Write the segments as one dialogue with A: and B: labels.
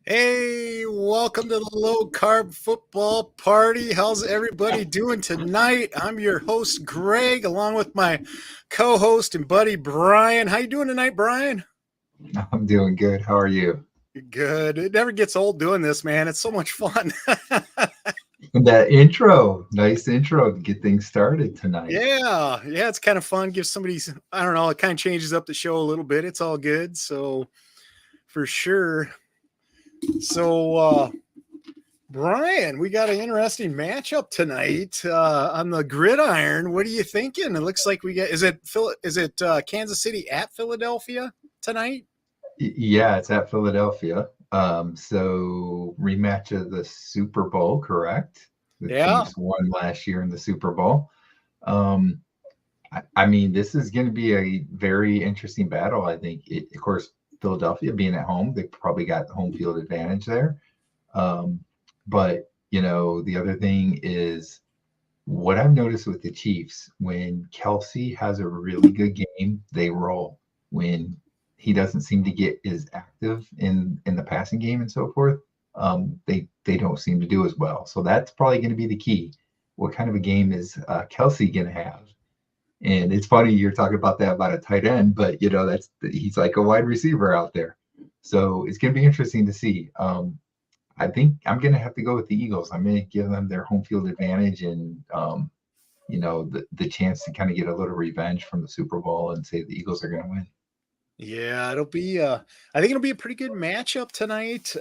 A: Hey, welcome to the low carb football party. How's everybody doing tonight? I'm your host Greg, along with my co-host and buddy Brian. How you doing tonight, Brian?
B: I'm doing good. How are you?
A: Good. It never gets old doing this, man. It's so much fun.
B: And that intro, nice intro to get things started tonight.
A: Yeah, it's kind of fun. Gives somebody, I don't know, it kind of changes up the show a little bit. It's all good. So for sure. So Brian, we got an interesting matchup tonight on the gridiron. What are you thinking? It looks like we get is it Kansas City at Philadelphia tonight?
B: Yeah, it's at Philadelphia. So rematch of the Super Bowl, correct? The
A: Yeah,
B: Chiefs won last year in the Super Bowl. Um, I mean, this is going to be a very interesting battle. I think, of course, Philadelphia being at home, they probably got the home field advantage there. Um, but the other thing is what I've noticed with the Chiefs, when Kelsey has a really good game, they roll. When he doesn't seem to get as active in the passing game and so forth, they don't seem to do as well. So that's probably going to be the key. What kind of a game is Kelsey going to have? And it's funny you're talking about that about a tight end, but that's he's like a wide receiver out there. So it's going to be interesting to see. I think I'm going to have to go with the Eagles. I'm going to give them their home field advantage and the chance to kind of get a little revenge from the Super Bowl and say the Eagles are going to win.
A: yeah, it'll be. I think it'll be a pretty good matchup tonight.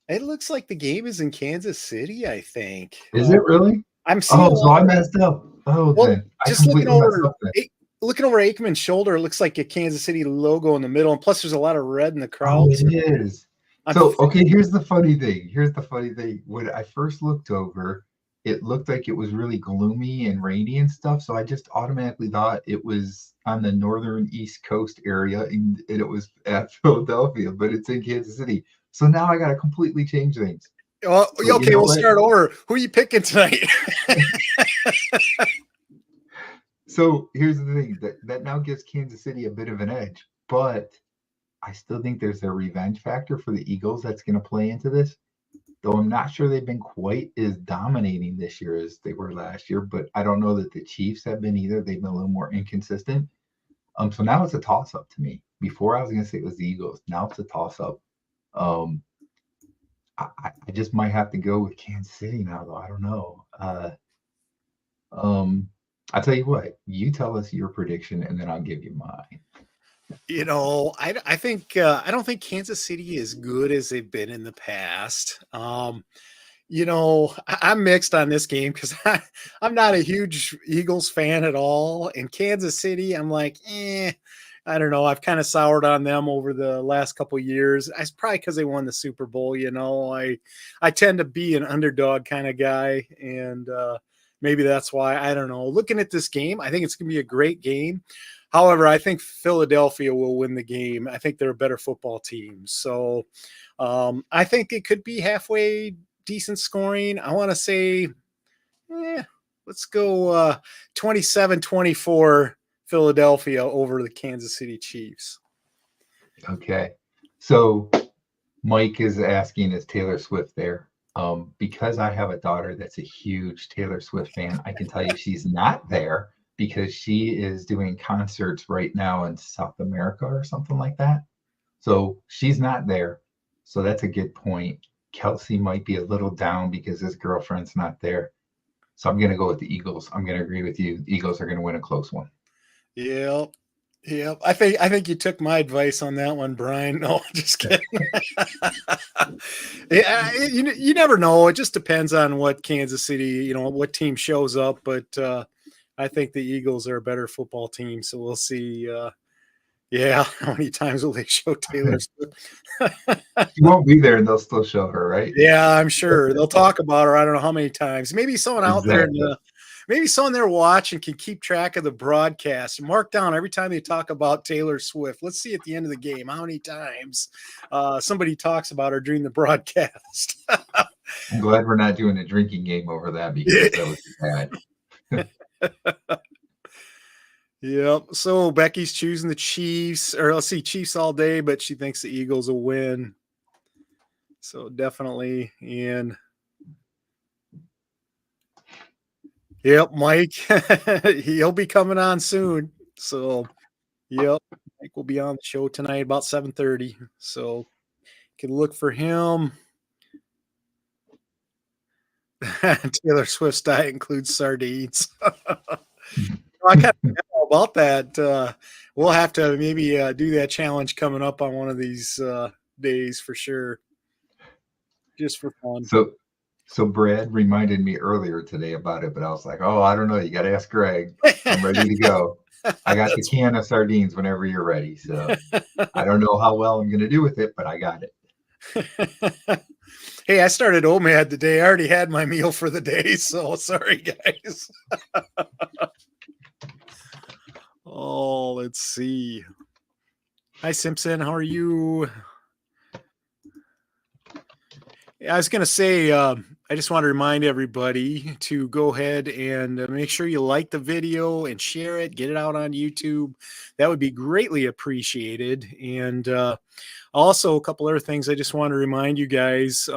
A: It looks like the game is in Kansas City. I think.
B: Is it really?
A: I'm seeing a
B: Oh, so
A: lot
B: I
A: of.
B: messed up. Oh,
A: Well,
B: then I
A: just
B: completely messed up then.
A: looking over Aikman's shoulder, it looks like a Kansas City logo in the middle, and plus there's a lot of red in the
B: Oh,
A: crowd.
B: it
A: So
B: is.
A: I'm
B: So, okay, here's the funny thing. Here's the funny thing. When I first looked over, it looked like it was really gloomy and rainy and stuff. So I just automatically thought it was on the northern East Coast area and it was at Philadelphia, but it's in Kansas City. So now I got to completely change things.
A: well,
B: But you
A: okay,
B: know
A: we'll
B: what?
A: start over. Who are you picking tonight?
B: So here's the thing that now gives Kansas City a bit of an edge, but I still think there's a revenge factor for the Eagles that's going to play into this. Though I'm not sure they've been quite as dominating this year as they were last year, but I don't know that the Chiefs have been either. They've been a little more inconsistent. So now it's a toss up to me. Before I was going to say it was the Eagles. Now it's a toss up. Um, I just might have to go with Kansas City now, though. I don't know. Um, I'll tell you what. You tell us your prediction, and then I'll give you mine.
A: I think I don't think Kansas City is good as they've been in the past. I'm mixed on this game because I'm not a huge Eagles fan at all. In Kansas City, I'm like, I don't know. I've kind of soured on them over the last couple of years. It's probably because they won the Super Bowl. I tend to be an underdog kind of guy, and maybe that's why. I don't know. Looking at this game, I think it's going to be a great game. However, I think Philadelphia will win the game. I think they're a better football team. So I think it could be halfway decent scoring. I want to say, eh, let's go 27-24 Philadelphia over the Kansas City Chiefs.
B: Okay. So Mike is asking, is Taylor Swift there? Because I have a daughter that's a huge Taylor Swift fan, I can tell you she's not there because she is doing concerts right now in South America or something like that. So she's not there. So that's a good point. Kelsey might be a little down because his girlfriend's not there. So I'm going to go with the Eagles. I'm going to agree with you. The Eagles are going to win a close one.
A: Yep. Yep. I think you took my advice on that one, Brian. No, just kidding. Yeah, you never know. It just depends on what Kansas City, what team shows up. But I think the Eagles are a better football team. So we'll see. Yeah, how many times will they show Taylor Swift?
B: She won't be there and they'll still show her, right?
A: Yeah, I'm sure they'll talk about her. I don't know how many times. Maybe someone out there,
B: Exactly.
A: maybe someone there watching can keep track of the broadcast. Mark down every time they talk about Taylor Swift. Let's see at the end of the game how many times somebody talks about her during the broadcast.
B: I'm glad we're not doing a drinking game over that because that would be bad.
A: Yep. So Becky's choosing the Chiefs, or let's see, Chiefs all day, but she thinks the Eagles will win. So definitely. And yep, Mike, he'll be coming on soon. So yep, Mike will be on the show tonight about 7:30. So can look for him. Taylor Swift's diet includes sardines. I kind of forgot all about that. We'll have to maybe do that challenge coming up on one of these days for sure, just for fun.
B: So, so Brad reminded me earlier today about it, but I was like, oh, I don't know. You got to ask Greg. I'm ready to go. I got the
A: That's
B: can of sardines whenever you're ready. So I don't know how well I'm going to do with it, but I got it.
A: Hey, I started OMAD today. I already had my meal for the day, so sorry, guys. Oh, let's see. Hi, Simpson. How are you? I was going to say, I just want to remind everybody to go ahead and make sure you like the video and share it, get it out on YouTube. That would be greatly appreciated. And also, a couple other things I just want to remind you guys.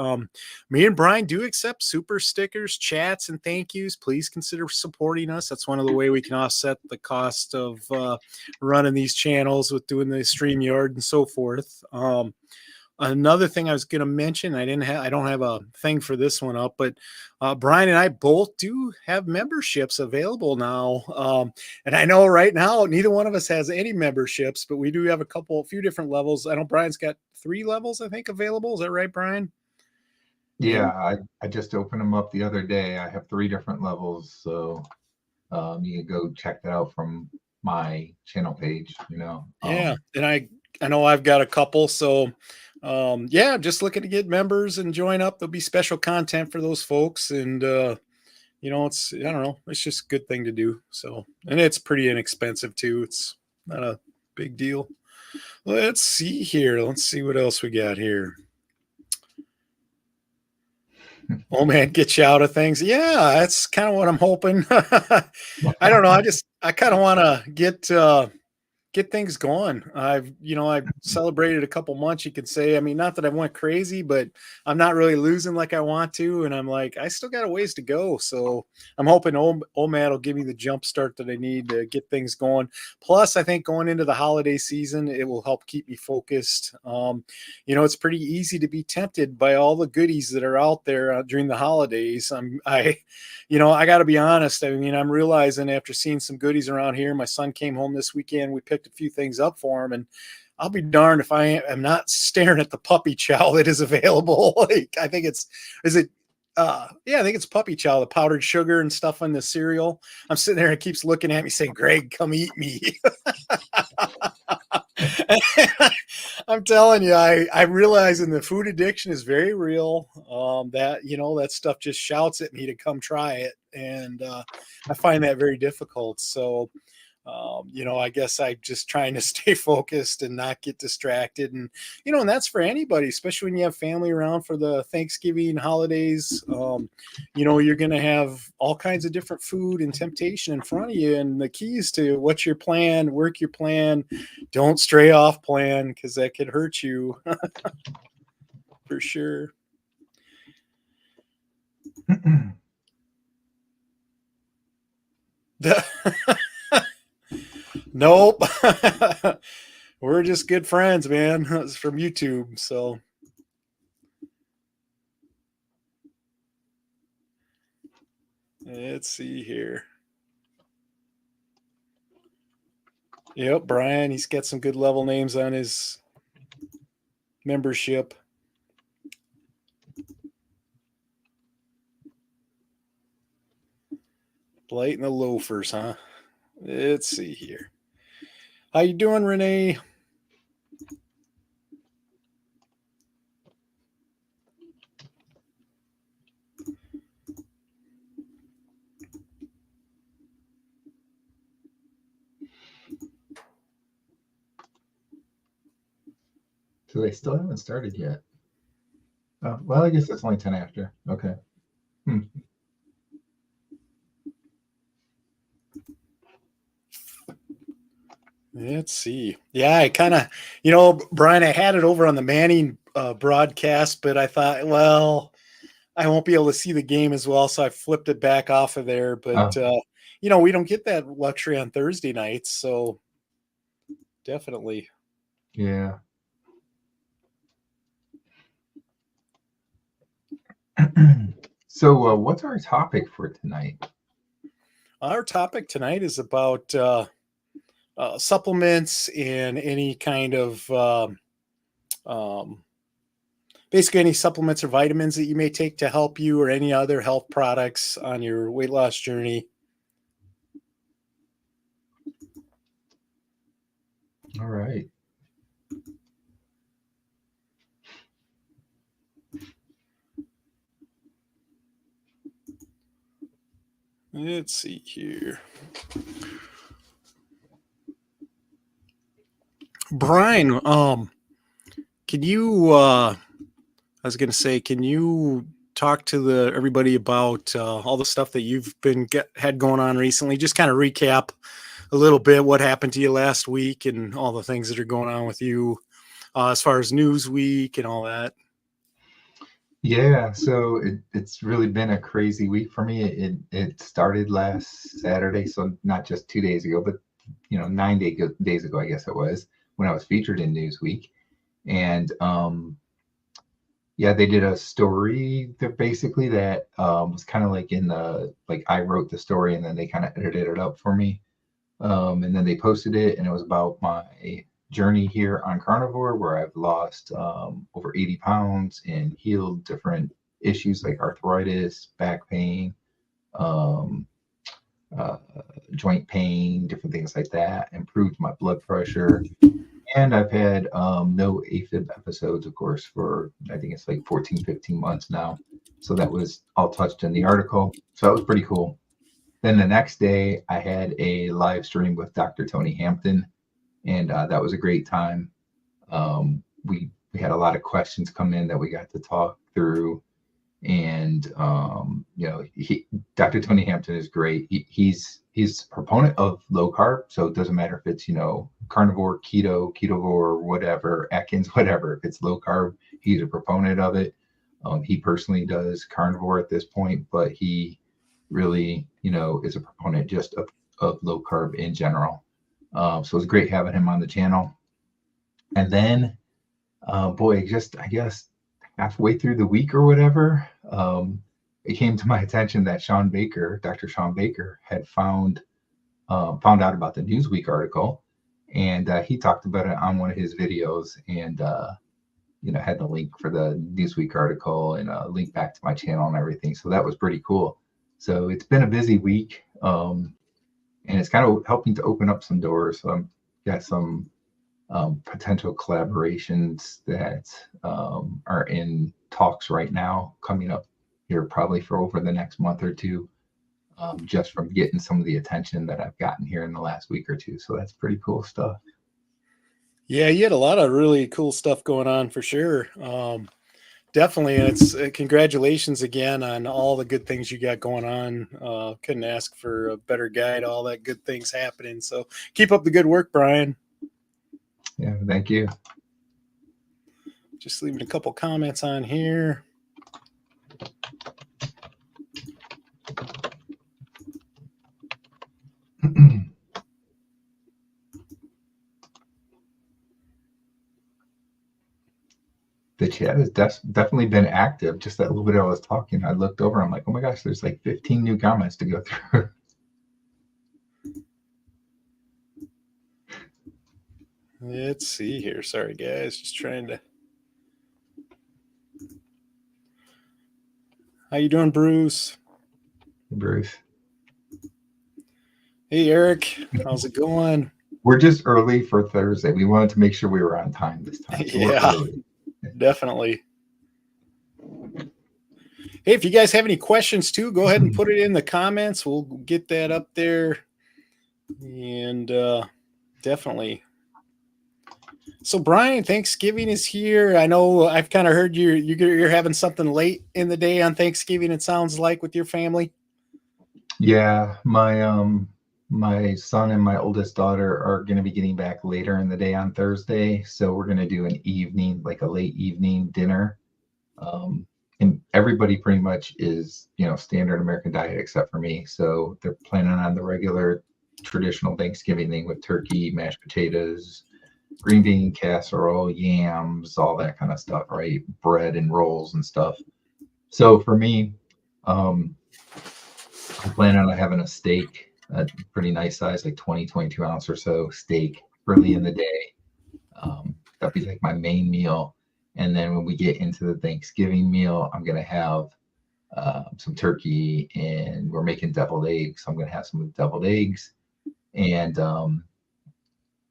A: Me and Brian do accept super stickers, chats, and thank yous. Please consider supporting us. That's one of the way we can offset the cost of running these channels with doing the StreamYard and so forth. Another thing I was going to mention, I don't have a thing for this one up, but Brian and I both do have memberships available now. And I know right now neither one of us has any memberships, but we do have a few different levels. I know Brian's got 3 levels, I think, available. Is that right, Brian?
B: Yeah,
A: And
B: I just opened them up the other day. I have 3 different levels, so you can go check that out from my channel page.
A: yeah, and I know I've got a couple, so yeah, just looking to get members and join up. There'll be special content for those folks, and it's I don't know, it's just a good thing to do. So, and it's pretty inexpensive too. It's not a big deal. Let's see here. Let's see what else we got here. Oh man, get you out of things. Yeah, that's kind of what I'm hoping. I don't know. I kind of want to get things going. I celebrated a couple months, you could say. I mean, not that I went crazy, but I'm not really losing like I want to. And I'm like, I still got a ways to go. So I'm hoping OMAD will give me the jump start that I need to get things going. Plus, I think going into the holiday season, it will help keep me focused. It's pretty easy to be tempted by all the goodies that are out there during the holidays. I got to be honest. I mean, I'm realizing after seeing some goodies around here, my son came home this weekend. We picked a few things up for him, and I'll be darned if I am not staring at the puppy chow that is available. Like, I think I think it's puppy chow, the powdered sugar and stuff in the cereal. I'm sitting there and it keeps looking at me saying, Greg, come eat me. I'm telling you, I'm realizing the food addiction is very real. That stuff just shouts at me to come try it. And I find that very difficult. So, I guess I'm just trying to stay focused and not get distracted. And that's for anybody, especially when you have family around for the Thanksgiving holidays. You're going to have all kinds of different food and temptation in front of you. And the key is to what's your plan, work your plan, don't stray off plan, because that could hurt you for sure. Nope. We're just good friends, man. It's from YouTube. So let's see here. Yep, Brian, he's got some good level names on his membership. Blight and the Loafers, huh? Let's see here. How you doing, Renee?
B: So they still haven't started yet. Well, I guess it's only 10 after. Okay.
A: Let's see. Yeah, I kind of, Brian, I had it over on the Manning broadcast, but I thought, well, I won't be able to see the game as well, so I flipped it back off of there. But
B: Oh,
A: we don't get that luxury on Thursday nights, so definitely.
B: yeah. So, what's our topic for tonight?
A: Our topic tonight is about supplements and any kind of um, basically any supplements or vitamins that you may take to help you, or any other health products on your weight loss journey.
B: All right.
A: Let's see here. Brian, can you I was going to say, can you talk to the everybody about all the stuff that you've had going on recently? Just kind of recap a little bit what happened to you last week and all the things that are going on with you as far as news week and all that.
B: Yeah, so it's really been a crazy week for me. It started last Saturday, so not just 2 days ago, but 9 days ago, I guess it was, when I was featured in Newsweek. And yeah, they did a story that basically that was kind of like like I wrote the story and then they kind of edited it up for me. And then they posted it, and it was about my journey here on carnivore, where I've lost over 80 pounds and healed different issues like arthritis, back pain, um, uh, joint pain, different things like that, improved my blood pressure. And I've had no AFib episodes, of course, for I think it's like 14, 15 months now. So that was all touched in the article. So that was pretty cool. Then the next day, I had a live stream with Dr. Tony Hampton, and that was a great time. We had a lot of questions come in that we got to talk through, and Dr. Tony Hampton is great. He's a proponent of low carb, so it doesn't matter if it's carnivore, keto, ketovore, whatever, Atkins, whatever. If it's low carb, he's a proponent of it. He personally does carnivore at this point, but he really, is a proponent just of low carb in general. So it's great having him on the channel. And then, boy, just I guess halfway through the week or whatever, it came to my attention that Dr. Sean Baker, had found out about the Newsweek article, and he talked about it on one of his videos, and had the link for the Newsweek article and a link back to my channel and everything. So that was pretty cool. So it's been a busy week, and it's kind of helping to open up some doors. So I've got some potential collaborations that are in talks right now, coming up here probably for over the next month or two, just from getting some of the attention that I've gotten here in the last week or two. So that's pretty cool stuff.
A: Yeah, you had a lot of really cool stuff going on for sure. Definitely. And it's congratulations again on all the good things you got going on. Couldn't ask for a better guide, all that good things happening. So keep up the good work, Brian.
B: Yeah, thank you.
A: Just leaving a couple comments on here.
B: The chat has definitely been active. Just that little bit I was talking, I looked over, I'm like, oh my gosh, there's like 15 new comments to go through.
A: Let's see here. Sorry, guys. Just trying to. How you doing, Bruce?
B: Bruce.
A: Hey, Eric. How's it going?
B: We're just early for Thursday. We wanted to make sure we were on time this time. So
A: Yeah,
B: we're early.
A: Definitely. Hey, if you guys have any questions too, go ahead and put it in the comments. We'll get that up there. And definitely. So, Brian, Thanksgiving is here. I know I've kind of heard you're having something late in the day on Thanksgiving, it sounds like, with your family.
B: Yeah, my My son and my oldest daughter are going to be getting back later in the day on Thursday. So we're going to do an evening, like a late evening dinner. Um, and everybody pretty much is, standard American diet except for me. So they're planning on the regular traditional Thanksgiving thing with turkey, mashed potatoes, green bean casserole, yams, all that kind of stuff, right? Bread and rolls and stuff. So for me, um, I'm planning on having a steak, a pretty nice size, like 22 ounce or so steak early in the day. That'd be like my main meal. And then when we get into the Thanksgiving meal, I'm going to have some turkey and we're making deviled eggs. So I'm going to have some deviled eggs. And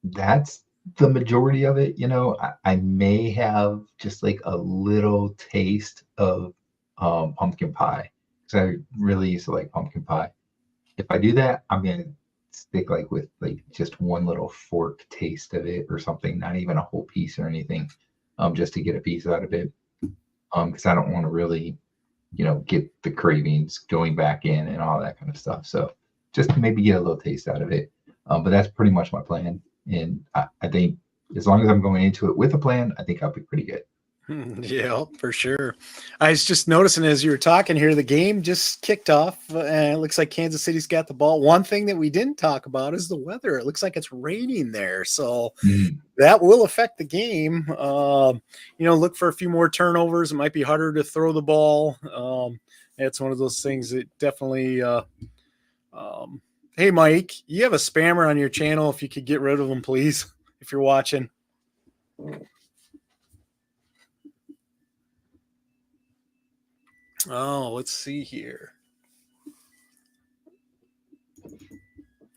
B: that's the majority of it. I may have just like a little taste of pumpkin pie because I really used to like pumpkin pie. If I do that, I'm gonna stick like with like just one little fork taste of it or something, not even a whole piece or anything, just to get a piece out of it. Because I don't want to really, get the cravings going back in and all that kind of stuff. So just to maybe get a little taste out of it. But that's pretty much my plan. And I think as long as I'm going into it with a plan, I think I'll be pretty good.
A: Yeah, for sure. I was just noticing as you were talking here, the game just kicked off, and it looks like Kansas City's got the ball. One thing that we didn't talk about is the weather. It looks like it's raining there, so
B: Mm.
A: that will affect the game. Look for a few more turnovers. It might be harder to throw the ball. It's one of those things that definitely. Um, hey, Mike, you have a spammer on your channel. If you could get rid of them, please, if you're watching. Oh, let's see here.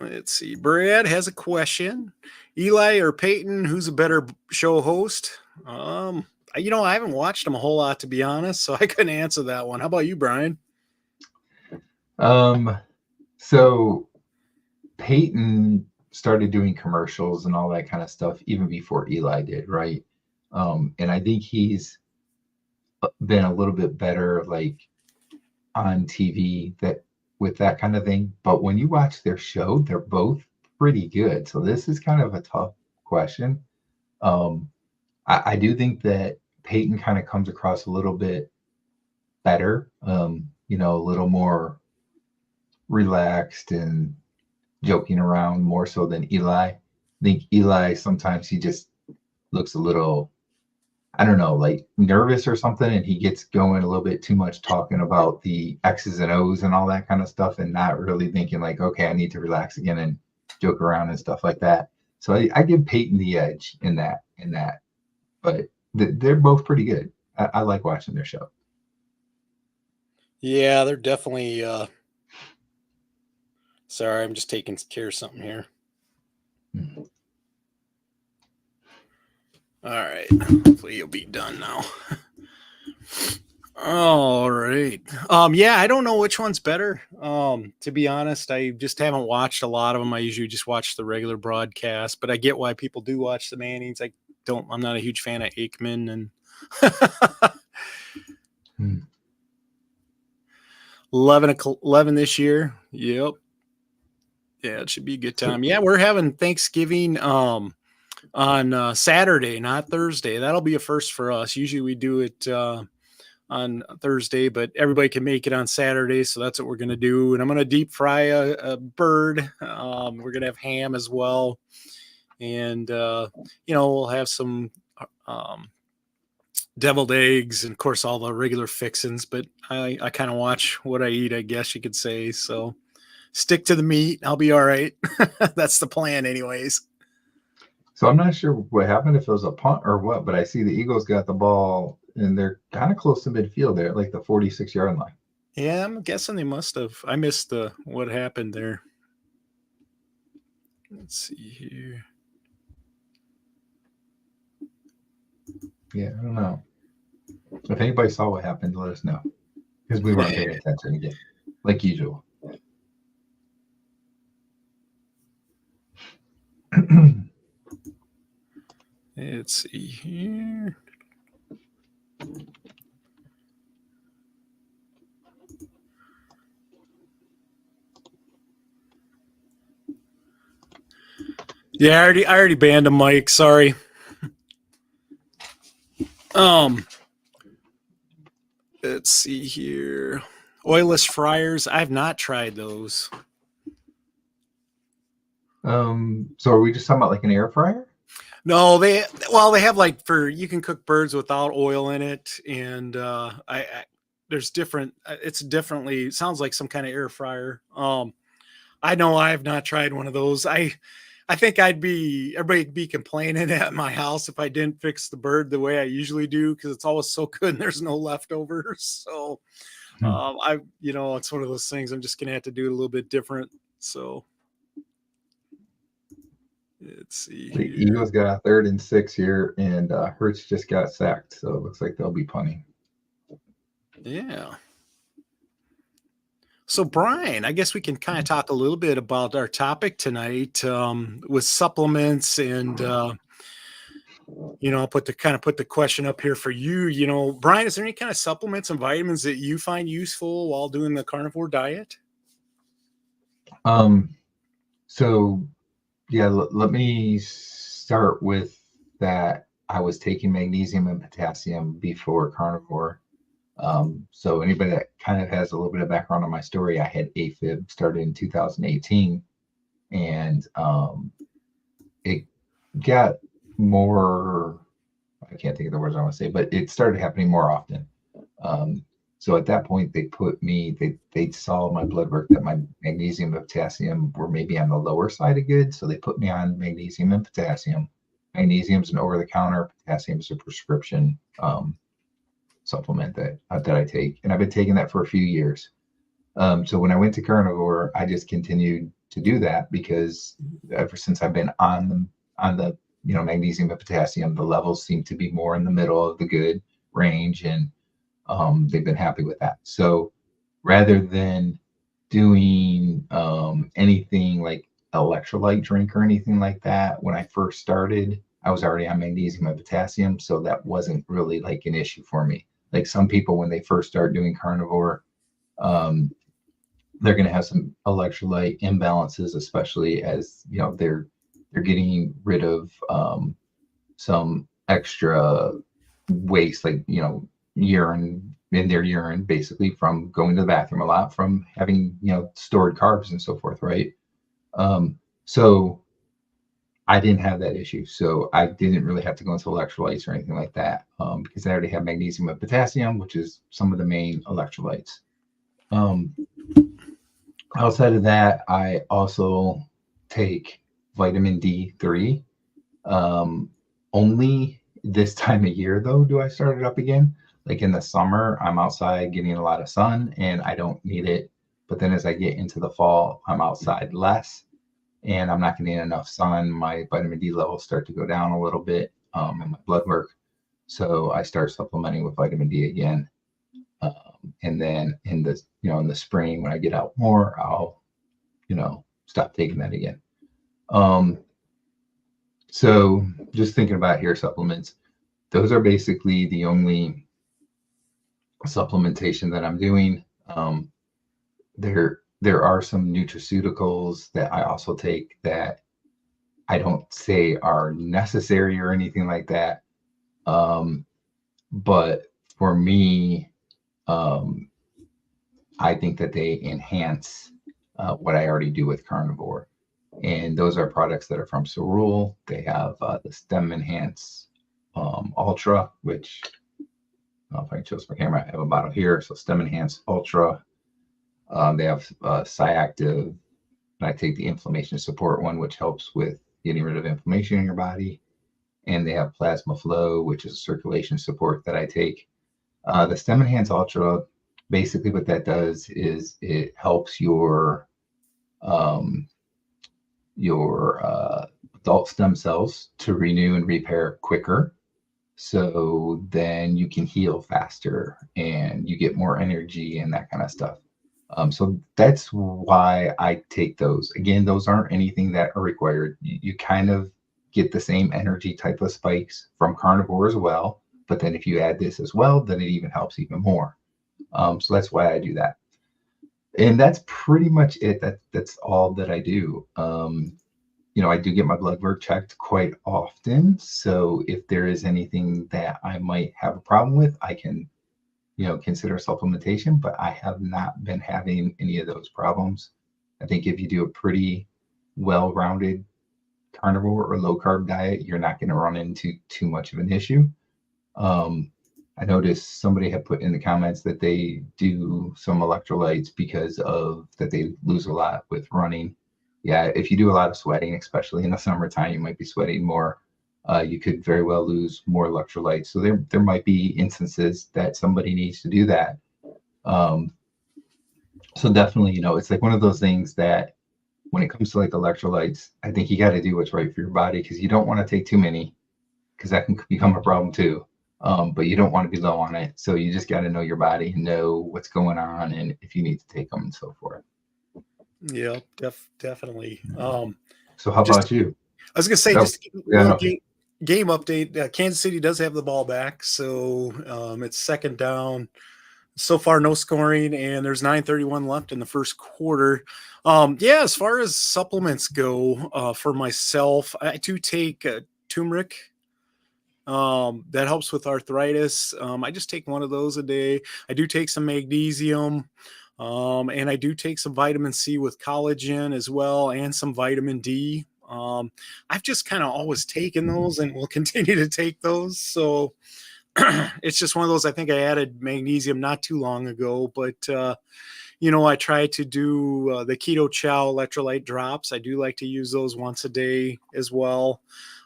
A: Let's see. Brad has a question. Eli or Peyton, who's a better show host? I haven't watched them a whole lot, to be honest, so I couldn't answer that one. How about you, Brian?
B: So Peyton started doing commercials and all that kind of stuff even before Eli did, right? And I think he's been a little bit better, like on TV that with that kind of thing. But when you watch their show, they're both pretty good. So this is kind of a tough question. Um, I do think that Peyton kind of comes across a little bit better, a little more relaxed and joking around more so than Eli. I think Eli sometimes he just looks a little, I don't know, like nervous or something, and he gets going a little bit too much talking about the X's and O's and all that kind of stuff, and not really thinking like, okay, I need to relax again and joke around and stuff like that. So I give Peyton the edge in that, but they're both pretty good. I like watching their show.
A: Yeah, they're definitely. Sorry, I'm just taking care of something here.
B: Mhm.
A: All right. Hopefully you'll be done now. All right. Yeah, I don't know which one's better. To be honest, I just haven't watched a lot of them. I usually just watch the regular broadcast, but I get why people do watch the Mannings. I'm not a huge fan of Aikman and
B: Hmm.
A: 11 this year. Yep. Yeah, it should be a good
B: So
A: time. Yeah, we're having Thanksgiving on Saturday, not Thursday. That'll be a first for us. Usually we do it on Thursday, but everybody can make it on Saturday, so that's what we're gonna do. And I'm gonna deep fry a bird. We're gonna have ham as well, and we'll have some um, deviled eggs, and of course all the regular fixins. But I kind of watch what I eat, I guess you could say. So stick to the meat. I'll be all right. That's the plan, anyways.
B: So I'm not sure what happened if it was a punt or what, but I see the Eagles got the ball and they're kind of close to midfield there, like the 46-yard line.
A: Yeah, I'm guessing they must have. I missed the what happened there. Let's see here.
B: Yeah, I don't know. If anybody saw what happened, let us know because we weren't paying attention again, like usual.
A: Let's see here. Yeah, I already banned him, Mike. Sorry. Um, let's see here. Oilless fryers. I've not tried those.
B: So are we just talking about like an air fryer?
A: No, they have like for you can cook birds without oil in it, and I there's different. It's definitely sounds like some kind of air fryer. I know I have not tried one of those. I think everybody'd be complaining at my house if I didn't fix the bird the way I usually do because it's always so good and there's no leftovers. So it's one of those things. I'm just gonna have to do it a little bit different. So let's see
B: The
A: here.
B: Eagles got a 3rd and 6 here, and Hurts just got sacked, so it looks like they'll be punting.
A: Yeah. So, Brian, I guess we can kind of talk a little bit about our topic tonight with supplements, and I'll put the question up here for you. Brian, is there any kind of supplements and vitamins that you find useful while doing the carnivore diet?
B: So yeah, let me start with that. I was taking magnesium and potassium before carnivore. So anybody that kind of has a little bit of background on my story, I had AFib, started in 2018, and it got more, I can't think of the words I want to say, but it started happening more often. So at that point, they saw my blood work that my magnesium and potassium were maybe on the lower side of good. So they put me on magnesium and potassium. Magnesium's an over-the-counter, potassium is a prescription supplement that I take, and I've been taking that for a few years. So when I went to carnivore, I just continued to do that because ever since I've been on the magnesium and potassium, the levels seem to be more in the middle of the good range, and they've been happy with that. So rather than doing anything like electrolyte drink or anything like that, when I first started, I was already on magnesium and potassium, so that wasn't really like an issue for me. Like some people, when they first start doing carnivore, um, they're going to have some electrolyte imbalances, especially as they're getting rid of some extra waste, like urine in their urine, basically from going to the bathroom a lot, from having stored carbs and so forth, right? So I didn't have that issue, so I didn't really have to go into electrolytes or anything like that, because I already have magnesium and potassium, which is some of the main electrolytes. Um, Outside of that, I also take vitamin D3. Um, Only this time of year, though, do I start it up again. Like in the summer, I'm outside getting a lot of sun and I don't need it. But then as I get into the fall, I'm outside less and I'm not getting enough sun. My vitamin D levels start to go down a little bit in my blood work. So I start supplementing with vitamin D again. And then in the spring, when I get out more, I'll stop taking that again. So just thinking about hair supplements, those are basically the only supplementation that I'm doing. There are some nutraceuticals that I also take that I don't say are necessary or anything like that. But for me, um, I think that they enhance what I already do with carnivore. And those are products that are from Cerule. They have the Stem Enhance Ultra, which I don't know if I can show my camera. I have a bottle here. So Stem Enhance Ultra. They have Cyactive, and I take the inflammation support one, which helps with getting rid of inflammation in your body. And they have Plasma Flow, which is a circulation support that I take. The Stem Enhance Ultra, basically what that does is it helps um, your adult stem cells to renew and repair quicker. So then you can heal faster and you get more energy and that kind of stuff. So that's why I take those. Again, those aren't anything that are required. You kind of get the same energy type of spikes from carnivore as well. But then if you add this as well, then it even helps even more. So that's why I do that. And that's pretty much it. That's all that I do. I do get my blood work checked quite often. So if there is anything that I might have a problem with, I can, consider supplementation, but I have not been having any of those problems. I think if you do a pretty well-rounded carnivore or low carb diet, you're not going to run into too much of an issue. Um, I noticed somebody had put in the comments that they do some electrolytes because of that they lose a lot with running. Yeah, if you do a lot of sweating, especially in the summertime, you might be sweating more. You could very well lose more electrolytes. So there might be instances that somebody needs to do that. Um, so definitely, it's like one of those things that when it comes to like electrolytes, I think you got to do what's right for your body because you don't want to take too many because that can become a problem too. But you don't want to be low on it. So you just got to know your body and know what's going on and if you need to take them and so forth.
A: Yeah, definitely.
B: So how
A: Just
B: about you?
A: I was gonna say,
B: No,
A: just a
B: yeah,
A: little
B: no.
A: game update. Kansas City does have the ball back, so it's second down. So far, no scoring, and there's 9:31 left in the first quarter. Yeah, as far as supplements go, for myself, I do take turmeric. That helps with arthritis. I just take one of those a day. I do take some magnesium. And I do take some vitamin C with collagen as well, and some vitamin D. I've just kind of always taken those and will continue to take those. So it's just one of those. I think I added magnesium not too long ago, but I try to do the Keto Chow electrolyte drops. I do like to use those once a day as well.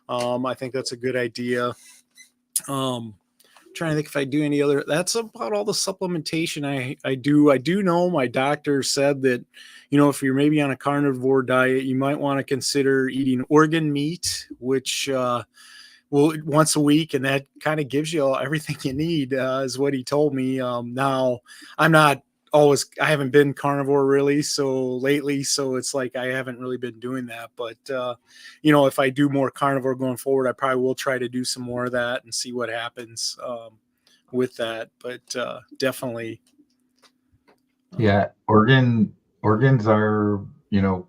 A: I think that's a good idea. Um, Trying to think if I do any other. That's about all the supplementation I do. I do know my doctor said that, if you're maybe on a carnivore diet, you might want to consider eating organ meat, which well, once a week, and that kind of gives you everything you need, is what he told me. Now, I'm not always, I haven't been carnivore really, so lately, so it's like I haven't really been doing that. But, if I do more carnivore going forward, I probably will try to do some more of that and see what happens with that. But definitely.
B: Yeah, organs are,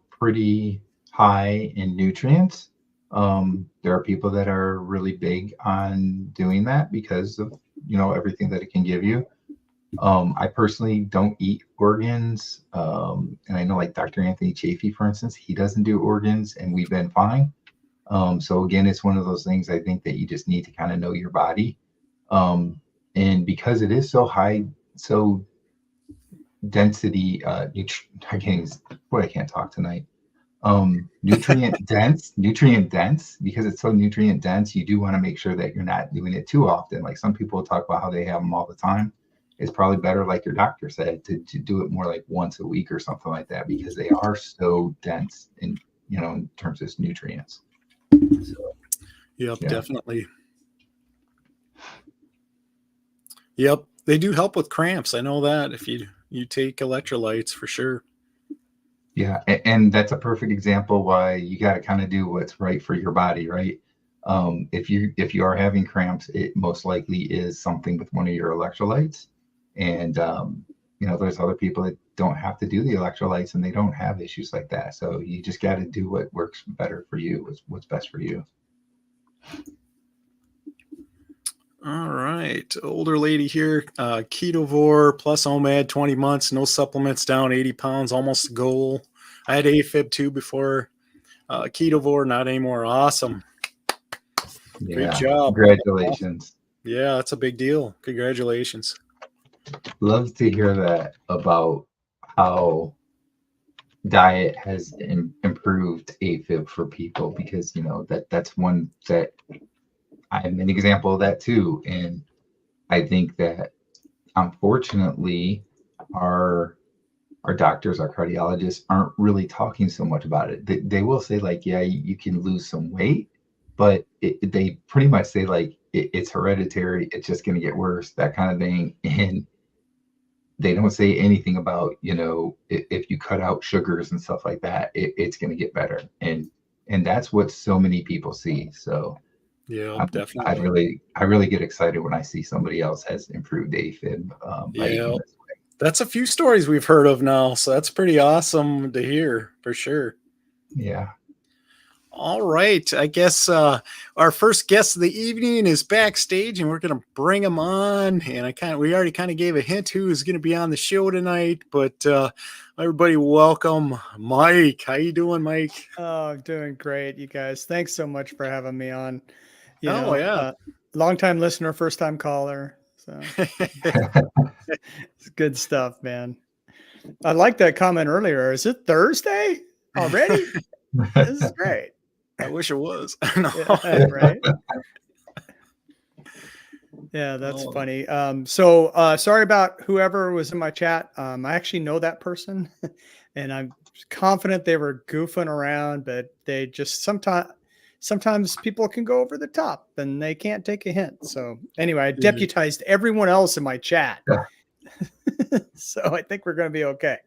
B: pretty high in nutrients. There are people that are really big on doing that because of, everything that it can give you. I personally don't eat organs. And I know like Dr. Anthony Chafee, for instance, he doesn't do organs and we've been fine. So again, it's one of those things I think that you just need to kind of know your body. Um, and because it is so high, so density, I can't even, boy, I can't talk tonight. Nutrient dense, because it's so nutrient dense, you do want to make sure that you're not doing it too often. Like some people talk about how they have them all the time. It's probably better, like your doctor said, to do it more like once a week or something like that, because they are so dense in terms of nutrients. So,
A: Yep,
B: yeah.
A: definitely. Yep, they do help with cramps. I know that if you take electrolytes for sure.
B: Yeah, and that's a perfect example why you got to kind of do what's right for your body, right? If you are having cramps, it most likely is something with one of your electrolytes, and there's other people that don't have to do the electrolytes and they don't have issues like that. So you just got to do what works better for you, what's best for you.
A: All right. Older lady here, ketovore plus OMAD, 20 months, no supplements, down 80 pounds, almost the goal. I had AFib too before. Ketovore, not anymore. Awesome. Good
B: Yeah,
A: job. Awesome.
B: congratulations.
A: Yeah, that's a big deal. Congratulations.
B: Love to hear that about how diet has improved AFib for people because that's one that I'm an example of that too. And I think that unfortunately our doctors, our cardiologists aren't really talking so much about it. They will say like, yeah, you can lose some weight, but they pretty much say like it's hereditary. It's just going to get worse, that kind of thing. And they don't say anything about, if you cut out sugars and stuff like that, it's going to get better. And that's what so many people see. So
A: Yeah,
B: I
A: definitely.
B: really, I really get excited when I see somebody else has improved AFib by
A: Yeah.
B: eating this.
A: That's a few stories we've heard of now. So that's pretty awesome to hear for sure.
B: Yeah.
A: All right. I guess our first guest of the evening is backstage, and we're going to bring him on. And we already kind of gave a hint who is going to be on the show tonight. But everybody, welcome Mike. How you doing, Mike?
C: Oh, I'm doing great, you guys. Thanks so much for having me on.
A: Oh yeah.
C: Long time listener, first time caller. So it's good stuff, man. I like that comment earlier. Is it Thursday already? This is great.
A: I wish it was. No.
C: Yeah, right. Yeah, that's funny. Sorry about whoever was in my chat. I actually know that person, and I'm confident they were goofing around, but they just sometimes people can go over the top and they can't take a hint. So anyway, I deputized everyone else in my chat. So I think we're going to be okay.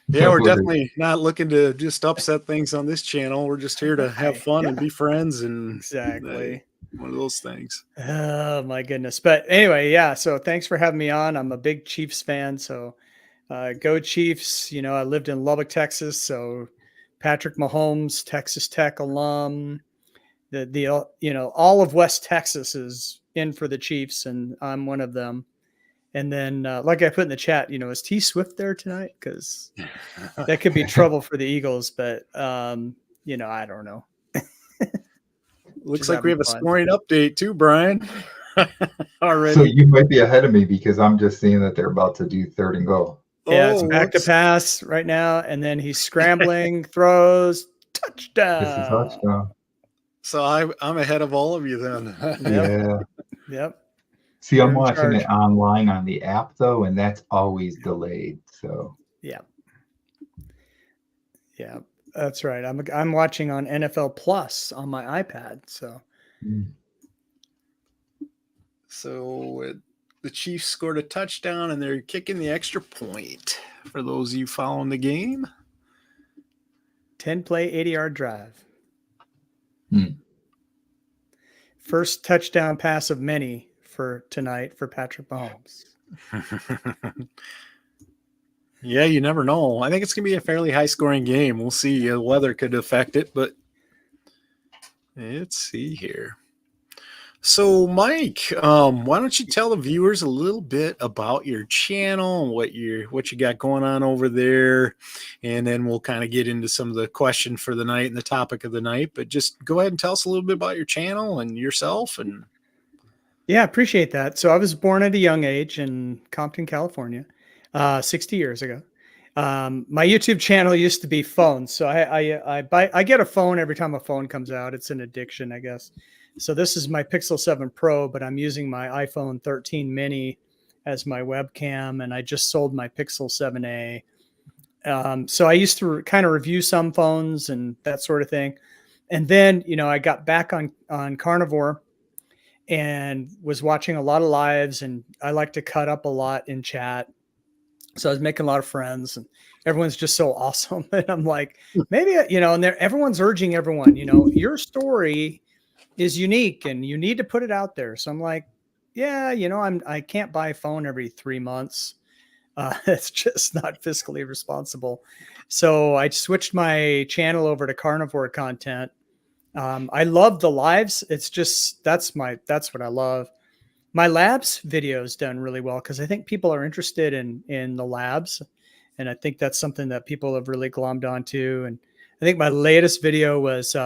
A: Yeah, we're definitely not looking to just upset things on this channel. We're just here to have fun and be friends, and
C: exactly
A: one of those things.
C: Oh my goodness. But anyway, yeah. So thanks for having me on. I'm a big Chiefs fan. So go Chiefs. You know, I lived in Lubbock, Texas. So Patrick Mahomes, Texas Tech alum. All of West Texas is in for the Chiefs, and I'm one of them. And then, like I put in the chat, is T Swift there tonight? Because that could be trouble for the Eagles. But I don't know.
A: Looks like we have a scoring update too, Brian. Already.
B: So you might be ahead of me because I'm just seeing that they're about to do 3rd and goal.
C: Yeah, it's back to pass right now, and then he's scrambling, throws, touchdown.
B: It's a touchdown.
A: So I'm ahead of all of you then.
B: Yeah.
C: Yep.
B: See, I'm watching it online on the app though, and that's always delayed. So
C: yeah, that's right. I'm watching on NFL Plus on my iPad. So,
A: the Chiefs scored a touchdown, and they're kicking the extra point. For those of you following the game,
C: 10-play, 80-yard drive. First touchdown pass of many for tonight for Patrick Mahomes.
A: Yeah, you never know. I think it's going to be a fairly high-scoring game. We'll see. The weather could affect it, but let's see here. So, Mike, why don't you tell the viewers a little bit about your channel and what you got going on over there, and then we'll kind of get into some of the question for the night and the topic of the night. But just go ahead and tell us a little bit about your channel and yourself. And
C: yeah, appreciate that. So I was born at a young age in Compton, California, 60 years ago. My YouTube channel used to be phones. So I get a phone every time a phone comes out. It's an addiction, I guess. So this is my Pixel 7 Pro, but I'm using my iPhone 13 mini as my webcam, and I just sold my Pixel 7a. So I used to kind of review some phones and that sort of thing. And then, I got back on Carnivore and was watching a lot of lives, and I like to cut up a lot in chat. So I was making a lot of friends, and everyone's just so awesome. And I'm like, maybe, and everyone's urging everyone, your story is unique and you need to put it out there. So I'm like, yeah, I can't buy a phone every 3 months. It's just not fiscally responsible. So I switched my channel over to carnivore content. I love the lives. It's just, that's what I love. My labs video is done really well because I think people are interested in the labs. And I think that's something that people have really glommed onto. And I think my latest video was,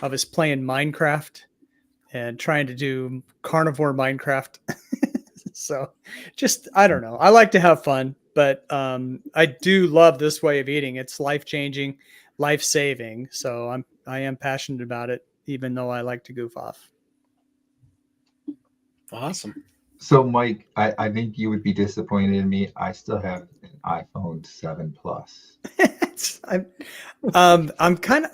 C: I was playing Minecraft and trying to do carnivore Minecraft. So just, I don't know. I like to have fun, but I do love this way of eating. It's life-changing, life-saving. So I am passionate about it, even though I like to goof off.
A: Awesome.
B: So Mike, I think you would be disappointed in me. I still have an iPhone 7 Plus.
C: I'm kind of,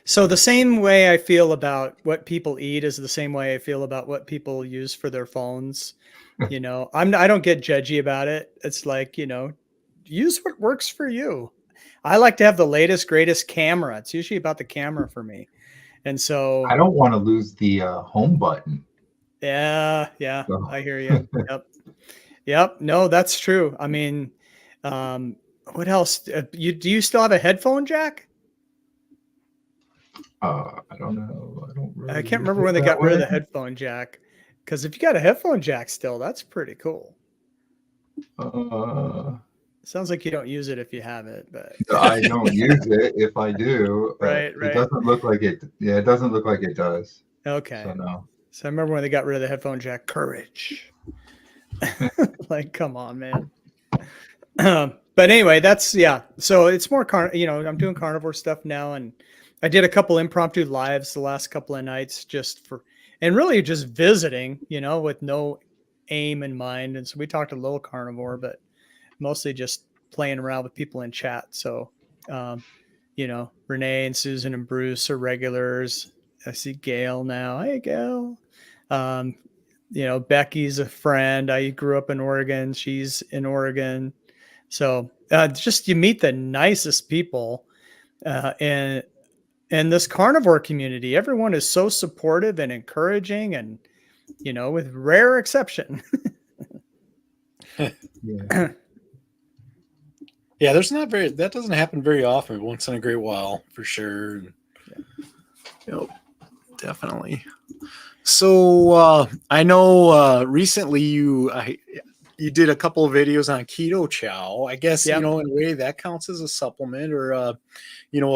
C: so the same way I feel about what people eat is the same way I feel about what people use for their phones. I don't get judgy about it. It's like, use what works for you. I like to have the latest, greatest camera. It's usually about the camera for me. And so
B: I don't want to lose the home button.
C: Yeah. So. I hear you. Yep. No, that's true. I mean, what else? Do you still have a headphone jack?
B: I don't know. I don't really
C: I can't
B: use
C: remember
B: it
C: when they
B: that
C: got rid of
B: way.
C: the headphone jack. Because if you got a headphone jack still, that's pretty cool.
B: Uh,
C: Sounds like you don't use it if you have it, but
B: I don't use it. If I do,
C: right,
B: it
C: right.
B: doesn't look like it. Yeah, it doesn't look like it does.
C: Okay.
B: So no.
C: So I remember when they got rid of the headphone jack. Courage. Like, come on, man. But anyway, that's yeah. So it's more I'm doing carnivore stuff now, and I did a couple impromptu lives the last couple of nights just for and really just visiting, with no aim in mind. And so we talked a little carnivore, but mostly just playing around with people in chat. So, um, Renee and Susan and Bruce are regulars. I see Gail now. Hey, Gail. Um, Becky's a friend. I grew up in Oregon. She's in Oregon. So just you meet the nicest people in this carnivore community. Everyone is so supportive and encouraging, and with rare exception.
B: Yeah.
A: Yeah, that doesn't happen very often. Once in a great while, for sure. Yep, definitely. So I know recently you did a couple of videos on keto chow. I guess
C: Yep.
A: in a way that counts as a supplement or a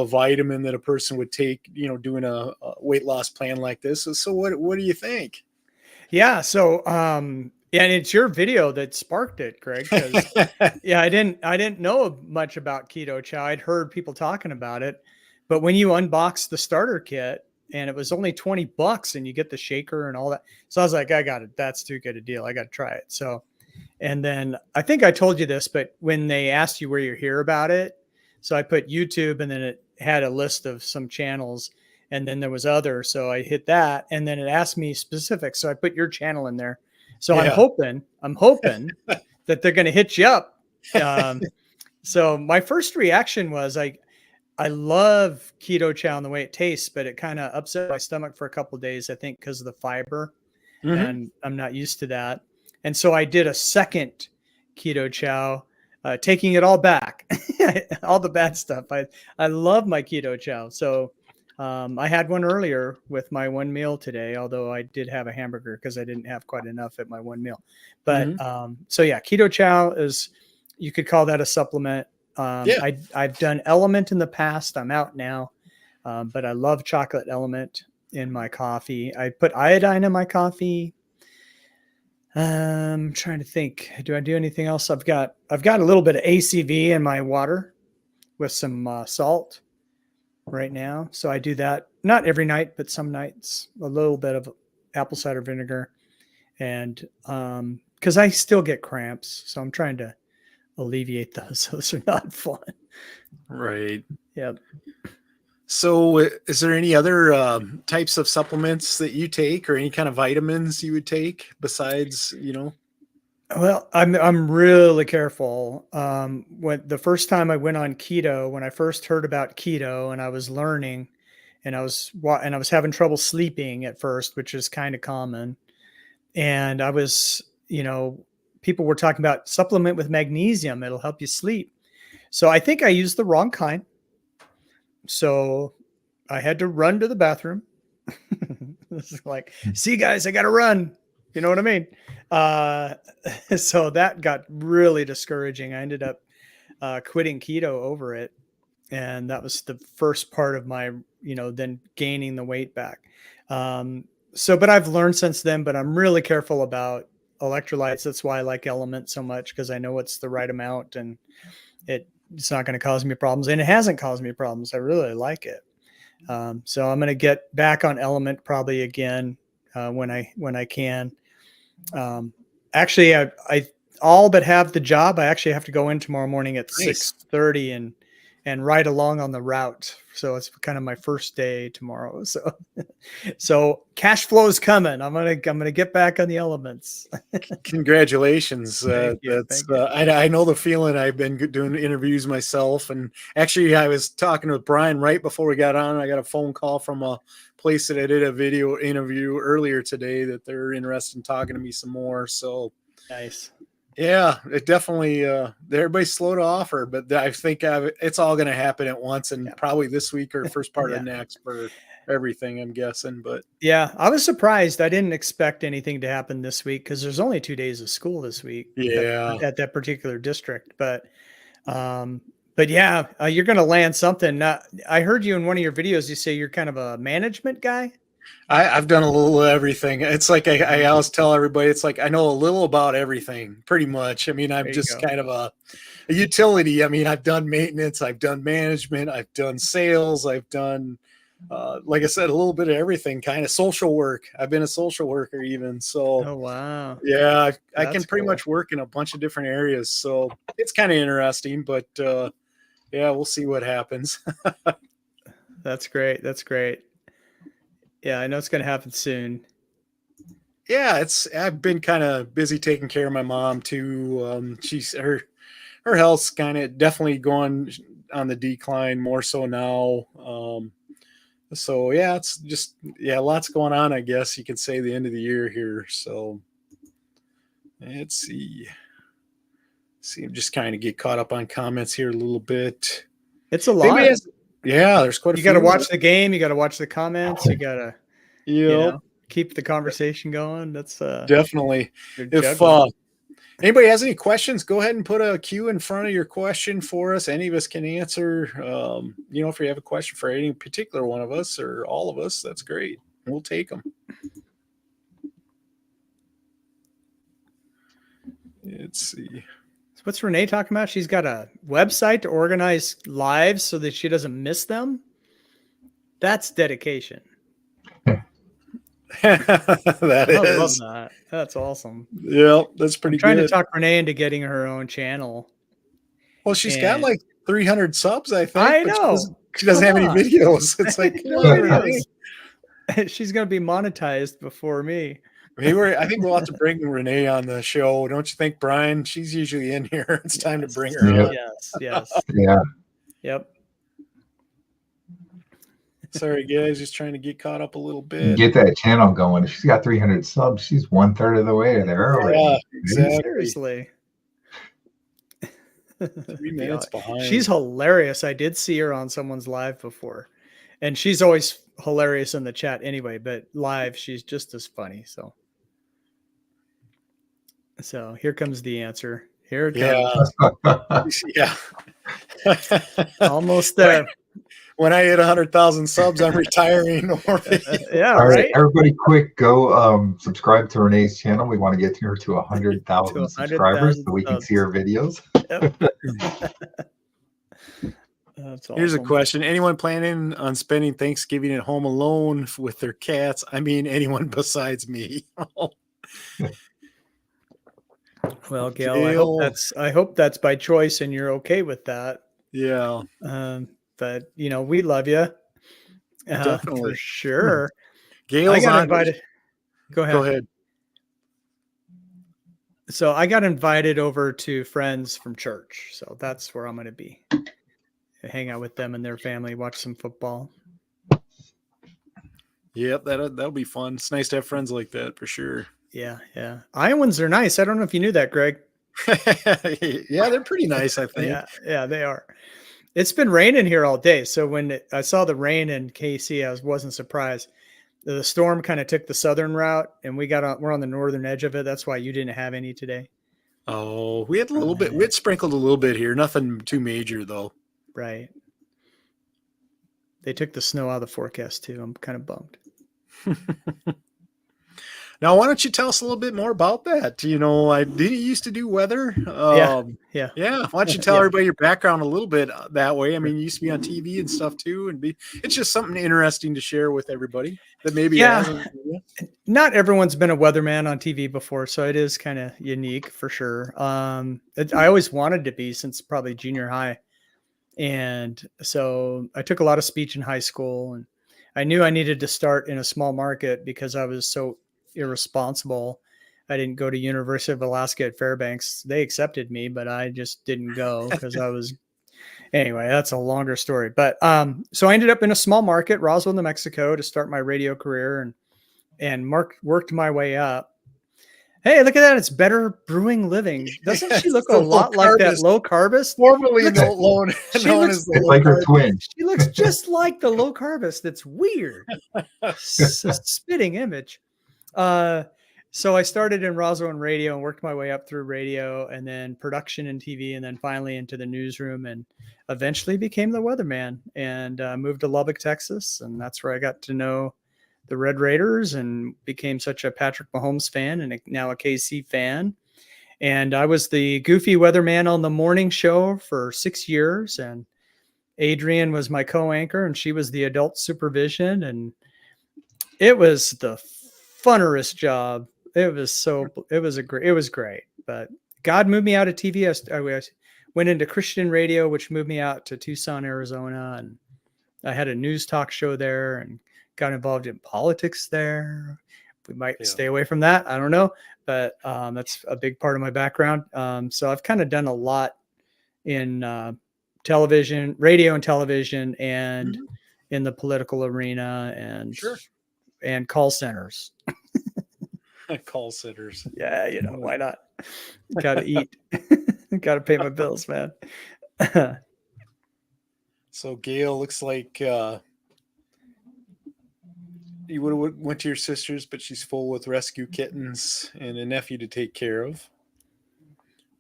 A: vitamin that a person would take. Doing a weight loss plan like this. So what do you think?
C: Yeah. So and it's your video that sparked it, Greg, because yeah, I didn't know much about keto chow. I'd heard people talking about it, but when you unboxed the starter kit and it was only $20 and you get the shaker and all that. So I was like, I got it. That's too good a deal. I got to try it. So, and then I think I told you this, but when they asked you where you hear about it, so I put YouTube and then it had a list of some channels and then there was other. So I hit that and then it asked me specific. So I put your channel in there. So I'm
A: Yeah.
C: hoping that they're going to hit you up. Um, so my first reaction was I love keto chow and the way it tastes, but it kind of upset my stomach for a couple of days, I think, because of the fiber,
A: Hmm.
C: and I'm not used to that. And so I did a second keto chow, taking it all back, all the bad stuff. I love my keto chow. So I had one earlier with my one meal today, although I did have a hamburger because I didn't have quite enough at my one meal. But
A: Hmm.
C: so yeah, keto chow is, you could call that a supplement.
A: Yeah.
C: I've done Element in the past. I'm out now, but I love chocolate Element in my coffee. I put iodine in my coffee. I'm trying to think. Do I do anything else? I've got a little bit of ACV in my water with some salt right now. So I do that not every night, but some nights. A little bit of apple cider vinegar, and because I still get cramps, so I'm trying to alleviate those. Those are not fun.
A: Right.
C: Yep.
A: So, is there any other types of supplements that you take, or any kind of vitamins you would take besides,
C: Well, I'm really careful. When the first time I went on keto, when I first heard about keto and I was learning, and I was having trouble sleeping at first, which is kind of common, and I was, people were talking about supplement with magnesium; it'll help you sleep. So I think I used the wrong kind. So I had to run to the bathroom. This is like, see, guys, I got to run. You know what I mean? Uh, so that got really discouraging. I ended up quitting keto over it. And that was the first part of my, then gaining the weight back. But I've learned since then, but I'm really careful about electrolytes. That's why I like Element so much, because I know it's the right amount and it's not going to cause me problems. And it hasn't caused me problems. I really like it. So I'm going to get back on Element probably again when I can. Um, Actually, I all but have the job. I actually have to go in tomorrow morning at
A: nice.
C: 6:30 and ride along on the route. So it's kind of my first day tomorrow. So cash flow is coming. I'm gonna get back on the elements.
A: Congratulations.
C: Thank you.
A: That's
C: Thank you.
A: I know the feeling. I've been doing interviews myself, and actually, I was talking with Brian right before we got on. I got a phone call from a place that I did a video interview earlier today that they're interested in talking to me some more. So
C: Nice.
A: Yeah, it definitely. Everybody's slow to offer, but I think it's all going to happen at once, and
C: Yeah.
A: probably this week or first part
C: Yeah.
A: of next for everything. I'm guessing, but
C: Yeah, I was surprised. I didn't expect anything to happen this week because there's only 2 days of school this week
A: yeah,
C: at that particular district. Um, but yeah, you're going to land something. I heard you in one of your videos. You say you're kind of a management guy.
A: I've done a little of everything. It's like I always tell everybody, it's like I know a little about everything, pretty much. I mean, I'm
C: There you
A: just
C: go.
A: kind of a utility. I mean, I've done maintenance, I've done management, I've done sales, I've done, like I said, a little bit of everything. Kind of social work. I've been a social worker even. So
C: Oh wow,
A: yeah, I can
C: that's
A: pretty
C: cool.
A: much work in a bunch of different areas. So it's kind of interesting, but yeah, we'll see what happens.
C: That's great. That's great. Yeah, I know it's going to happen soon.
A: Yeah, I've been kind of busy taking care of my mom too. She's her health's kind of definitely going on the decline more so now. So yeah, it's just lots going on. I guess you could say the end of the year here. So let's see. See, just kind of get caught up on comments here a little bit.
C: It's a
A: Anybody
C: lot.
A: has? Yeah, there's quite a
C: You got to
A: few.
C: watch the game. You got to watch the comments. You got to,
A: Yep,
C: keep the conversation going. That's
A: definitely.
C: you're
A: If
C: juggling.
A: anybody has any questions, go ahead and put a Q in front of your question for us. Any of us can answer. If you have a question for any particular one of us or all of us, that's great. We'll take them. Let's see.
C: So what's Renee talking about? She's got a website to organize lives so that she doesn't miss them. That's dedication.
A: That
C: I love
A: is.
C: that. That's awesome.
A: Yep, that's
C: I'm
A: pretty
C: trying to
A: good.
C: talk Renee into getting her own channel.
A: Well, she's got
C: And
A: like 300 subs, I think,
C: I
A: but
C: know.
A: she doesn't
C: Come
A: have any
C: on.
A: videos. It's like, come
C: No
A: on, Renee.
C: videos. She's going to be monetized before me.
A: I think we'll have to bring Renee on the show. Don't you think, Brian? She's usually in here. It's time to bring her
B: Yep.
A: on.
C: Yes.
B: Yeah.
C: Yep.
A: Sorry, guys, just trying to get caught up a little
B: And
A: bit.
B: get that channel going. If she's got 300 subs, she's 1/3 of the way there already.
A: Yeah, exactly.
C: Seriously.
A: 3 minutes behind.
C: She's hilarious. I did see her on someone's live before, and she's always hilarious in the chat anyway, but live, she's just as funny. So here comes the answer. Here it comes.
A: Yeah.
C: Almost there.
A: When I hit 100,000 subs, I'm retiring. No more videos.
C: Yeah,
B: All
C: right.
B: everybody, quick, go subscribe to Renee's channel. We want to get her to 100,000 subscribers so we can see her videos.
C: Yep. That's awesome.
A: Here's a question. Anyone planning on spending Thanksgiving at home alone with their cats? I mean, anyone besides me.
C: Well, Gail, I hope that's by choice and you're okay with that.
A: Yeah.
C: But we love you.
A: Definitely.
C: For sure.
A: Gail's
C: I got
A: on.
C: invited. Go ahead.
A: Go ahead.
C: So I got invited over to friends from church. So that's where I'm going to be. Hang out with them and their family, watch some football.
A: Yep, that'll be fun. It's nice to have friends like that for sure.
C: Yeah. Iowans are nice. I don't know if you knew that, Greg.
A: Yeah, they're pretty nice, I think.
C: Yeah, they are. It's been raining here all day. So when I saw the rain in KC, I wasn't surprised. The storm kind of took the southern route, and we're on the northern edge of it. That's why you didn't have any today.
A: Oh, we had a little bit. We had sprinkled a little bit here. Nothing too major, though.
C: Right. They took the snow out of the forecast, too. I'm kind of bummed.
A: Now, why don't you tell us a little bit more about that? Did you used to do weather?
C: Yeah.
A: Why don't you tell everybody your background a little bit that way? I mean, you used to be on TV and stuff too, it's just something interesting to share with everybody that maybe hasn't.
C: Not everyone's been a weatherman on TV before, so it is kind of unique for sure. I always wanted to be since probably junior high, and so I took a lot of speech in high school, and I knew I needed to start in a small market because I was so irresponsible. I didn't go to University of Alaska at Fairbanks. They accepted me, but I just didn't go because I was anyway, that's a longer story. But so I ended up in a small market, Roswell, New Mexico, to start my radio career and worked my way up. Hey, look at that. It's Better Brewing Living. Doesn't she look a
A: The
C: lot like that low carbist?
A: formerly
C: Looks-
A: known
C: She
A: known
C: looks
A: as the
B: It's
A: low
B: like her
A: carb.
B: twin.
C: she looks just like the low carbist. That's weird. Spitting image. Uh, so I started in Roswell and radio and worked my way up through radio and then production and TV and then finally into the newsroom and eventually became the weatherman and moved to Lubbock, Texas. And that's where I got to know the Red Raiders and became such a Patrick Mahomes fan and now a KC fan. And I was the goofy weatherman on the morning show for 6 years. And Adrian was my co-anchor and she was the adult supervision. And it was the funnerest job. It was great. But God moved me out of TV. I went into Christian radio, which moved me out to Tucson, Arizona. And I had a news talk show there and got involved in politics there. We might stay away from that. I don't know, but that's a big part of my background. So I've kind of done a lot in television, radio and television, and in the political arena and call centers.
A: Call centers.
C: Yeah, why not? Got to eat. Got to pay my bills, man.
A: So Gail, looks like you would have went to your sister's, but she's full with rescue kittens and a nephew to take care of.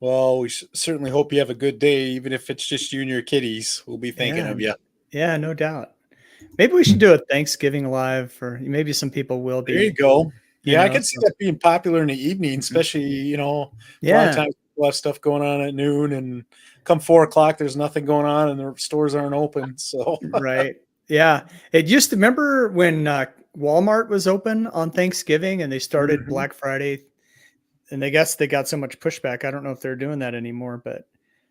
A: Well, we certainly hope you have a good day, even if it's just you and your kitties. We'll be thinking of you.
C: Yeah, no doubt. Maybe we should do a Thanksgiving live, or maybe some people will be.
A: There you go. Yeah, I can see that being popular in the evening, especially, a lot of times people have stuff going on at noon and come 4:00, there's nothing going on and the stores aren't open. So,
C: right. Yeah. It used to, remember when Walmart was open on Thanksgiving and they started Black Friday, and they got so much pushback. I don't know if they're doing that anymore, but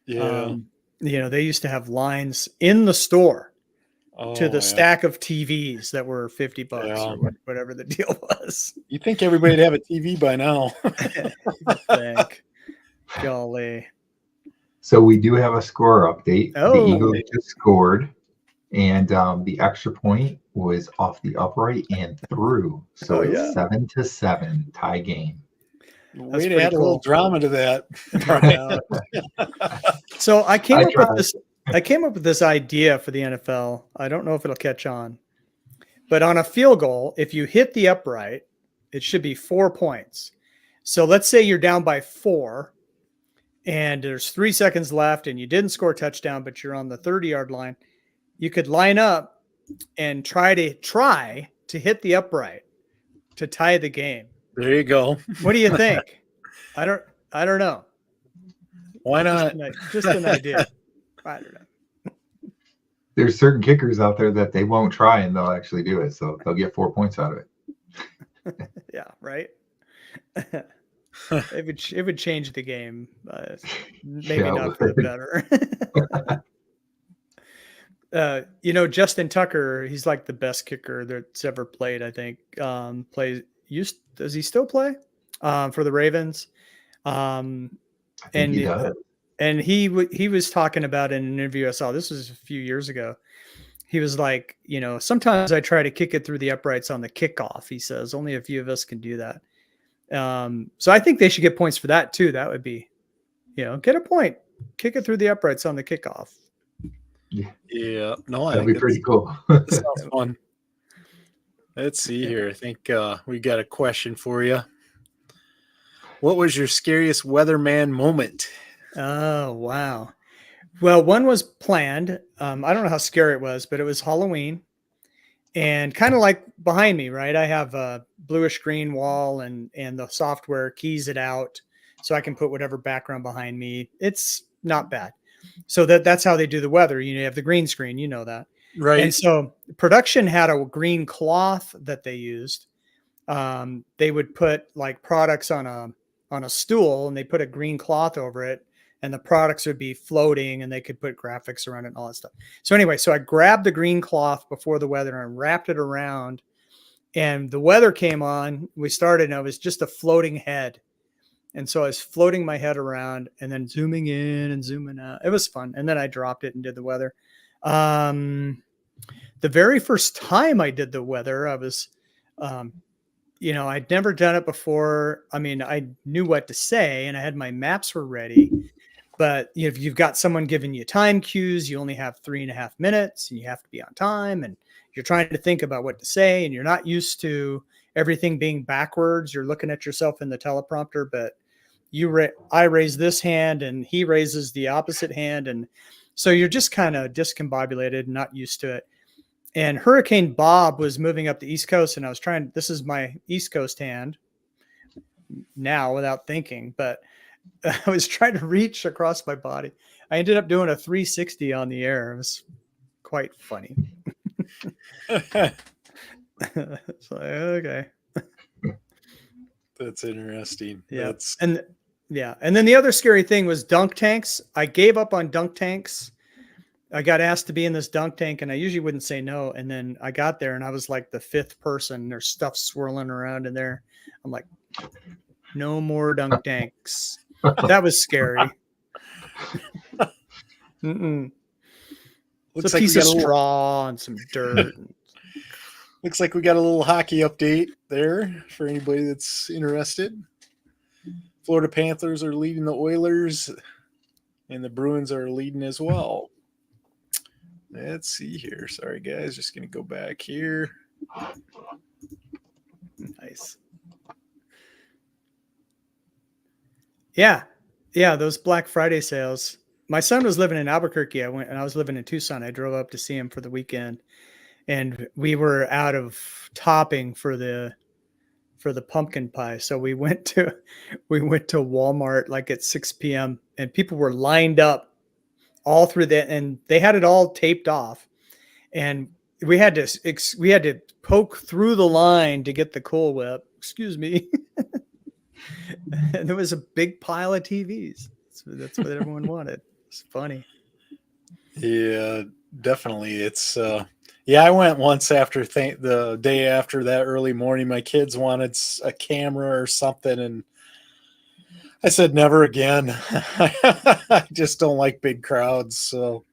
C: they used to have lines in the store to the stack of TVs that were $50 or whatever the deal was.
A: You think everybody'd have a TV by now?
C: Think. Golly.
B: So we do have a score update.
C: Oh.
B: The Eagles just scored, and the extra point was off the upright and through. So it's 7-7 tie game.
A: Way to add a little drama to that.
C: So I came up with this idea for the NFL. I don't know if it'll catch on, but on a field goal, if you hit the upright, it should be 4 points. So let's say you're down by 4 and there's 3 seconds left and you didn't score a touchdown, but you're on the 30-yard line. You could line up and try to hit the upright to tie the game.
A: There you go.
C: What do you think? I don't know.
A: Why not?
C: Just an idea. I don't know.
B: There's certain kickers out there that they won't try and they'll actually do it. So they'll get 4 points out of it.
C: Yeah, right. It would change the game. Maybe not for the better. Justin Tucker, he's like the best kicker that's ever played, I think. Does he still play for the Ravens?
B: I think he does.
C: And he was talking about in an interview I saw, this was a few years ago. He was like, sometimes I try to kick it through the uprights on the kickoff. He says only a few of us can do that. So I think they should get points for that too. That would be, get a point, kick it through the uprights on the kickoff.
A: Yeah. No,
B: that'd be pretty cool.
A: That sounds fun. Let's see here. I think we got a question for you. What was your scariest weatherman moment?
C: Oh, wow. Well, one was planned. I don't know how scary it was, but it was Halloween. And kind of like behind me, right? I have a bluish green wall and the software keys it out so I can put whatever background behind me. It's not bad. So that's how they do the weather. You have the green screen, that.
A: Right.
C: And so production had a green cloth that they used. They would put like products on a stool and they put a green cloth over it and the products would be floating and they could put graphics around it and all that stuff. So anyway, so I grabbed the green cloth before the weather and wrapped it around and the weather came on. We started and I was just a floating head. And so I was floating my head around and then zooming in and zooming out. It was fun. And then I dropped it and did the weather. The very first time I did the weather, I was you know, I'd never done it before. I mean, I knew what to say and I had my maps were ready, but if you've got someone giving you time cues, you only have 3.5 minutes and you have to be on time and you're trying to think about what to say and you're not used to everything being backwards. You're looking at yourself in the teleprompter, but I raise this hand and he raises the opposite hand. And so you're just kind of discombobulated and not used to it. And Hurricane Bob was moving up the East Coast and I was trying, this is my East Coast hand now without thinking, but I was trying to reach across my body. I ended up doing a 360 on the air. It was quite funny. It's like, okay.
A: That's interesting.
C: Yeah. And then the other scary thing was dunk tanks. I gave up on dunk tanks. I got asked to be in this dunk tank and I usually wouldn't say no. And then I got there and I was like the 5th person. There's stuff swirling around in there. I'm like, no more dunk tanks. That was scary. Looks it's a piece of straw and some dirt.
A: Looks like we got a little hockey update there for anybody that's interested. Florida Panthers are leading the Oilers, and the Bruins are leading as well. Let's see here. Sorry, guys. Just going to go back here.
C: Nice. Yeah. Yeah, those Black Friday sales. My son was living in Albuquerque. I was living in Tucson. I drove up to see him for the weekend. And we were out of topping for the pumpkin pie. So we went to Walmart like at 6 p.m. and people were lined up all through that and they had it all taped off. And we had to poke through the line to get the Cool Whip. Excuse me. And there was a big pile of TVs. That's what everyone wanted. It's funny.
A: Yeah, definitely. It's yeah, I went once after the day after that early morning. My kids wanted a camera or something, and I said never again. I just don't like big crowds. So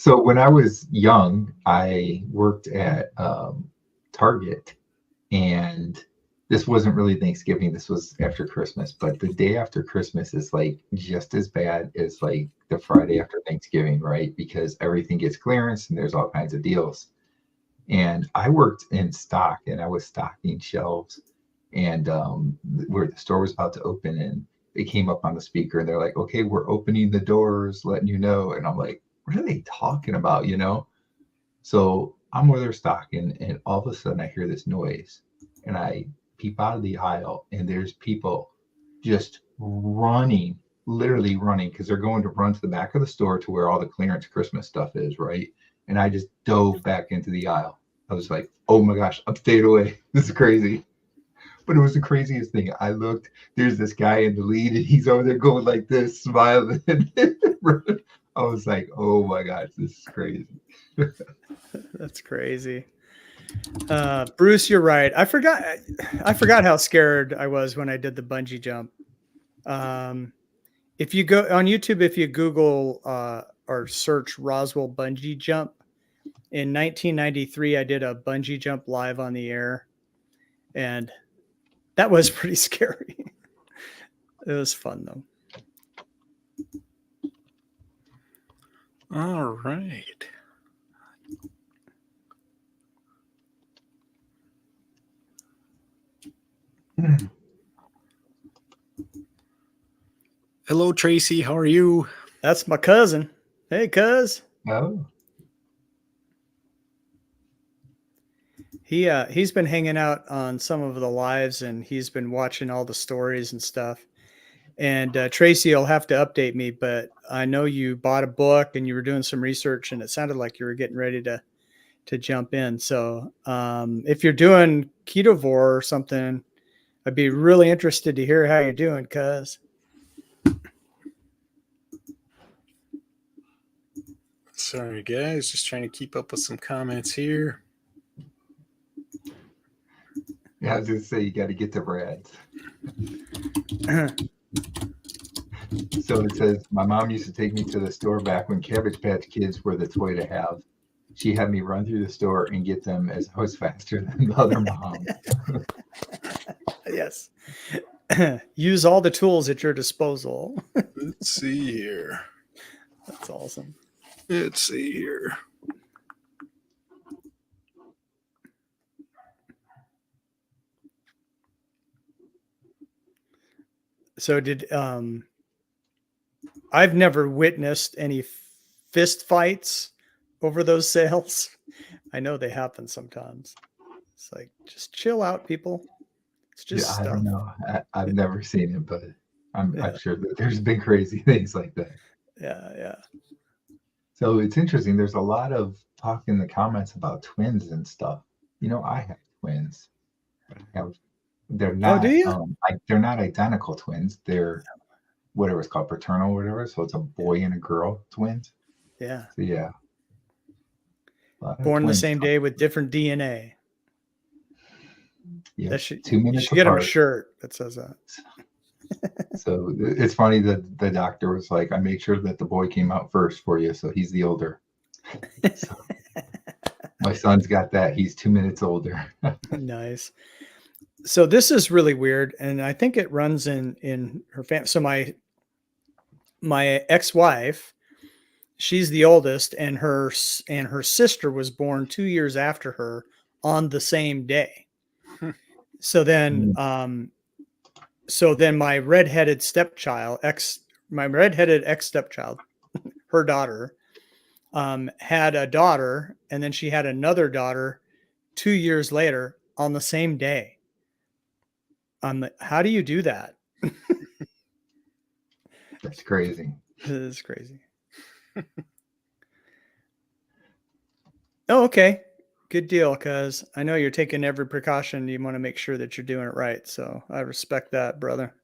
B: when I was young, I worked at Target, and this wasn't really Thanksgiving. This was after Christmas, but the day after Christmas is like just as bad as like the Friday after Thanksgiving, right? Because everything gets clearance and there's all kinds of deals. And I worked in stock and I was stocking shelves, and where the store was about to open, and they came up on the speaker and they're like, okay, we're opening the doors, letting you know. And I'm like, what are they talking about? You know? So I'm where they're stocking, and all of a sudden I hear this noise and I peep out of the aisle, and there's people just running, literally running, because they're going to run to the back of the store to where all the clearance Christmas stuff is, right? And I just dove back into the aisle. I was like, oh my gosh, I'm staying away. This is crazy. But it was the craziest thing. I looked, there's this guy in the lead, and he's over there going like this, smiling. I was like, oh my gosh, this is crazy.
C: That's crazy. Bruce, you're right. I forgot how scared I was when I did the bungee jump. If you go on YouTube, if you Google or search Roswell bungee jump, in 1993, I did a bungee jump live on the air, and that was pretty scary. It was fun though.
A: All right. Hello, Tracy. How are you?
C: That's my cousin. Hey, cuz.
B: Oh.
C: He's been hanging out on some of the lives, and he's been watching all the stories and stuff. And Tracy, you'll have to update me, but I know you bought a book and you were doing some research, and it sounded like you were getting ready to jump in. So if you're doing ketovore or something, I'd be really interested to hear how you're doing, cuz.
A: Sorry, guys. Just trying to keep up with some comments here.
B: Yeah, I was going to say, you got to get the Brads. So it says, my mom used to take me to the store back when Cabbage Patch Kids were the toy to have. She had me run through the store and get them as I was faster than the other mom.
C: Yes. Use all the tools at your disposal.
A: Let's see here.
C: That's awesome.
A: Let's see here.
C: So did I've never witnessed any fist fights over those sales. I know they happen sometimes. It's like, just chill out, people. It's just
B: Yeah, I
C: stuff.
B: don't know. I've never seen it, but I'm
C: Yeah.
B: sure that there's been crazy things like that.
C: Yeah.
B: So it's interesting. There's a lot of talk in the comments about twins and stuff. I have twins, but they're
C: Oh, do
B: not
C: you?
B: they're not identical twins. They're whatever it's called, paternal or whatever. So it's a boy and a girl twins.
C: Yeah.
B: So yeah, a lot of
C: Born the
B: twins.
C: same day with different DNA.
B: Yeah,
C: That should,
B: 2
C: you
B: minutes
C: should get him a
B: apart.
C: shirt that says that.
B: So it's funny that the doctor was like, I made sure that the boy came out first for you, so he's the older. So my son's got that. He's 2 minutes older.
C: Nice. So this is really weird, and I think it runs in her family. So my ex-wife, she's the oldest, and her sister was born 2 years after her on the same day. So then my redheaded ex stepchild, her daughter, had a daughter, and then she had another daughter 2 years later on the same day. How do you do that?
B: That's crazy.
C: This is crazy. Oh, okay. Good deal, because I know you're taking every precaution. You want to make sure that you're doing it right. So I respect that, brother.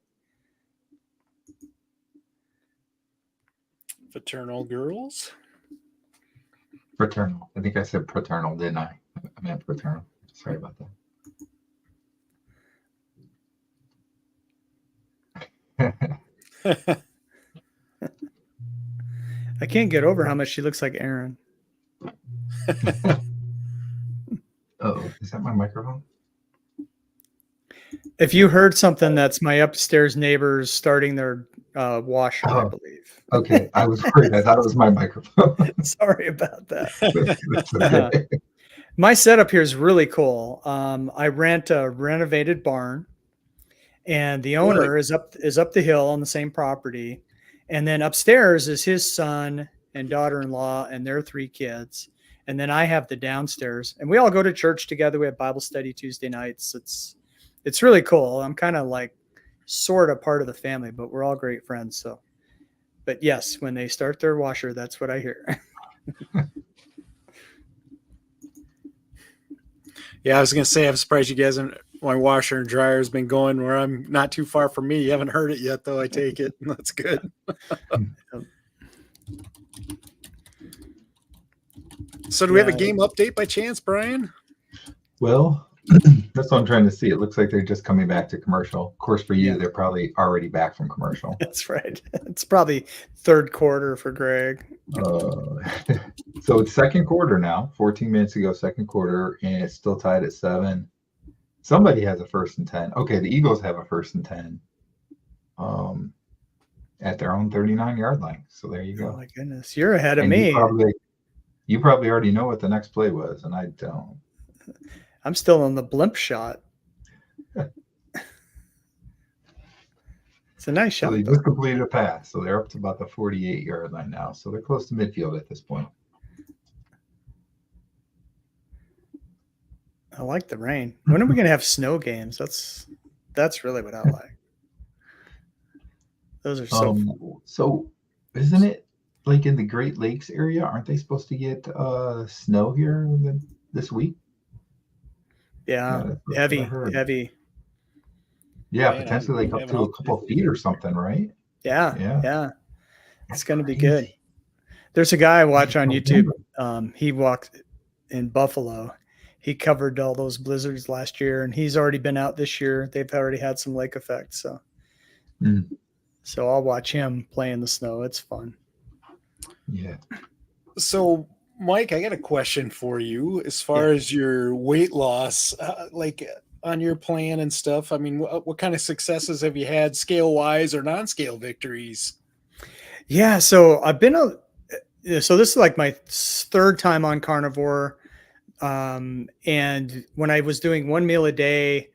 A: Fraternal girls.
B: Fraternal. I think I said paternal, didn't I? I meant fraternal. Sorry about that.
C: I can't get over how much she looks like Aaron.
B: Oh, is that my microphone?
C: If you heard something, that's my upstairs neighbors starting their washer, I believe.
B: Okay. I was worried. I thought it was my microphone.
C: Sorry about that.
B: That's okay.
C: My setup here is really cool. I rent a renovated barn, and the owner is up the hill on the same property, and then upstairs is his son and daughter-in-law and their 3 kids, and then I have the downstairs, and we all go to church together. We have Bible study Tuesday nights. It's really cool. I'm kind of like sort of part of the family, but we're all great friends. So, but yes, when they start their washer, that's what I hear.
A: Yeah, I was gonna say I'm surprised you guys haven't. My washer and dryer has been going where I'm not too far from me. You haven't heard it yet, though. I take it. That's good. So, do we have a game update by chance, Brian?
B: Well, that's what I'm trying to see. It looks like they're just coming back to commercial. Of course, for you, they're probably already back from commercial.
C: That's right. It's probably third quarter for Greg.
B: So it's second quarter now. 14 minutes ago, second quarter, and it's still tied at 7. Somebody has a 1st and 10. Okay, the Eagles have a 1st and 10 at their own 39-yard line. So there you go.
C: Oh my goodness, you're ahead of
B: And
C: me.
B: You probably already know what the next play was, and I don't.
C: I'm still on the blimp shot. It's a nice shot.
B: So they just completed a pass. So they're up to about the 48-yard line now. So they're close to midfield at this point.
C: I like the rain. When are we going to have snow games? That's really what I like. Those are so cool.
B: So isn't it like in the Great Lakes area? Aren't they supposed to get snow here this week?
C: Yeah, heavy.
B: Yeah, potentially like up to a couple feet or something, right?
C: Yeah. It's going to be good. There's a guy I watch on YouTube. He walked in Buffalo. He covered all those blizzards last year, and he's already been out this year. They've already had some lake effects. So I'll watch him play in the snow. It's fun.
B: Yeah.
A: So, Mike, I got a question for you as far as your weight loss. Like, on your plan and stuff? I mean, what kind of successes have you had, scale wise or non-scale victories?
C: Yeah, so I've been so this is like my third time on carnivore. And when I was doing one meal a day,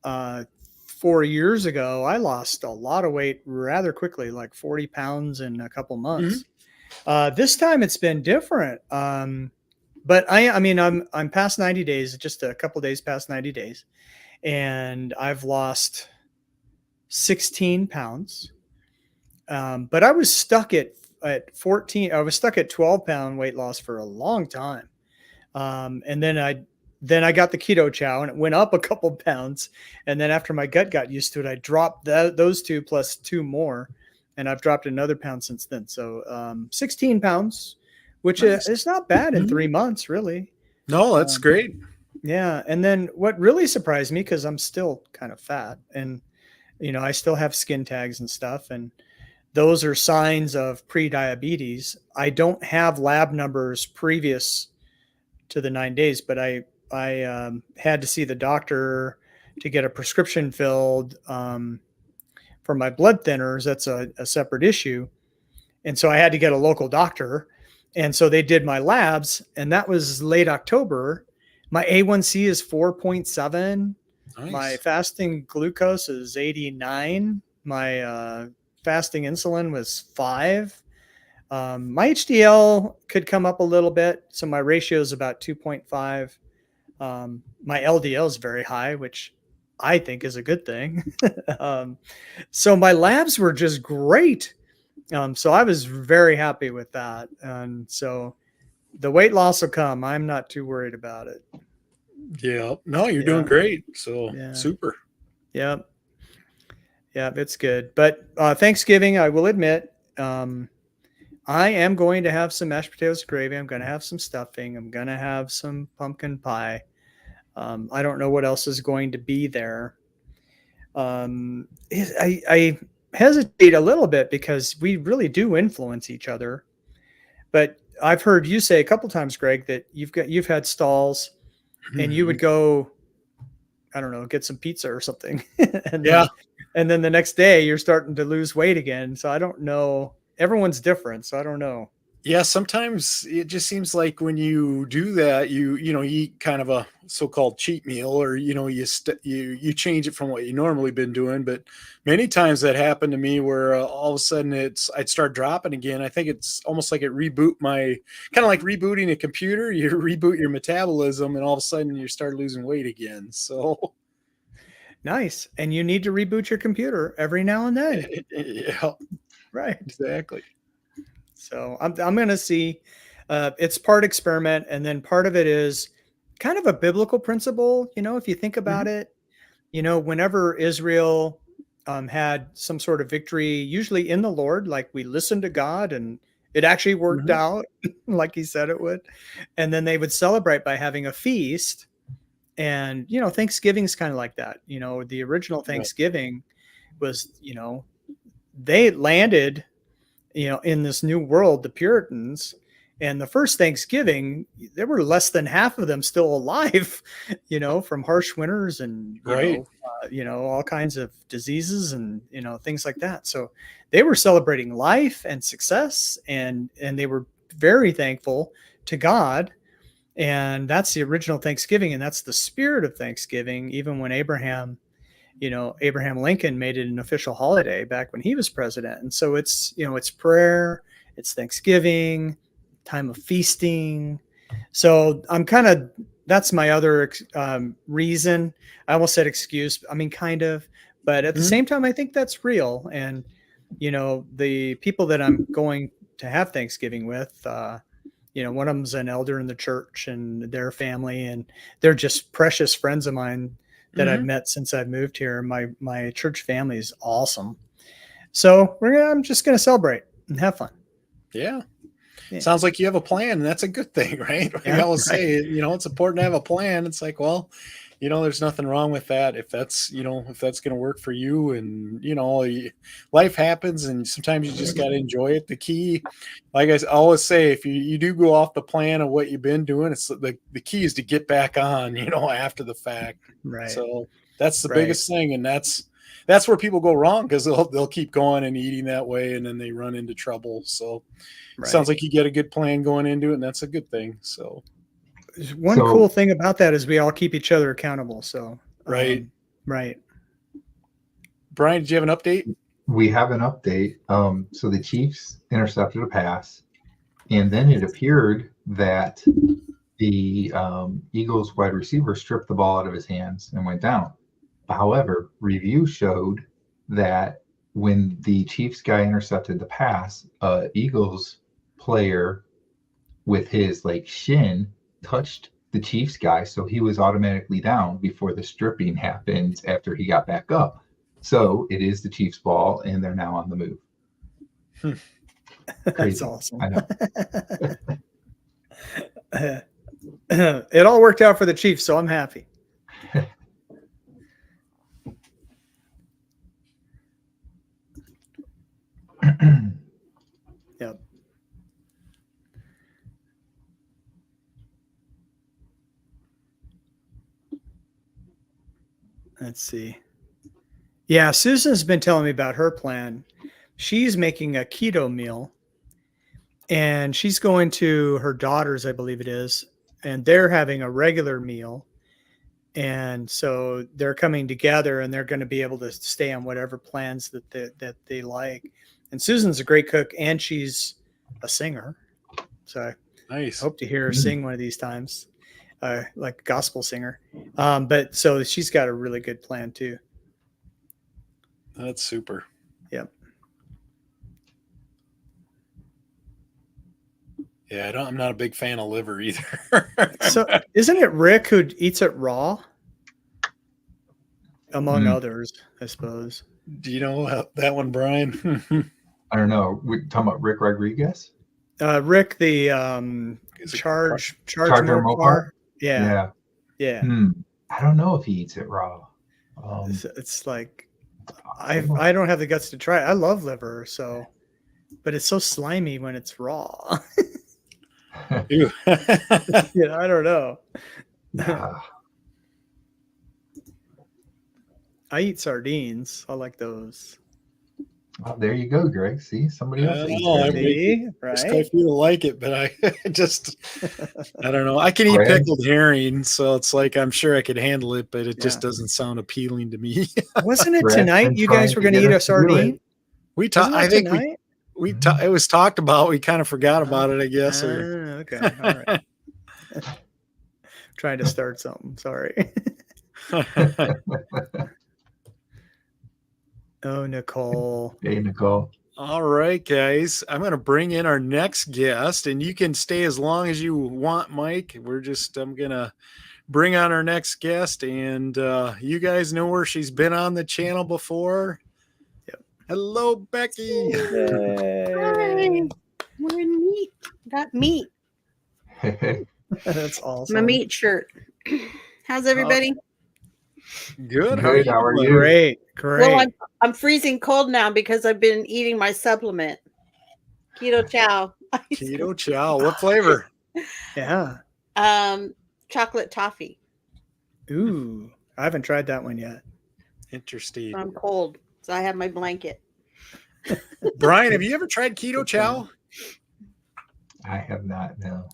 C: uh, 4 years ago, I lost a lot of weight rather quickly, like 40 pounds in a couple
A: Mhm.
C: months. This time it's been different. But I mean, I'm past 90 days, just a couple days past 90 days, and I've lost 16 pounds. But I was stuck at 14. I was stuck at 12-pound weight loss for a long time. And then I got the keto chow and it went up a couple pounds. And then after my gut got used to it, I dropped those two plus two more, and I've dropped another pound since then. So 16 pounds, which
A: Nice.
C: is not bad in
A: Mhm.
C: 3 months, really.
A: No, that's
C: Um,
A: great.
C: yeah. And then what really surprised me, because I'm still kind of fat, and I still have skin tags and stuff, and those are signs of pre-diabetes. I don't have lab numbers previous to the 9 days, but I had to see the doctor to get a prescription filled for my blood thinners. That's a separate issue, and so I had to get a local doctor, and so they did my labs, and that was late October. My A1C is 4.7. My
A: Nice.
C: fasting glucose is 89. My fasting insulin was 5. My HDL could come up a little bit. So my ratio is about 2.5. My LDL is very high, which I think is a good thing. um, so my labs were just great. So I was very happy with that. And so the weight loss will come. I'm not too worried about it.
A: Yeah. No, you're doing
C: Yeah.
A: great. So
C: Yeah.
A: super.
C: Yep. Yeah. It's good. But Thanksgiving, I will admit, I am going to have some mashed potatoes and gravy. I'm going to have some stuffing. I'm going to have some pumpkin pie. I don't know what else is going to be there. I hesitate a little bit because we really do influence each other. But I've heard you say a couple times, Greg, that you've had stalls and you would
A: Mhm.
C: go, I don't know, get some pizza or something, and
A: Yeah.
C: then the next day you're starting to lose weight again. So I don't know. Everyone's different, so I don't know.
A: Yeah, sometimes it just seems like when you do that, you eat kind of a so-called cheat meal, or you change it from what you normally been doing. But many times that happened to me where all of a sudden I'd start dropping again. I think it's almost like it reboot my kind of like rebooting a computer. You reboot your metabolism, and all of a sudden you start losing weight again. So
C: Nice. And you need to reboot your computer every now and then.
A: yeah,
C: Right.
A: exactly.
C: So I'm going to see. It's part experiment, and then part of it is kind of a biblical principle. If you think
A: Mhm,
C: about it, whenever Israel had some sort of victory, usually in the Lord, like we listened to God and it actually worked
A: mhm.
C: out like He said it would, and then they would celebrate by having a feast. And Thanksgiving is kind of like that. The original
A: Right,
C: Thanksgiving was, they landed in this new world, the Puritans, and the first Thanksgiving, there were less than half of them still alive, from harsh winters and,
A: right,
C: all kinds of diseases and, things like that. So they were celebrating life and success, and they were very thankful to God. And that's the original Thanksgiving. And that's the spirit of Thanksgiving, even when Abraham Lincoln made it an official holiday back when he was president. And so it's prayer, it's Thanksgiving, time of feasting. So that's my other reason. I almost said excuse. I mean, kind of, but at the
A: mhm,
C: same time, I think that's real. And, the people that I'm going to have Thanksgiving with, one of them's an elder in the church and their family, and they're just precious friends of mine that I've
A: mhm.
C: met since I've moved here. My church family is awesome. So I'm just gonna celebrate and have fun.
A: Yeah.
C: Yeah.
A: Sounds like you have a plan, and that's a good thing, right? We
C: Yeah.
A: always
C: Right.
A: say, it's important to have a plan. It's like, well, there's nothing wrong with that. If that's going to work for you, and life happens, and sometimes you just got to enjoy it. The key, like I always say, if you do go off the plan of what you've been doing, it's the key is to get back on, after the fact.
C: Right.
A: So that's the biggest thing, and that's where people go wrong, because they'll keep going and eating that way, and then they run into trouble. So it sounds like you get a good plan going into it, and that's a good thing. So
C: one cool thing about that is we all keep each other accountable. So
A: right.
C: Brian,
A: did you have an update?
B: We have an update. So the Chiefs intercepted a pass, and then it appeared that the Eagles wide receiver stripped the ball out of his hands and went down. However, review showed that when the Chiefs guy intercepted the pass, Eagles player with his shin touched the Chiefs guy, so he was automatically down before the stripping happened after he got back up. So it is the Chiefs' ball, and they're now on the move.
C: That's awesome.
B: I
C: know. It all worked out for the Chiefs, so I'm happy. Yep. Let's see. Yeah, Susan's been telling me about her plan. She's making a keto meal, and she's going to her daughter's, I believe it is, and they're having a regular meal. And so they're coming together, and they're going to be able to stay on whatever plans that they like. And Susan's a great cook, and she's a singer. So I hope to hear her sing one of these times, like a gospel singer. But so she's got a really good plan too.
A: That's super.
C: Yep.
A: Yeah, I'm not a big fan of liver either.
C: So isn't it Rick who eats it raw? Among others, I suppose.
A: Do you know that one, Brian?
B: I don't know. We're talking about Rick Rodriguez?
C: Rick, the Charge Mopar. Yeah.
B: I don't know if he eats it raw.
C: It's like I don't have the guts to try it. I love liver, but it's so slimy when it's raw.
A: Ew.
C: I don't know. I eat sardines. I like those.
B: Oh, there you go, Greg. See, somebody else eats
C: it. Right?
A: I feel like it, but I don't know. I can eat pickled herring, so it's like I'm sure I could handle it, but it just doesn't sound appealing to me.
C: Wasn't it tonight you guys were going to eat a sardine?
A: We talked. I think it was talked about. We kind of forgot about it, I guess.
C: Okay, all right. Trying to start something. Sorry. Oh, Nicole.
B: Hey, Nicole.
A: All right, guys. I'm going to bring in our next guest, and you can stay as long as you want, Mike. I'm going to bring on our next guest, and you guys know her. She's been on the channel before.
C: Yep.
A: Hello, Becky.
D: Hi. We're in meat. Got meat.
C: That's awesome.
D: My meat shirt. How's everybody?
A: Good.
B: How are you?
C: Great.
D: Well, I'm freezing cold now because I've been eating my supplement. Keto Chow.
A: Keto Chow. What flavor?
C: Yeah.
D: Chocolate toffee.
C: Ooh, I haven't tried that one yet.
A: Interesting.
D: I'm cold, so I have my blanket.
A: Brian, have you ever tried Keto Chow?
B: I have not, no.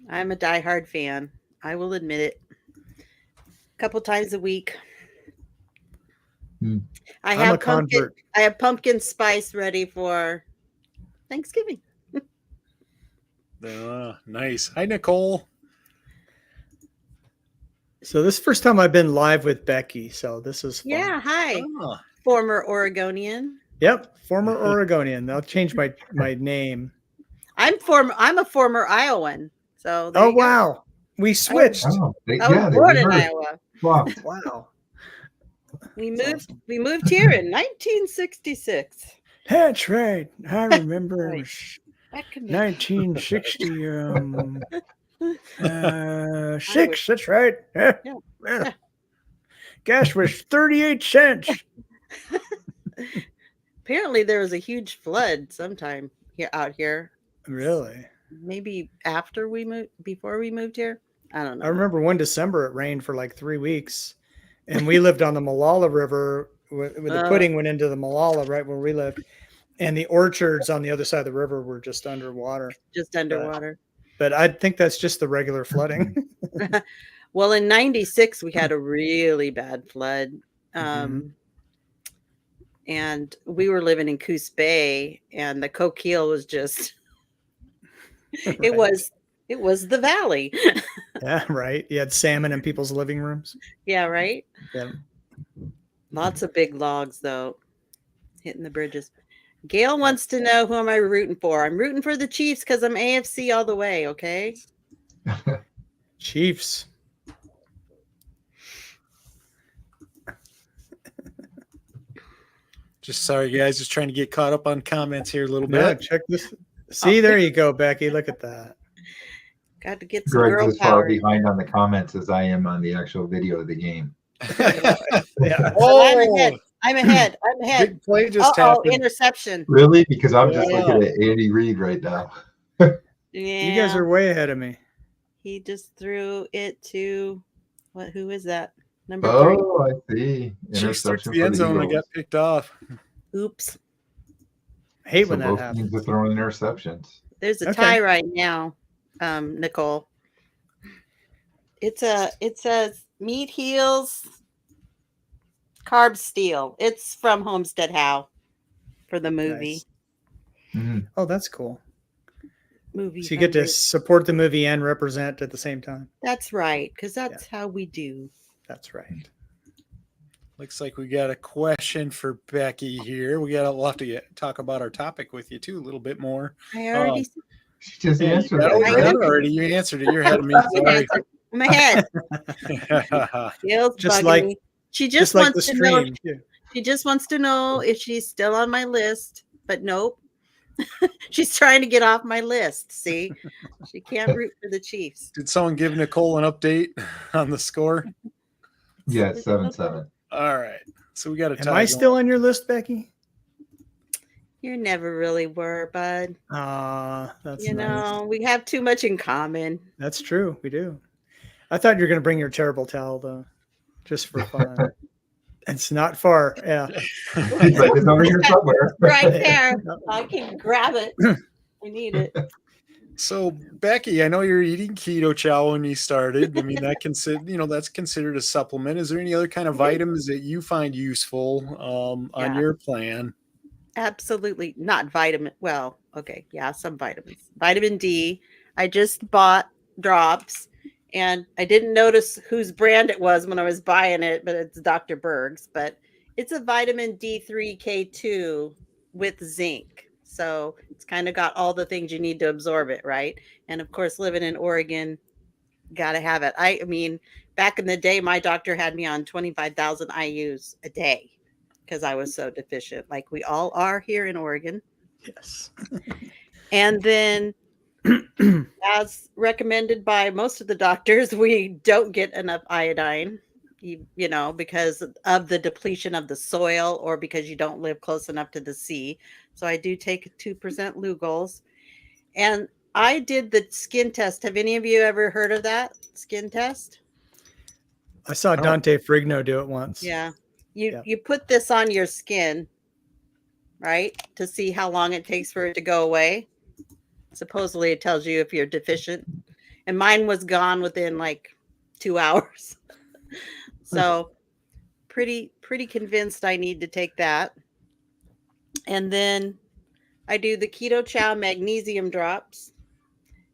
D: I'm a diehard fan. I will admit it. A couple times a week. I have pumpkin spice ready for Thanksgiving.
A: Nice. Hi, Nicole.
C: So this is the first time I've been live with Becky, so this is fun.
D: Yeah, hi. Former Oregonian.
C: Yep, former Oregonian. I'll change my name.
D: I'm a former Iowan. So
C: wow. We switched.
D: I was born in Iowa.
C: Wow.
D: We moved here in 1966.
C: That's right. I remember it was 1960. Six. That's right. Yeah.
D: Yeah.
C: Yeah. Gas was 38 cents.
D: Apparently, there was a huge flood sometime out here.
C: Really?
D: Maybe after we moved, before we moved here. I don't
C: I
D: know.
C: remember one December it rained for like 3 weeks, and we lived on the Malala River. With the pudding went into the Malala right where we lived, and the orchards on the other side of the river were just underwater.
D: Just underwater.
C: But I think that's just the regular flooding.
D: Well, in '96 we had a really bad flood, and we were living in Coos Bay, and the Coquille was just
C: Right.
D: it was the valley.
C: Yeah, right. You had salmon in people's living rooms.
D: Yeah, right.
C: Yeah.
D: Lots of big logs though, hitting the bridges. Gail wants to know who am I rooting for. I'm rooting for the Chiefs because I'm AFC all the way. Okay.
C: Chiefs.
A: Just sorry, guys. Just trying to get caught up on comments here a little
C: Yeah,
A: bit.
C: check this. See, there you go, Becky. Look at that.
D: Got to get some
B: Greg's
D: girl
B: as far
D: power.
B: behind on the comments as I am on the actual video of the game.
C: Yeah.
A: Oh,
D: I'm ahead.
A: big play just
D: Oh,
A: happened.
D: interception.
B: Really? Because I'm just
A: Yeah.
B: looking at Andy Reid right now.
D: Yeah.
C: You guys are way ahead of me.
D: He just threw it to what? Who is that? Number
B: Oh, I see.
A: Chiefs threw
B: Interception
A: to the
B: for
A: end
B: the
A: zone and
B: Eagles.
A: got picked off.
D: 3. Oops.
C: I hate
B: So
C: when that
B: both
C: happens.
B: teams are throwing interceptions.
D: There's a
C: Okay.
D: tie right now, Nicole. It says meat heels, carb steel. It's from Homestead How for the movie.
C: Nice.
B: Mhm.
C: Oh, that's cool.
D: Movie.
C: So you get to
D: fundraiser.
C: support the movie and represent at the same time.
D: That's right, because that's how we do.
C: That's right.
A: Looks like we got a question for Becky here. We'll have to talk about our topic with you too a little bit more.
D: I already said
B: She just
A: Yeah,
B: answered that,
A: you
B: right?
A: got it already. You answered it. You're ahead of me. Sorry.
D: I'm ahead. Gail's
C: Just
D: bugging
C: like-
D: me. She
C: Just
D: just
C: like the
D: wants to know.
C: stream. Yeah.
D: She just wants to know if she's still on my list, but nope. She's trying to get off my list. See, she can't root for the Chiefs.
A: Did someone give Nicole an update on the score?
B: Yeah, 7-7.
A: All right. So we got a tie.
C: Am I still on your list, Becky?
D: You never really were, bud.
C: That's
D: You
C: nice.
D: know, we have too much in common.
C: That's true. We do. I thought you were going to bring your terrible towel, though, just for fun. It's not far. Yeah.
B: He's like, it's over here somewhere.
D: Right there. I can grab it. I need it.
A: So Becky, I know you're eating keto chow when you started. I mean, that's considered a supplement. Is there any other kind of vitamins that you find useful on
D: Yeah.
A: your plan?
D: Absolutely not vitamin. Well, okay. Yeah, some vitamins. Vitamin D. I just bought drops and I didn't notice whose brand it was when I was buying it, but it's Dr. Berg's. But it's a vitamin D3 K2 with zinc. So it's kind of got all the things you need to absorb it, right? And of course, living in Oregon, got to have it. I mean, back in the day, my doctor had me on 25,000 IUs a day because I was so deficient, like we all are here in Oregon.
C: Yes.
D: And then, as recommended by most of the doctors, we don't get enough iodine, you know, because of the depletion of the soil or because you don't live close enough to the sea. So I do take 2% Lugol's. And I did the skin test. Have any of you ever heard of that skin test?
C: I saw Dante Frigno do it once.
D: Yeah. You put this on your skin, right? To see how long it takes for it to go away. Supposedly it tells you if you're deficient. And mine was gone within like 2 hours. So pretty convinced I need to take that. And then I do the Keto Chow magnesium drops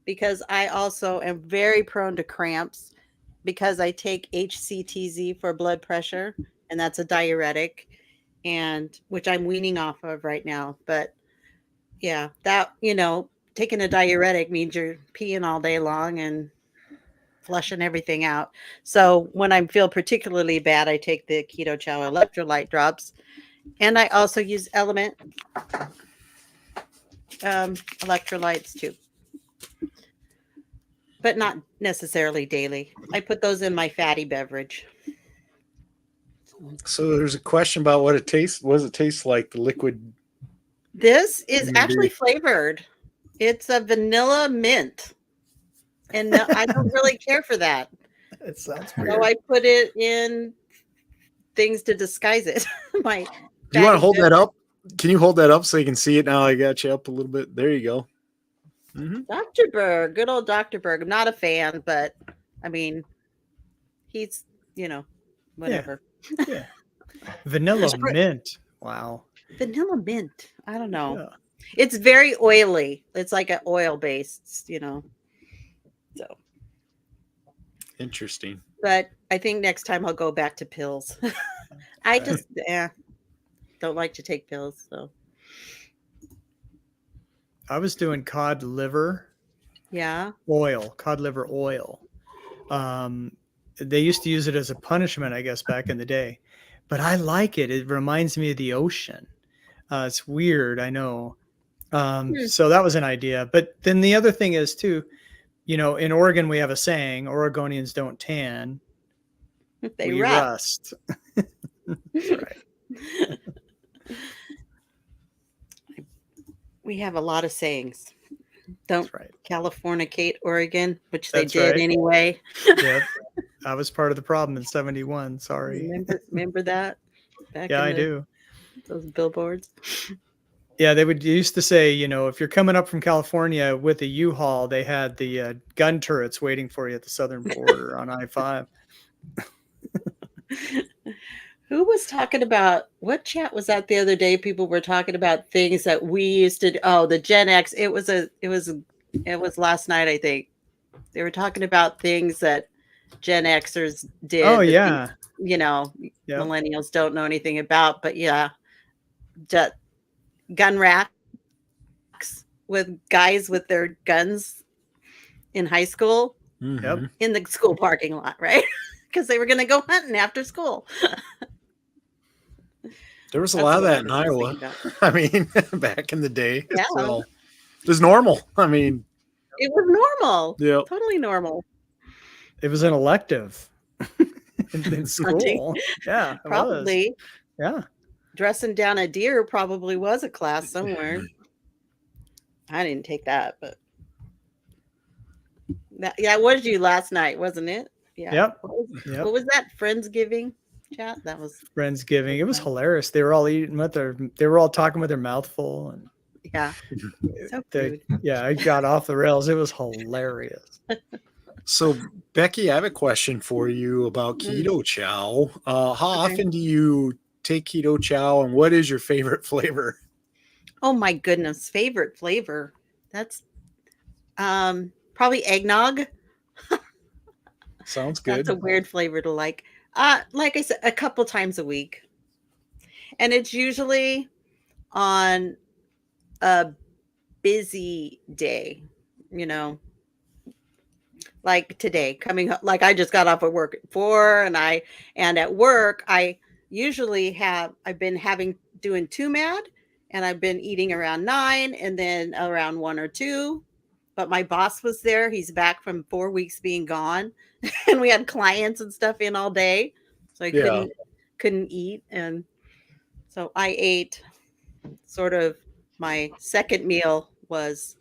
D: because I also am very prone to cramps because I take HCTZ for blood pressure, and that's a diuretic, and which I'm weaning off of right now. But yeah, that, you know, taking a diuretic means you're peeing all day long and flushing everything out. So when I feel particularly bad, I take the Keto Chow electrolyte drops, and I also use Element electrolytes too. but not necessarily daily. I put those in my fatty beverage.
A: So there's a question about what it tastes. What does it taste like? The liquid.
D: This is
A: Vitamin
D: actually
A: D.
D: flavored. It's a vanilla mint. And no, I don't really care for that.
C: It sounds
D: So
C: weird.
D: I put it in things to disguise it. My
A: Do you want to
D: fatty
A: hold that
D: beverage.
A: up? Can you hold that up so you can see it now? I got you up a little bit. There you go. Mhm.
D: Dr. Berg, good old Dr. Berg. I'm not a fan, but I mean, he's, whatever.
C: Yeah. Vanilla mint. Wow.
D: Vanilla mint. I don't know.
C: Yeah.
D: It's very oily. It's like an oil based, So,
A: Interesting.
D: but I think next time I'll go back to pills. I just don't like to take pills. So,
C: I was doing cod liver
D: yeah.
C: oil. They used to use it as a punishment, I guess, back in the day. But I like it. It reminds me of the ocean. It's weird, I know. So that was an idea. But then the other thing is too, in Oregon we have a saying: Oregonians don't tan,
D: They
C: we
D: rust.
C: rust. That's right.
D: We have a lot of sayings. Don't
C: That's right.
D: Californicate Oregon, which
C: That's
D: they did
C: right.
D: anyway.
C: Yep. I was part of the problem in 71. Sorry.
D: Remember that? Back
C: Yeah,
D: in
C: I do.
D: those billboards.
C: Yeah, they used to say, if you're coming up from California with a U-Haul, they had the gun turrets waiting for you at the southern border on I-5.
D: Who was talking about what chat was that the other day? People were talking about things that we used to. Oh, the Gen X. It was last night, I think. They were talking about things that Gen Xers did.
C: Oh,
D: that
C: yeah.
D: these,
C: Yep.
D: millennials don't know anything about. But yeah, gun racks with guys with their guns in high school
A: Mhm.
D: in the school parking lot, right? Because they were going to go hunting after school.
A: There was a
D: That's
A: lot of
D: what I
A: that in
D: was just
A: Iowa.
D: thinking about.
A: I mean, back in the day.
D: Yeah.
A: So it was normal. I mean,
D: It was normal.
A: Yep.
D: Totally normal.
C: It was an elective in school. Yeah, it was.
D: Probably
C: Yeah.
D: dressing down a deer probably was a class somewhere. I didn't take that, but that was you last night, wasn't it? Yeah.
C: Yep.
D: What was that? Friendsgiving chat? That was
C: Friendsgiving. It was hilarious. They were all they were all talking with their mouth full, and
D: yeah. So cute.
C: yeah, I got off the rails. It was hilarious.
A: So Becky, I have a question for you about keto chow. How often do you take keto chow, and what is your favorite flavor?
D: Oh my goodness, favorite flavor. That's probably eggnog.
A: Sounds good.
D: That's a weird flavor to like. Like I said, a couple times a week. And it's usually on a busy day, like today like I just got off of work at 4 and at work I usually I've been doing 2 mad and I've been eating around 9 and then around 1 or 2, but my boss was there. He's back from 4 weeks being gone and we had clients and stuff in all day, so I couldn't eat, and so I ate sort of my second meal was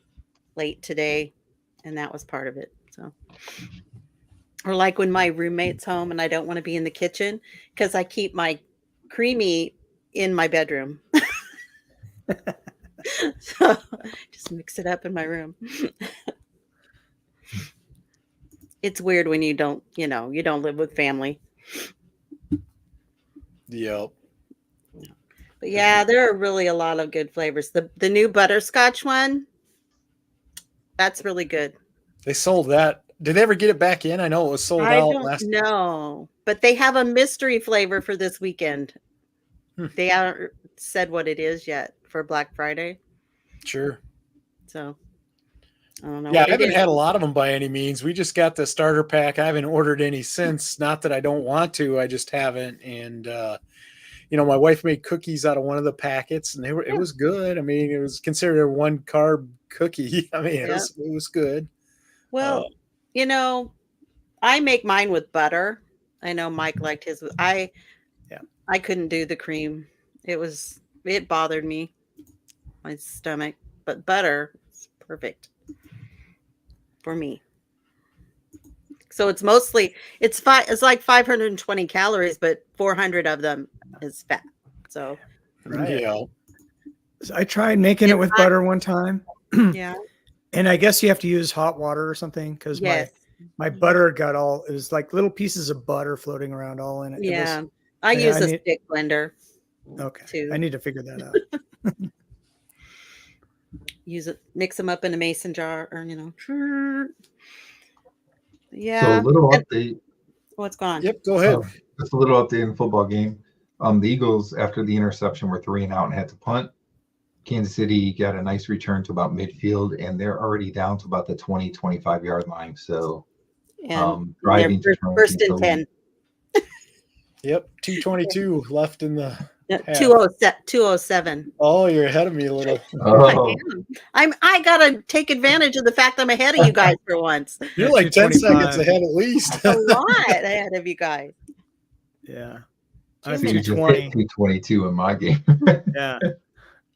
D: late today, and that was part of it. So, or like when my roommate's home and I don't want to be in the kitchen because I keep my creamy in my bedroom. So just mix it up in my room. It's weird when you don't live with family.
A: Yep.
D: But yeah, there are really a lot of good flavors. The new butterscotch one, that's really good.
A: They sold that. Did they ever get it back in? I know it was sold
D: I
A: out
D: don't
A: last.
D: know, but they have a mystery flavor for this weekend. They haven't said what it is yet for Black Friday.
A: Sure.
D: So I don't know.
A: Yeah, I haven't had a lot of them by any means. We just got the starter pack. I haven't ordered any since. Not that I don't want to, I just haven't. And my wife made cookies out of one of the packets, and it was good. I mean, it was considered a 1 carb cookie. I mean, it was good.
D: Well, You know, I make mine with butter. I know Mike liked his. I couldn't do the cream. It bothered me, my stomach. But butter is perfect for me. So it's mostly it's like 520 calories, but 400 of them is fat. So
C: Right.
A: Yeah.
C: I tried making it with butter one time.
D: yeah.
C: And I guess you have to use hot water or something because
D: Yes.
C: my butter got it was like little pieces of butter floating around all in it.
D: Yeah. I use a stick blender.
C: Okay.
D: Too.
C: I need to figure that out.
D: Use it, mix them up in a mason jar, or yeah.
B: So a little update.
D: What's gone?
A: Yep. Go ahead.
B: Just a little update in the football game. The Eagles, after the interception, were 3-and-out and had to punt. Kansas City got a nice return to about midfield, and they're already down to about the 20-25 yard line. So driving to
D: first and 10.
A: Yep. 2:22 left in the
D: 207.
A: Oh, you're ahead of me a little.
B: Oh,
D: I gotta take advantage of the fact I'm ahead of you guys for once.
A: You're like 10 seconds ahead at least.
D: A lot ahead of you guys.
C: Yeah.
B: so
C: I'm
B: you just hit
C: 220.
B: 222 in my game.
C: Yeah.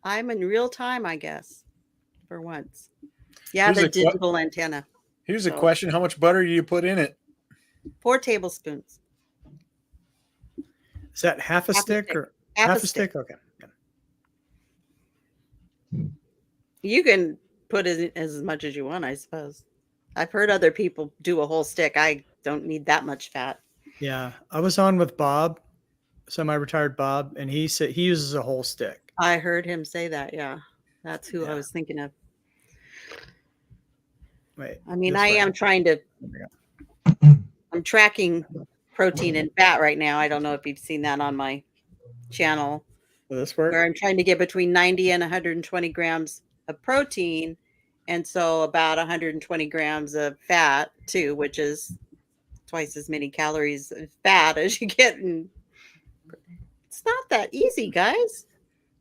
D: I'm in real time, I guess, for once. Yeah,
A: Here's
D: the
A: a
D: digital antenna.
A: Here's a question. How much butter do you put in it?
D: 4 tablespoons.
C: Is that half a stick or half a stick? Okay. Yeah.
D: You can put it as much as you want, I suppose. I've heard other people do a whole stick. I don't need that much fat.
C: Yeah. I was on with Bob, semi-retired Bob, and he said he uses a whole stick.
D: I heard him say that. Yeah. That's who I was thinking of.
C: Wait.
D: I mean, I am trying to, I'm tracking protein and fat right now. I don't know if you've seen that on my channel.
C: Will this work?
D: Where I'm trying to get between 90 and 120 grams of protein. And so about 120 grams of fat too, which is twice as many calories of fat as you get. And it's not that easy, guys.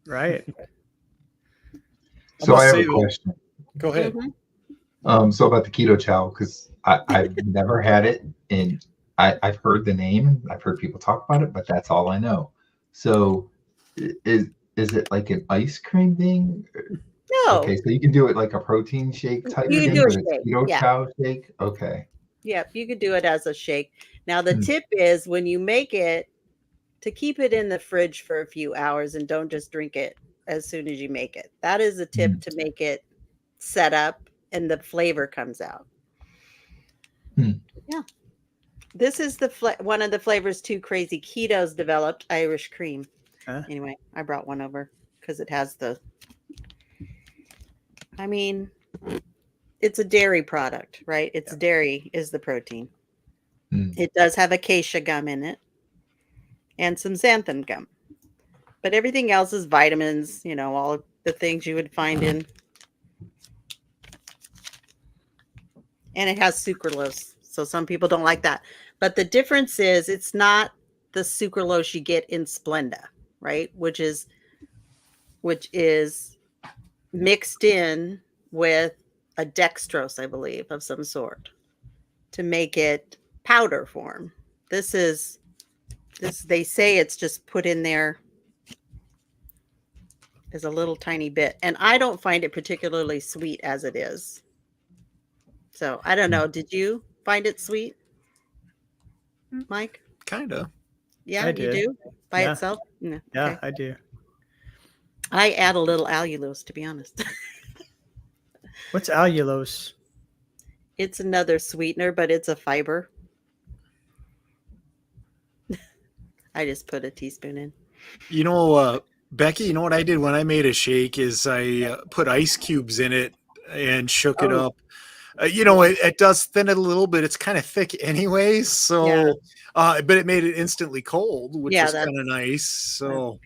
C: Right.
B: So I have a question.
A: Go ahead.
B: So about the keto chow, because I've never had it, and I've heard the name, I've heard people talk about it, but that's all I know. So is it like an ice cream thing?
D: No.
B: Okay, so you can do it like a protein shake type
D: You
B: of
D: can
B: thing,
D: do a
B: but it's
D: shake,
B: keto
D: yeah.
B: chow shake. Okay.
D: Yep, you could do it as a shake. Now the tip is when you make it, to keep it in the fridge for a few hours and don't just drink it as soon as you make it. That is a tip to make it set up and the flavor comes out. Yeah. This is one of the flavors Too Crazy Keto's developed, Irish cream. Anyway, I brought one over because it has I mean, it's a dairy product, right? It's dairy is the protein. It does have acacia gum in it and some xanthan gum. But everything else is vitamins, all of the things you would find in. And it has sucralose. So some people don't like that. But the difference is it's not the sucralose you get in Splenda, right? Which is mixed in with a dextrose, I believe, of some sort to make it powder form. This they say it's just put in there as a little tiny bit. And I don't find it particularly sweet as it is. So I don't know. Did you find it sweet, Mike?
A: Kind of.
D: Yeah,
C: I
D: you
C: did.
D: do? By itself? No.
C: Yeah,
D: Okay.
C: I do.
D: I add a little allulose, to be honest.
C: What's allulose?
D: It's another sweetener, but it's a fiber. I just put a teaspoon in.
A: Becky, you know what I did when I made a shake is I put ice cubes in it and shook it up. It does thin it a little bit. It's kind of thick anyways. So, but it made it instantly cold, which was kind of nice. So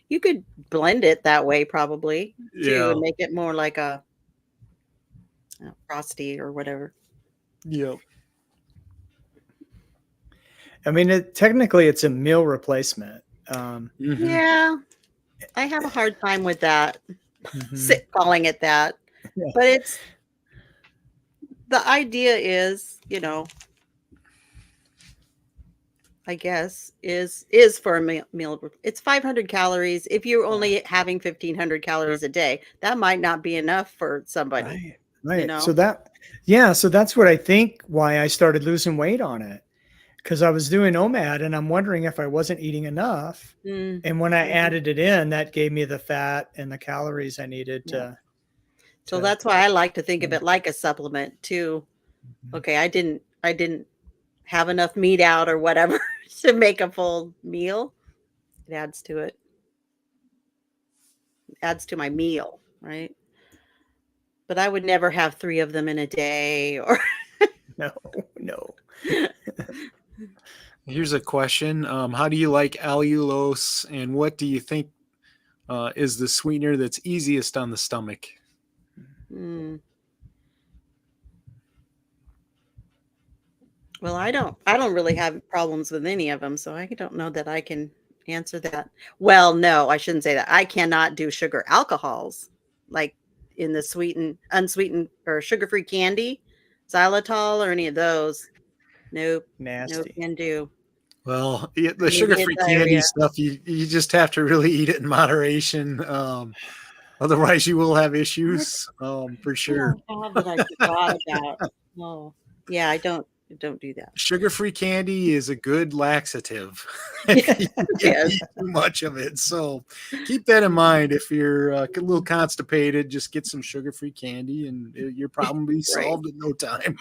D: you could blend it that way probably too, and make it more like a frosty or whatever.
A: Yep.
C: I mean, technically it's a meal replacement.
D: Yeah, I have a hard time with that. Calling it that, but the idea is, I guess is for a meal. It's 500 calories. If you're only having 1,500 calories a day, that might not be enough for somebody.
C: Right.
D: know?
C: So that's what I think why I started losing weight on it. Because I was doing OMAD and I'm wondering if I wasn't eating enough. And when I added it in, that gave me the fat and the calories I needed to.
D: So that's why I like to think of it like a supplement too. Okay, I didn't have enough meat out or whatever to make a full meal. It adds to it. It adds to my meal, right? But I would never have 3 of them in a day or
C: No.
A: Here's a question. How do you like allulose, and what do you think is the sweetener that's easiest on the stomach?
D: Well, I don't really have problems with any of them, so I don't know that I can answer that. Well, no, I shouldn't say that. I cannot do sugar alcohols like in the unsweetened or sugar-free candy, xylitol or any of those. Nope.
C: Nasty.
D: Nope, can do.
A: Well, the sugar-free candy
D: diarrhea.
A: stuff, you just have to really eat it in moderation. Otherwise, you will have issues for sure.
D: Oh, that I forgot about. Oh, yeah, I don't do that.
A: Sugar-free candy is a good laxative if you eat too much of it. So keep that in mind. If you're a little constipated, just get some sugar-free candy and your problem will be solved in no time.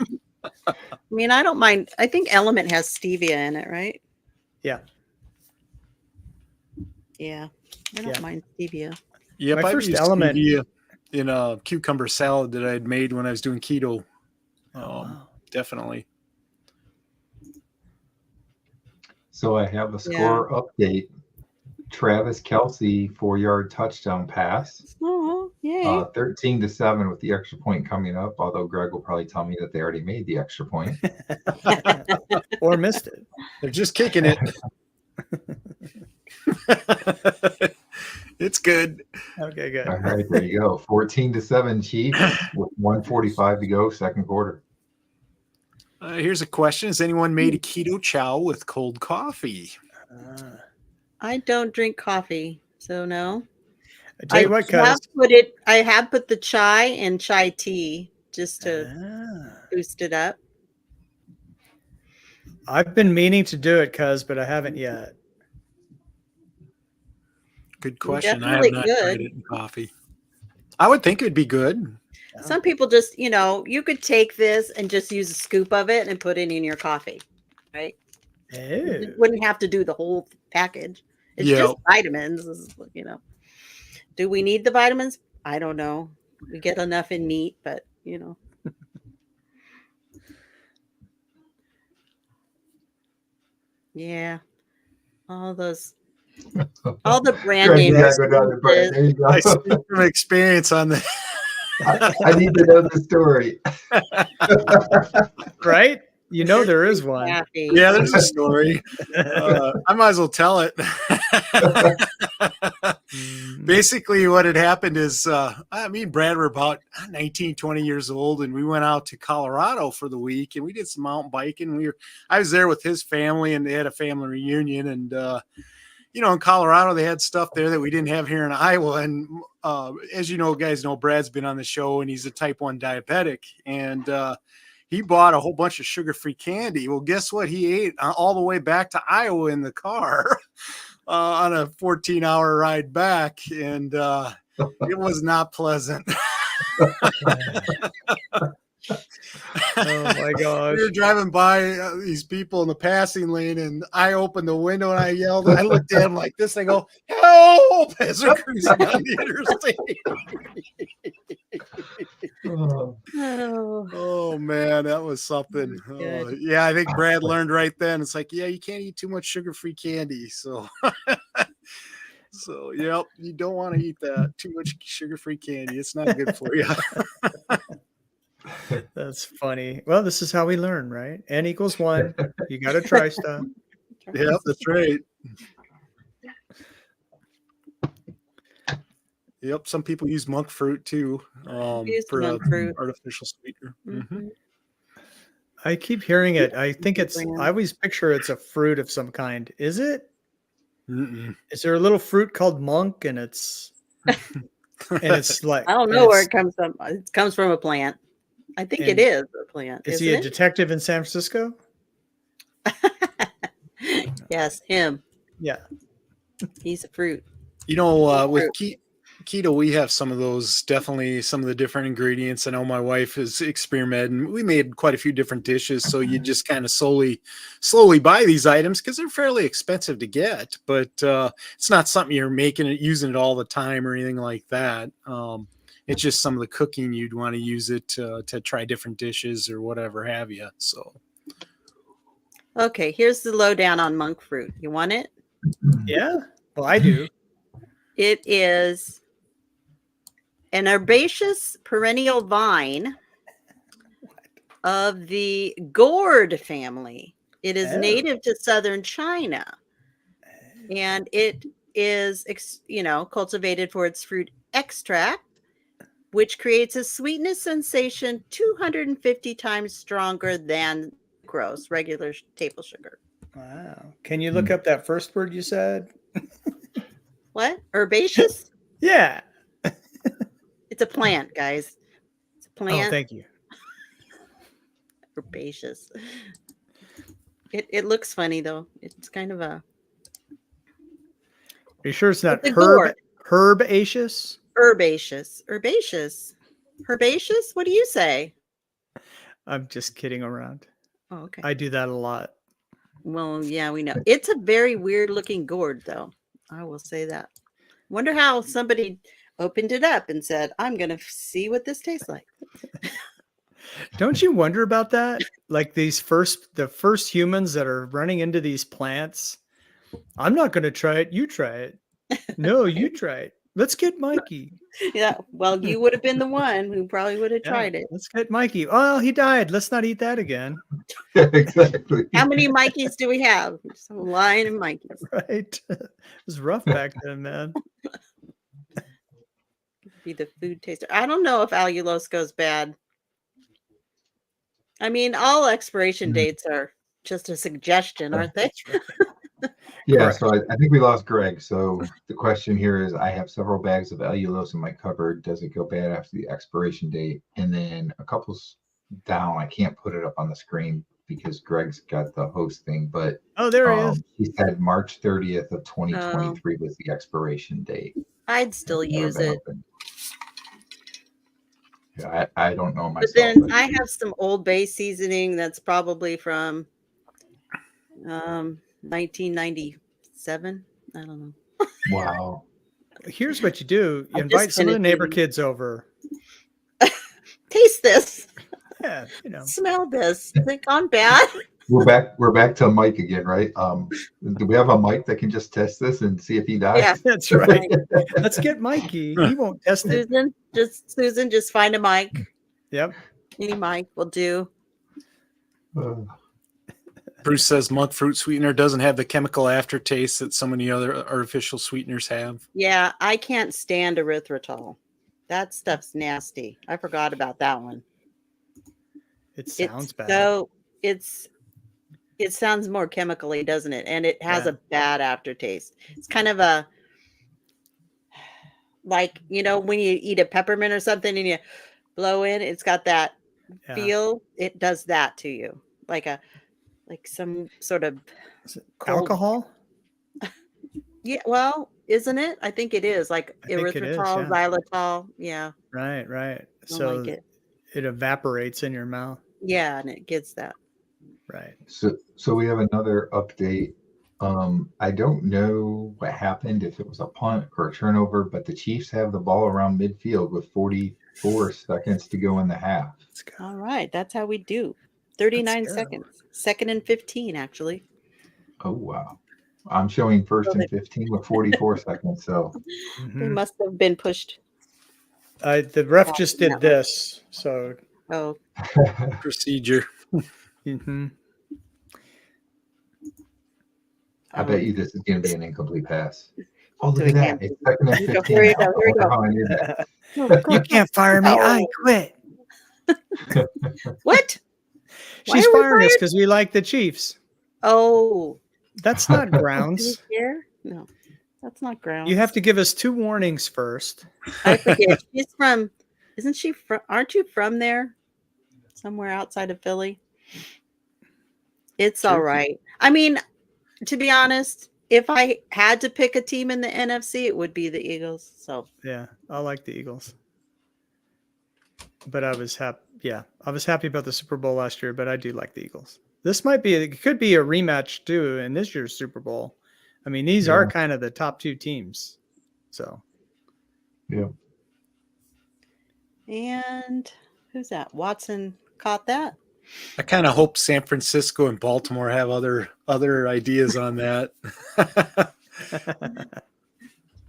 D: I mean, I don't mind. I think Element has stevia in it, right?
C: Yeah.
D: Yeah. I don't mind stevia.
A: Yep,
C: My first Element
A: stevia in a cucumber salad that I had made when I was doing keto. Definitely.
B: So I have a score update. Travis Kelce 4-yard touchdown pass.
D: Oh, yay.
B: 13-7 with the extra point coming up, although Greg will probably tell me that they already made the extra point.
C: Or missed it.
A: They're just kicking it. It's good.
C: Okay, good.
B: All right, there you go. 14-7 Chiefs with 1:45 to go, second quarter.
A: Here's a question. Has anyone made a keto chow with cold coffee?
D: I don't drink coffee, so no.
C: I tell you what,
D: I have put the chai in chai tea just to boost it up.
C: I've been meaning to do it, but I haven't yet.
A: Good question. I have not tried it in coffee. I would think it'd be good.
D: Some people just, you could take this and just use a scoop of it and put it in your coffee, right? You wouldn't have to do the whole package. It's just vitamins, Do we need the vitamins? I don't know. We get enough in meat, but, Yeah. All the brand names.
A: I speak from experience on that.
B: I need to know the story.
C: Right? There is one.
A: Yeah, there's a story. I might as well tell it. Basically, what had happened is me and Brad were about 19, 20 years old, and we went out to Colorado for the week, and we did some mountain biking. I was there with his family, and they had a family reunion, and in Colorado, they had stuff there that we didn't have here in Iowa. And as guys know, Brad's been on the show, and he's a type 1 diabetic. And he bought a whole bunch of sugar-free candy. Well, guess what? He ate all the way back to Iowa in the car on a 14-hour ride back. And it was not pleasant.
C: Oh my gosh.
A: We were driving by these people in the passing lane, and I opened the window and I yelled, I looked at him like this. I go, help, as they're cruising down the interstate. Oh man, that was something. Yeah, I think Brad learned right then. It's like, you can't eat too much sugar-free candy. So yep, you don't want to eat that. Too much sugar-free candy. It's not good for you.
C: That's funny. Well, this is how we learn, right? N equals 1. You got to try stuff.
A: Yep, that's right. Yep, some people use monk fruit too for artificial sweetener.
D: Mm-hmm.
C: I keep hearing it. I think I
D: Brand.
C: always picture it's a fruit of some kind. Is it?
A: Mm-mm.
C: Is there a little fruit called monk and it's like,
D: I don't know where it comes from. It comes from a plant. I think it
C: And
D: is a plant.
C: is
D: Isn't
C: he a
D: it?
C: detective in San Francisco?
D: Yes, him.
C: Yeah.
D: He's a fruit.
A: You know, with
D: Fruit.
A: keto, we have some of those, definitely some of the different ingredients. I know my wife has experimented, and we made quite a few different dishes. So you just kind of slowly buy these items because they're fairly expensive to get, but it's not something you're using it all the time or anything like that. It's just some of the cooking you'd want to use it to try different dishes or whatever have you. So
D: Okay, here's the lowdown on monk fruit. You want it?
C: Yeah. Well, I do.
D: It is an herbaceous perennial vine of the gourd family. It is
C: Oh.
D: native to southern China, and it is, cultivated for its fruit extract, which creates a sweetness sensation 250 times stronger than gross regular table sugar.
C: Wow. Can you look up that first word you said?
D: What? Herbaceous?
C: Yeah.
D: It's a plant, guys. It's a
C: Oh,
D: plant.
C: thank you.
D: Herbaceous. It looks funny though. It's kind of a
C: Are you sure it's not
D: It's a gourd.
C: herbaceous?
D: herbaceous. Herbaceous? What do you say?
C: I'm just kidding around.
D: Oh, okay.
C: I do that a lot.
D: Well, yeah, we know. It's a very weird looking gourd though. I will say that. Wonder how somebody opened it up and said, I'm going to see what this tastes like.
C: Don't you wonder about that? Like the first humans that are running into these plants. I'm not going to try it. You try it. No, you try it. Let's get Mikey.
D: Yeah. Well, you would have been the one who probably would have tried it.
C: Let's get Mikey. Oh, he died. Let's not eat that again.
B: Exactly.
D: How many Mikeys do we have? Just a line of Mikeys.
C: Right. It was rough back then, man.
D: Be the food taster. I don't know if allulose goes bad. I mean, all expiration dates are just a suggestion, aren't they?
C: That's right.
B: Yeah,
C: Correct.
B: so I think we lost Greg. So the question here is, I have several bags of allulose in my cupboard. Does it go bad after the expiration date? And then a couple's down. I can't put it up on the screen because Greg's got the host thing, but
C: Oh, there he is.
B: he said March 30th of 2023 was the expiration date.
D: I'd still
B: It's never
D: use
B: been
D: it.
B: opened. Yeah, I don't know
D: But
B: myself.
D: then I have some Old Bay seasoning that's probably from 1997. I don't know.
B: Wow.
C: Here's what you do. You
D: I'm
C: invite
D: just
C: some of the
D: gonna
C: neighbor
D: do-
C: kids over.
D: Taste this.
C: Yeah,
D: Smell this. Is it gone bad?
B: We're back to Mike again, right? Do we have a Mike that can just test this and see if he dies?
D: Yeah.
C: That's right. Let's get Mikey. He won't test it.
D: Susan, just find a mic.
C: Yep.
D: Any mic will do.
A: Bruce says monk fruit sweetener doesn't have the chemical aftertaste that so many other artificial sweeteners have.
D: Yeah, I can't stand erythritol. That stuff's nasty. I forgot about that one.
C: It sounds bad.
D: So it sounds more chemically, doesn't it? And it has a bad aftertaste. It's kind of a like, when you eat a peppermint or something and you blow in, it's got that feel. It does that to you. Like some sort of
C: alcohol.
D: Yeah, well, isn't it? I think it is like erythritol, xylitol. Yeah.
C: Right.
D: So
C: it evaporates in your mouth.
D: Yeah, and it gets that.
C: Right.
B: So we have another update. I don't know what happened, if it was a punt or a turnover, but the Chiefs have the ball around midfield with 44 seconds to go in the half.
D: All right, that's how we do. 39 seconds. 2nd and 15, actually.
B: Oh, wow. I'm showing 1st and 15 with 44 seconds. So
D: they must have been pushed.
C: The ref just did this. So
A: procedure.
B: I bet you this is going to be an incomplete pass. Oh, look at that. It's 2nd and 15.
D: Here we go.
C: You can't fire me. I quit.
D: What? Why
C: She's
D: are we
C: firing us
D: fired?
C: because we like the Chiefs.
D: Oh,
C: That's not
D: do you
C: grounds.
D: care? No, that's not grounds.
C: You have to give us 2 warnings first.
D: I forget. She's from. Isn't she from? Aren't you from there? Somewhere outside of Philly. It's all
A: Sure.
D: right. I mean, to be honest, if I had to pick a team in the NFC, it would be the Eagles. So
C: Yeah, I like the Eagles. But I was happy. Yeah, I was happy about the Super Bowl last year, but I do like the Eagles. This might be, it could be a rematch too in this year's Super Bowl. I mean, these are kind of the top 2 teams. So,
B: Yeah.
D: and who's that? Watson caught that.
A: I kind of hope San Francisco and Baltimore have other ideas on that.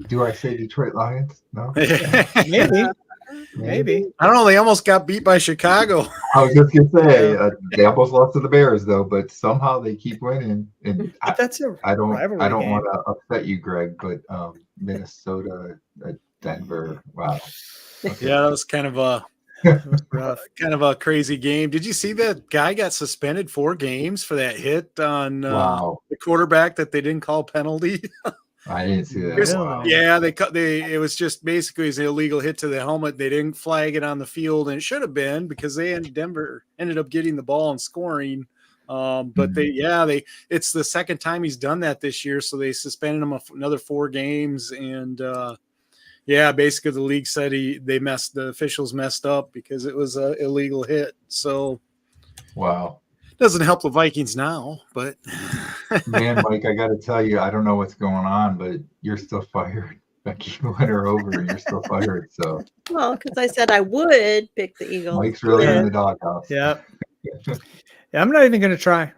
B: Do I say Detroit Lions? No.
C: maybe.
A: I don't know. They almost got beat by Chicago.
B: I was just gonna say they almost lost to the Bears though, but somehow they keep winning. And
C: But that's a
B: I don't
C: rivalry game.
B: want to upset you, Greg, but Minnesota, Denver. Wow. Okay.
A: Yeah, that was kind of a
C: It was rough.
A: crazy game. Did you see that guy got suspended 4 games for that hit on
B: Wow.
A: the quarterback that they didn't call penalty?
B: I didn't see that.
C: Really?
B: Wow.
A: Yeah, it was just basically an illegal hit to the helmet. They didn't flag it on the field, and it should have been because Denver ended up getting the ball and scoring. But it's the second time he's done that this year, so they suspended him another 4 games. And basically the league said the officials messed up because it was an illegal hit. So
B: Wow.
A: doesn't help the Vikings now, but
B: Man, Mike, I got to tell you, I don't know what's going on, but you're still fired. Becky went her over, and you're still fired. So,
D: Well, because I said I would pick the Eagles.
B: Mike's really in the doghouse.
C: Yeah. Yeah, I'm not even going to try.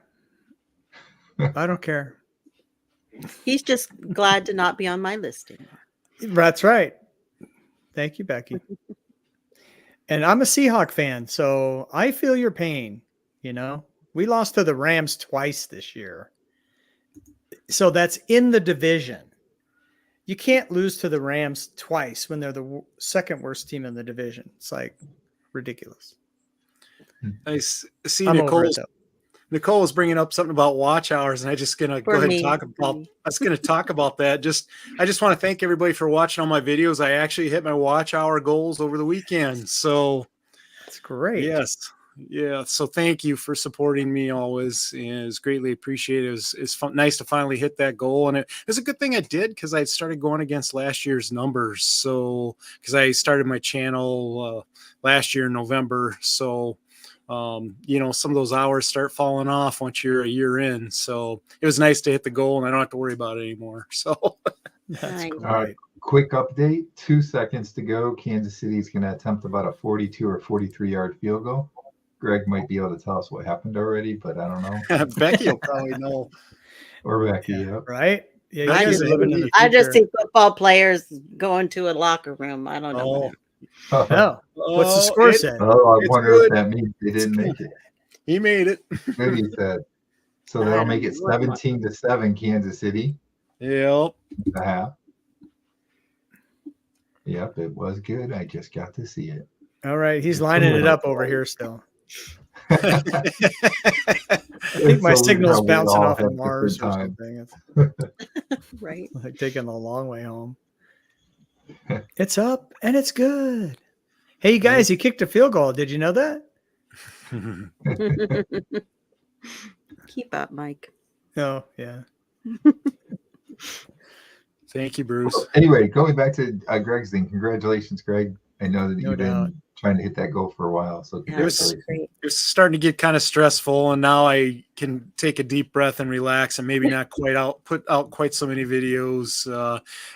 C: I don't care.
D: He's just glad to not be on my list anymore.
C: That's right. Thank you, Becky. And I'm a Seahawk fan, so I feel your pain. You know, we lost to the Rams twice this year. So that's in the division. You can't lose to the Rams twice when they're the second worst team in the division. It's like ridiculous.
A: I see
C: I'm over it, though.
A: Nicole was bringing up something about watch hours, and I just gonna go ahead and talk about. I was gonna talk about that. I just want to thank everybody for watching all my videos. I actually hit my watch hour goals over the weekend, so
C: That's great.
A: yes, yeah. So thank you for supporting me always. It's greatly appreciated. It's nice to finally hit that goal, and it was a good thing I did because I started going against last year's numbers. So because I started my channel last year in November, so. Some of those hours start falling off once you're a year in. So it was nice to hit the goal and I don't have to worry about it anymore. So
C: That's
D: Nice.
C: great.
B: Quick update, 2 seconds to go. Kansas City is going to attempt about a 42 or 43-yard field goal. Greg might be able to tell us what happened already, but I don't know.
A: Becky will probably know.
B: Or Becky, yep.
C: Right? Yeah, you
A: I
C: guys
A: just-
C: are living in the
D: I just
C: future.
D: see football players going to a locker room. I don't know. what
C: No. What's the score say?
B: Oh, I
A: It's
B: wonder
A: good.
B: if that means they didn't make it.
A: He made it.
B: Good, he said. So
D: I
B: that'll
D: don't
B: make it
D: know what much.
B: 17-7, Kansas City.
A: Yep.
B: The half. Yep, it was good. I just got to see it.
C: All right. He's lining it up over here still. I think my signal's bouncing off of Mars or something. It's
D: Right.
C: like taking the long way home. It's up and it's good. Hey, you guys, he kicked a field goal. Did you know that?
D: Keep up, Mike.
C: Oh, yeah.
A: Thank you, Bruce.
B: Anyway, going back to Greg's thing, congratulations, Greg. I know that
C: No
B: you've
C: doubt.
B: been trying to hit that goal for a while. So
D: Yeah,
B: congratulations.
D: great.
A: It's starting to get kind of stressful, and now I can take a deep breath and relax, and maybe not put out quite so many videos.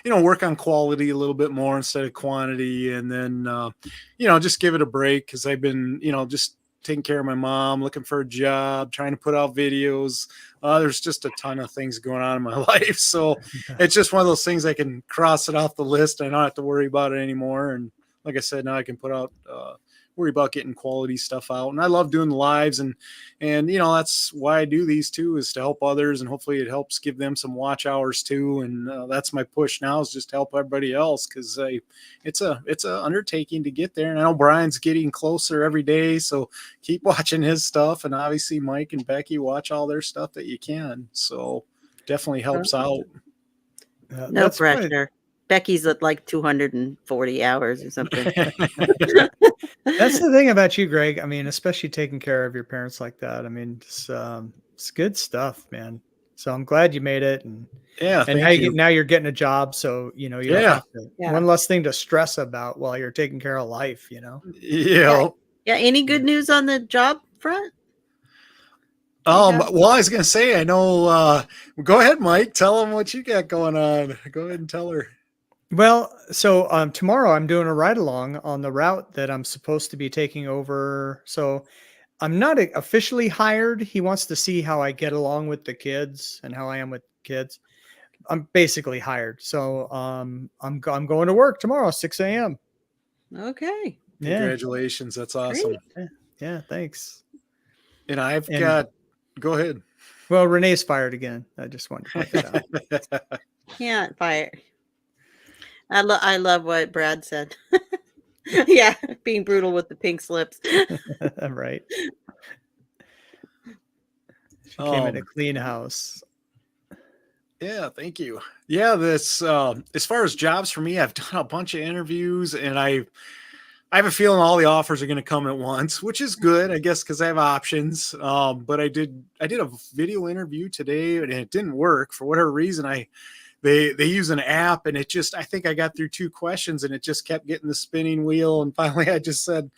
A: Work on quality a little bit more instead of quantity, and then just give it a break because I've been just taking care of my mom, looking for a job, trying to put out videos. There's just a ton of things going on in my life, so it's just one of those things I can cross it off the list. I don't have to worry about it anymore, and like I said, now I can put out worry about getting quality stuff out. And I love doing the lives, and that's why I do these too, is to help others, and hopefully it helps give them some watch hours too. And that's my push now, is just to help everybody else, because it's a undertaking to get there. And I know Brian's getting closer every day, so keep watching his stuff, and obviously Mike and Becky, watch all their stuff that you can. So definitely helps out.
D: No pressure. Becky's at like 240 hours or something.
C: That's the thing about you, Greg. I mean, especially taking care of your parents like that. I mean, it's good stuff, man. So I'm glad you made it. And
A: yeah,
C: and now you're getting a job, so you don't have to, one less thing to stress about while you're taking care of life.
A: Yeah.
D: Any good news on the job front?
A: Well, I was gonna say, I know. Go ahead, Mike. Tell them what you got going on. Go ahead and tell her.
C: Well, so tomorrow I'm doing a ride along on the route that I'm supposed to be taking over. So I'm not officially hired. He wants to see how I get along with the kids and how I am with kids. I'm basically hired. So I'm going to work tomorrow, 6 a.m.
D: Okay.
A: Congratulations. That's awesome.
C: Yeah, thanks.
A: And got, go ahead.
C: Well, Renee's fired again. I just wanted to point that
D: out. Can't fire. I love what Brad said. Yeah, being brutal with the pink slips.
C: Right. She came in a clean house.
A: Yeah, thank you. Yeah, this as far as jobs for me, I've done a bunch of interviews, and I have a feeling all the offers are going to come at once, which is good, I guess, because I have options. But I did a video interview today, and it didn't work for whatever reason. They use an app, and I think I got through 2 questions, and it just kept getting the spinning wheel. And finally I said,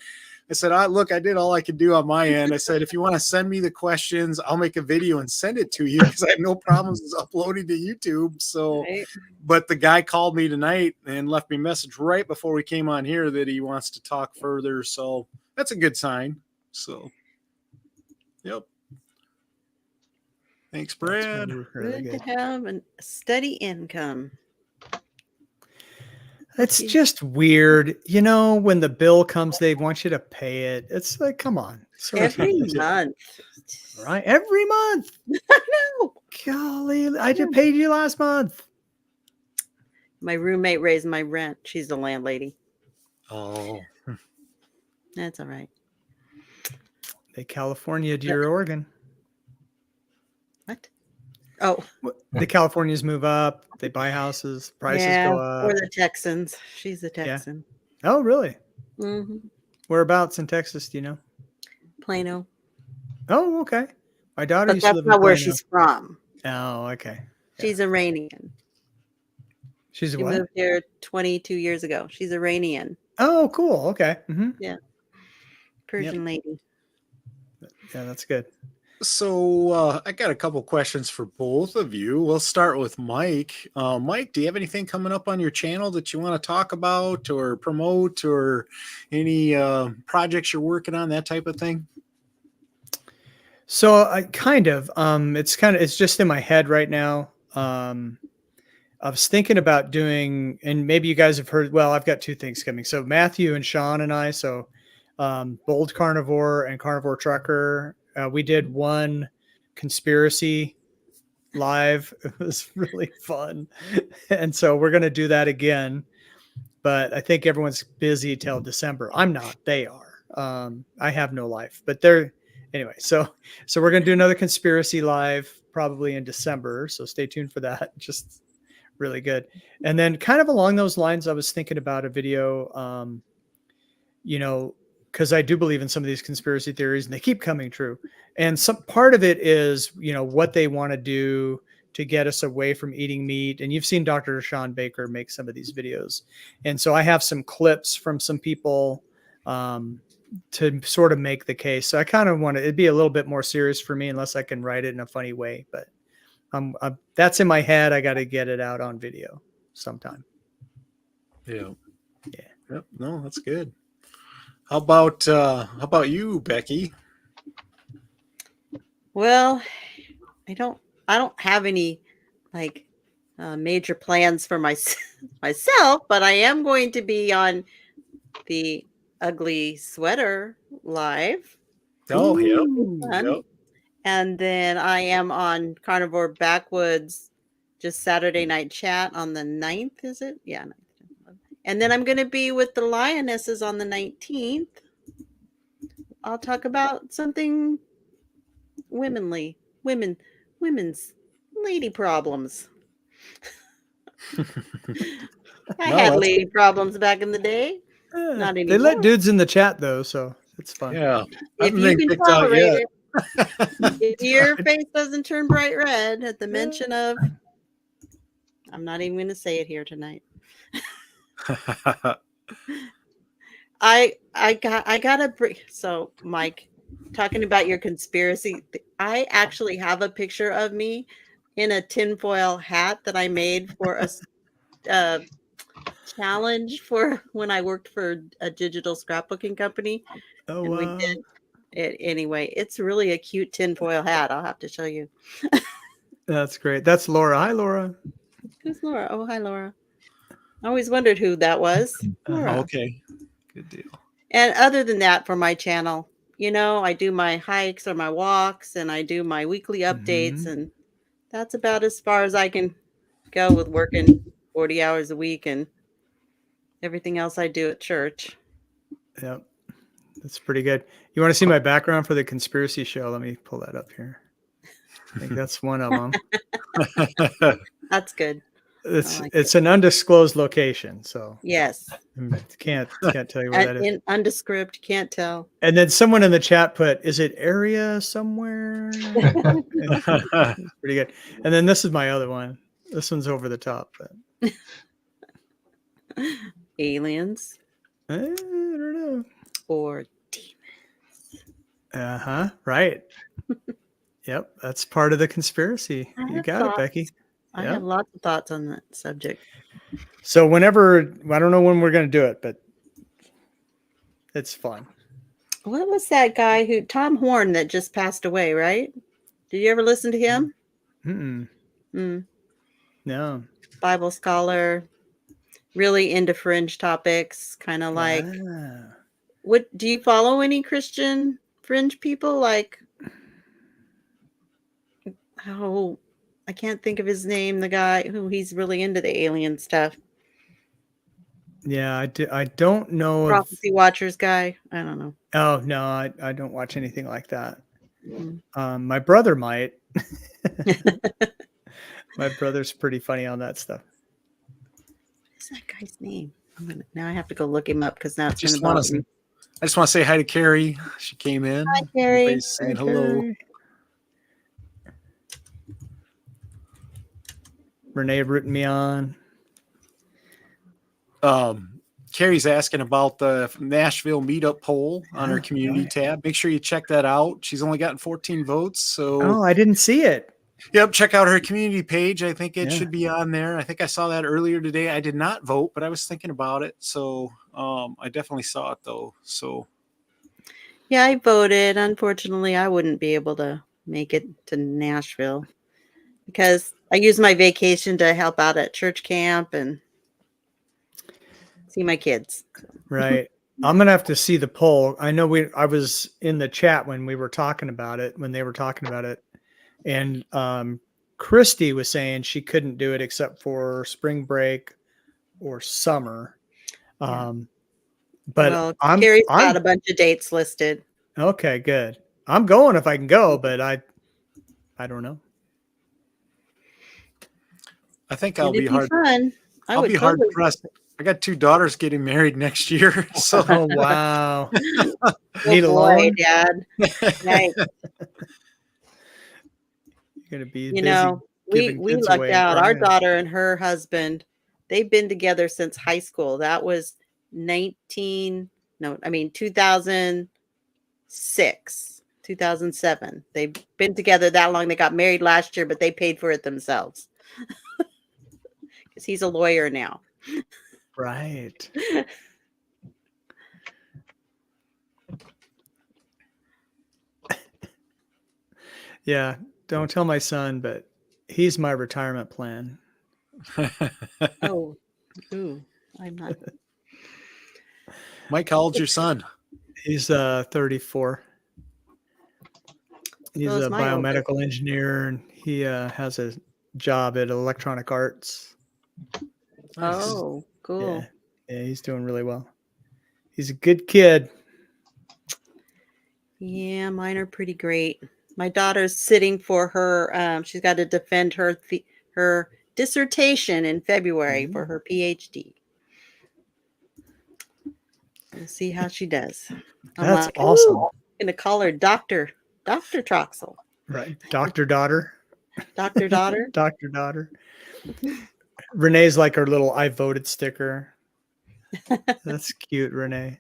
A: look, I did all I could do on my end. I said, if you want to send me the questions, I'll make a video and send it to you, because I have no problems uploading to YouTube. So, but the guy called me tonight and left me a message right before we came on here that he wants to talk further. So that's a good sign. So, yep. Thanks, Brad.
D: Really good to have a steady income.
C: It's just weird. When the bill comes, they want you to pay it. It's like, come on.
D: Every month.
C: Right? Every month.
D: I know.
C: Golly, I just paid you last month.
D: My roommate raised my rent. She's the landlady.
A: Oh.
D: That's all right.
C: They California'd your Oregon.
D: What? Oh.
C: The Californians move up. They buy houses. Prices go up.
D: Or the Texans. She's a Texan.
C: Yeah. Oh, really?
D: Mm-hmm.
C: Whereabouts in Texas, do you know?
D: Plano.
C: Oh, okay. My daughter used to live in
D: Plano. That's not where
C: Plano.
D: she's from.
C: Oh, okay.
D: She's Iranian.
C: She
D: moved here 22 years ago. She's Iranian.
C: Oh, cool. Okay. Mm-hmm.
D: Yeah. Persian lady.
C: Yeah, that's good.
A: So I got a couple questions for both of you. We'll start with Mike. Mike, do you have anything coming up on your channel that you want to talk about or promote, or any projects you're working on, that type of thing?
C: So I it's just in my head right now. I was thinking about doing, and maybe you guys have heard, well, I've got 2 things coming. So Matthew and Sean and I, Bold Carnivore and Carnivore Trucker, we did one conspiracy live. It was really fun. And so we're going to do that again, but I think everyone's busy till December. I'm not, they are. I have no life, but anyway. So we're going to do another conspiracy live probably in December. So stay tuned for that. Just really good. And then kind of along those lines, I was thinking about a video, because I do believe in some of these conspiracy theories, and they keep coming true. And some part of it is, what they want to do to get us away from eating meat. And you've seen Dr. Sean Baker make some of these videos. And so I have some clips from some people to sort of make the case. So I kind of want it'd be a little bit more serious for me unless I can write it in a funny way. But that's in my head. I got to get it out on video sometime.
A: Yeah. Yep. No, that's good. How about you, Becky?
D: Well, I don't have any major plans for myself, but I am going to be on the ugly sweater live.
A: Oh, yep.
D: Fun.
A: Yep.
D: And then I am on Carnivore Backwoods just Saturday night chat on the 9th, is it? Yeah. 9th. And then I'm going to be with the Lionesses on the 19th. I'll talk about something women's lady problems. I
A: No,
D: had
A: that's
D: lady problems back in the day. Not
C: They let
D: anymore.
C: dudes in the chat though, so it's fun.
A: yeah. I
D: If
A: haven't
D: you
A: been
D: can
A: kicked out
D: tolerate
A: yet.
D: it, if your face doesn't turn bright red at the mention of, I'm not even going to say it here tonight. I gotta bring. So Mike, talking about your conspiracy, I actually have a picture of me in a tinfoil hat that I made for a challenge for when I worked for a digital scrapbooking company,
C: Oh
D: and we
C: wow.
D: did it anyway. It's really a cute tinfoil hat. I'll have to show you.
C: That's great. That's Laura. Hi, Laura.
D: Who's Laura? Oh, hi, Laura. I always wondered who that was. Laura.
A: Okay. Good deal.
D: And other than that, for my channel, I do my hikes or my walks, and I do my weekly updates, and that's about as far as I can go with working 40 hours a week and everything else I do at church.
C: Yep. That's pretty good. You want to see my background for the conspiracy show? Let me pull that up here. I think that's one of them.
D: That's good.
C: It's an undisclosed location, so
D: Yes.
C: can't tell you where that is.
D: In undescript, can't tell.
C: And then someone in the chat put, "Is it area somewhere?" It's pretty good. And then this is my other one. This one's over the top, but
D: Aliens
C: I don't know.
D: or demons.
C: Right. Yep, that's part of the conspiracy. You got it, Becky.
D: I have lots of thoughts on that subject.
C: So whenever, I don't know when we're going to do it, but it's fun.
D: What was that guy Tom Horn, that just passed away, right? Did you ever listen to him?
C: No.
D: Bible scholar, really into fringe topics, kind of like. What do you follow any Christian fringe people? Like, oh, I can't think of his name. The guy who he's really into the alien stuff.
C: Yeah, I don't know.
D: Prophecy Watchers guy. I don't know.
C: Oh no, I don't watch anything like that. My brother might. My brother's pretty funny on that stuff.
D: What's that guy's name? Now I have to go look him up because now it's
A: I just want to say hi to Carrie. She came in.
D: Hi, Carrie.
A: Everybody's saying hello.
C: Renee written me on.
A: Carrie's asking about the Nashville meetup poll on her community tab. Make sure you check that out. She's only gotten 14 votes. So
C: I didn't see it.
A: Yep, check out her community page. I think it should be on there. I think I saw that earlier today. I did not vote, but I was thinking about it. So I definitely saw it though. So
D: yeah, I voted. Unfortunately, I wouldn't be able to make it to Nashville because I use my vacation to help out at church camp and see my kids.
C: Right. I'm gonna have to see the poll. I know I was in the chat when they were talking about it, and Christy was saying she couldn't do it except for spring break or summer. But
D: Carrie's got a bunch of dates listed.
C: Okay, good. I'm going if I can go, but I don't know.
A: I think I'll be hard.
D: Fun.
A: I'll be hard pressed. I got 2 daughters getting married next year. So
C: wow.
D: Need a loan, Dad. Right.
C: You're gonna be
D: busy. We lucked out. Our daughter and her husband, they've been together since high school. That was 2006, 2007. They've been together that long. They got married last year, but they paid for it themselves. Because he's a lawyer now.
C: Right. Yeah, don't tell my son, but he's my retirement plan.
D: I'm not.
A: Mike, how old's your son?
C: He's 34. He's
D: So is
C: a
D: my oldest.
C: biomedical engineer, and he has a job at Electronic Arts.
A: Nice.
D: Oh, cool.
C: Yeah, he's doing really well. He's a good kid.
D: Yeah, mine are pretty great. My daughter's sitting for her. She's got to defend her dissertation in February for her PhD. We'll see how she does. I'm
C: That's
D: like,
C: awesome.
D: "Ooh, I'm gonna call her Dr. Troxel.
C: Right. Dr. Daughter.
D: Dr. Daughter.
C: Dr. Daughter. Renee's like her little I voted sticker. That's cute, Renee.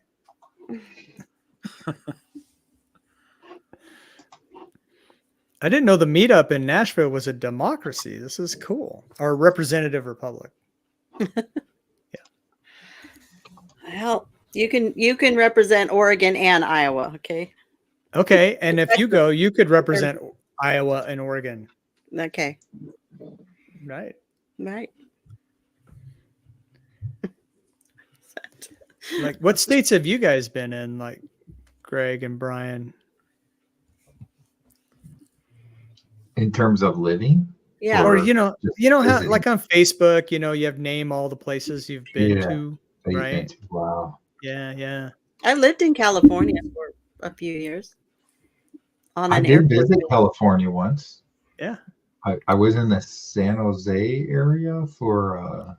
C: I didn't know the meetup in Nashville was a democracy. This is cool. Or representative republic.
D: Well, you can represent Oregon and Iowa, okay?
C: Okay, and if you go, you could represent Iowa and Oregon.
D: Okay.
C: Right.
D: Right.
C: Like, what states have you guys been in, like Greg and Brian?
B: In terms of living?
D: Yeah.
C: Or
B: Or
C: you know
B: just
C: how
B: visiting?
C: like on Facebook, you have name all the places you've been
B: Yeah.
C: to,
B: That you've
C: right?
B: been to. Wow.
C: Yeah.
D: I lived in California for a few years. On
B: I
D: an
B: did
D: airport.
B: visit California once.
C: Yeah.
B: I was in the San Jose area for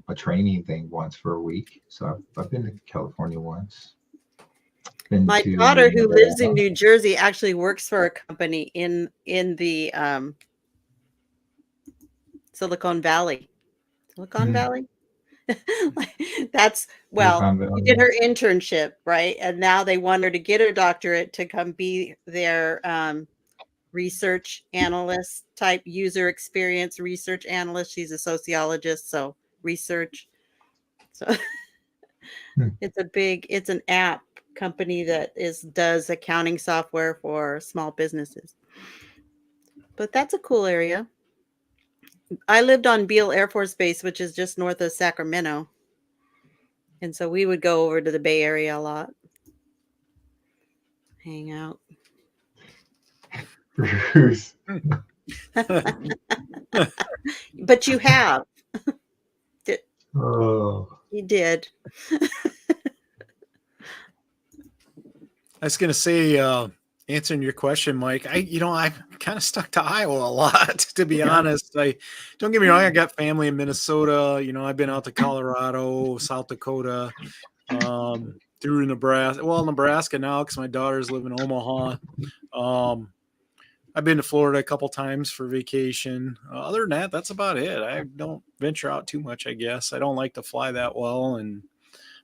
B: a training thing once for a week. So I've been to California once. Been
D: My
B: to
D: daughter, who lives in
B: Nevada.
D: New Jersey, actually works for a company in the Silicon Valley. Silicon
B: Hmm.
D: Valley? That's
B: Silicon
D: she
B: Valley.
D: did her internship, right? And now they want her to get her doctorate to come be their research analyst type, user experience research analyst. She's a sociologist, so research. So
B: Hmm.
D: it's an app company that does accounting software for small businesses. But that's a cool area. I lived on Beale Air Force Base, which is just north of Sacramento. And so we would go over to the Bay Area a lot. Hang out.
B: Bruce.
D: But you have.
B: Oh.
D: You did.
A: I was gonna say, answering your question, Mike. I've kind of stuck to Iowa a lot, to be honest. I don't get me wrong. I got family in Minnesota. I've been out to Colorado, South Dakota, through Nebraska. Well, Nebraska now because my daughters live in Omaha. I've been to Florida a couple times for vacation. Other than that, that's about it. I don't venture out too much, I guess. I don't like to fly that well, and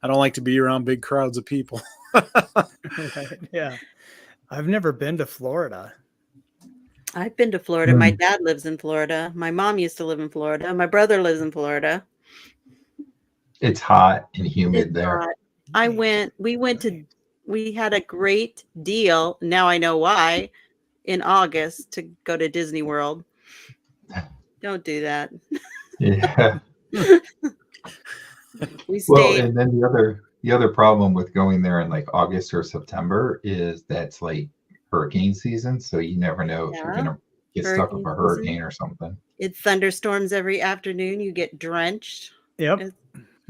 A: I don't like to be around big crowds of people.
C: Right. Yeah. I've never been to Florida.
D: I've been to Florida. My dad lives in Florida. My mom used to live in Florida. My brother lives in Florida.
B: It's hot and humid
D: It's
B: there.
D: hot. We had a great deal. Now I know why. In August to go to Disney World. Don't do that.
B: Yeah.
D: We stayed.
B: Well, and then the other problem with going there in like August or September is that's like hurricane season, so you never know if you're gonna get stuck with a hurricane or something.
D: It's thunderstorms every afternoon. You get drenched.
C: Yep.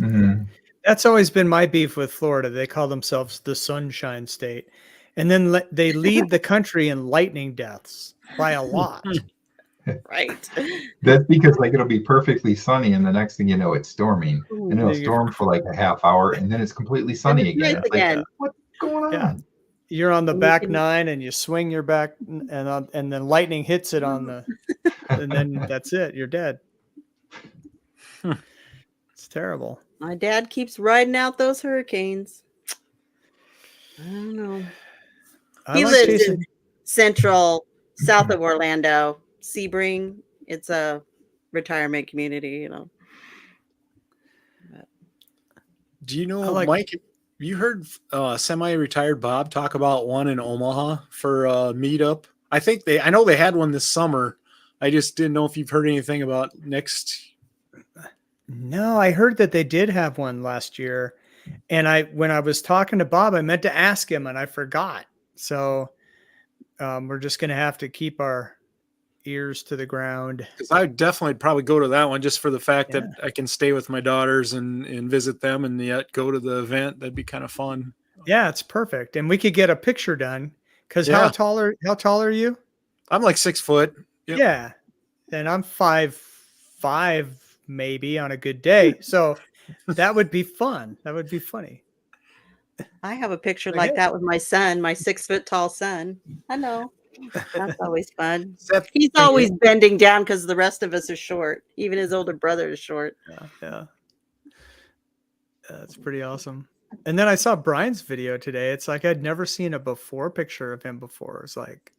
B: Mm-hmm.
C: That's always been my beef with Florida. They call themselves the Sunshine State. And then they lead the country in lightning deaths by a lot.
D: Right.
B: That's because like it'll be perfectly sunny, and the next thing you know, it's storming, and it'll storm for like a half hour, and then it's completely sunny again.
D: Nice
B: It's like, what's going on?
C: You're on the back nine, and you swing your back, and then lightning hits it on the, and then that's it. You're dead. It's terrible.
D: My dad keeps riding out those hurricanes. I don't know. He lives in central, south of Orlando, Sebring. It's a retirement community,
A: Do you know, Mike, you heard semi-retired Bob talk about one in Omaha for a meetup? I know they had one this summer. I just didn't know if you've heard anything about next.
C: No, I heard that they did have one last year, And when I was talking to Bob, I meant to ask him and I forgot. So we're just going to have to keep our ears to the ground.
A: Because I definitely probably go to that one just for the fact
C: Yeah.
A: that I can stay with my daughters and visit them and yet go to the event. That'd be kind of fun.
C: Yeah, it's perfect. And we could get a picture done. Because
A: Yeah.
C: how tall are you?
A: I'm like 6 foot. Yep.
C: Yeah. And I'm 5'5" maybe on a good day. So that would be fun. That would be funny.
D: I have a picture
C: Okay.
D: like that with my son, my 6 foot tall son. I know. That's always fun.
A: Seth,
D: He's always bending down because the rest of us are short. Even his older brother is short.
C: Yeah. That's pretty awesome. And then I saw Brian's video today. It's like I'd never seen a before picture of him before. It's like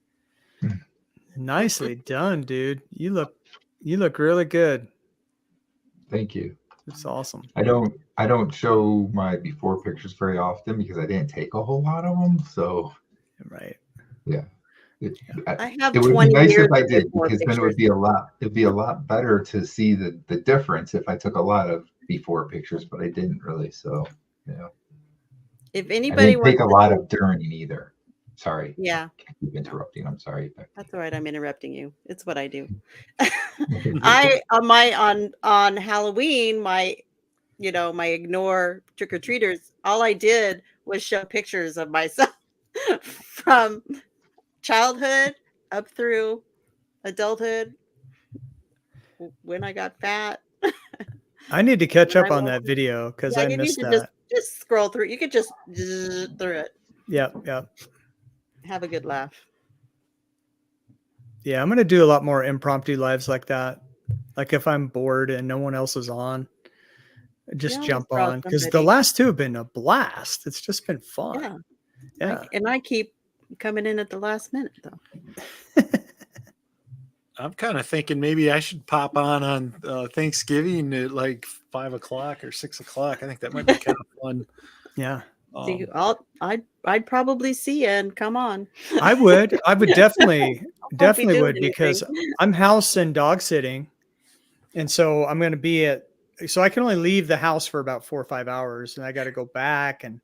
C: nicely done, dude. You look really good.
B: Thank you.
C: It's awesome.
B: I don't show my before pictures very often because I didn't take a whole lot of them. So
C: Right.
B: yeah.
D: I have
B: It would be
D: 20
B: nice
D: years
B: if I
D: of
B: did,
D: before
B: because then it'd be a lot better to see the difference if I took a lot of before pictures, but I didn't really. So yeah.
D: If
B: I
D: anybody
B: didn't
D: wants
B: take a
D: to,
B: lot of during either. Sorry.
D: yeah,
B: I keep interrupting. I'm sorry.
D: that's all right. I'm interrupting you. It's what I do. I on my on Halloween, my my ignore trick-or-treaters, all I did was show pictures of myself from childhood up through adulthood, when I got fat.
C: I need to catch
D: When
C: up
D: I
C: on
D: was-
C: that video because
D: Yeah,
C: I
D: you need
C: missed
D: to
C: that.
D: just scroll through. You could just zzz through it.
C: Yep.
D: Have a good laugh.
C: Yeah, I'm gonna do a lot more impromptu lives like that. Like if I'm bored and no one else is on, just
D: always
C: jump
D: draw
C: on because the
D: somebody.
C: last two have been a blast. It's just been fun.
D: Yeah.
C: Yeah.
D: And I keep coming in at the last minute though.
A: I'm kind of thinking maybe I should pop on Thanksgiving at like 5 o'clock or 6 o'clock. I think that might be kind of fun.
C: Yeah.
D: See, I'd probably see you and come on.
C: I would definitely
D: doing
C: would because
D: anything.
C: I'm house and dog sitting. And so I'm going to be so I can only leave the house for about 4 or 5 hours and I got to go back and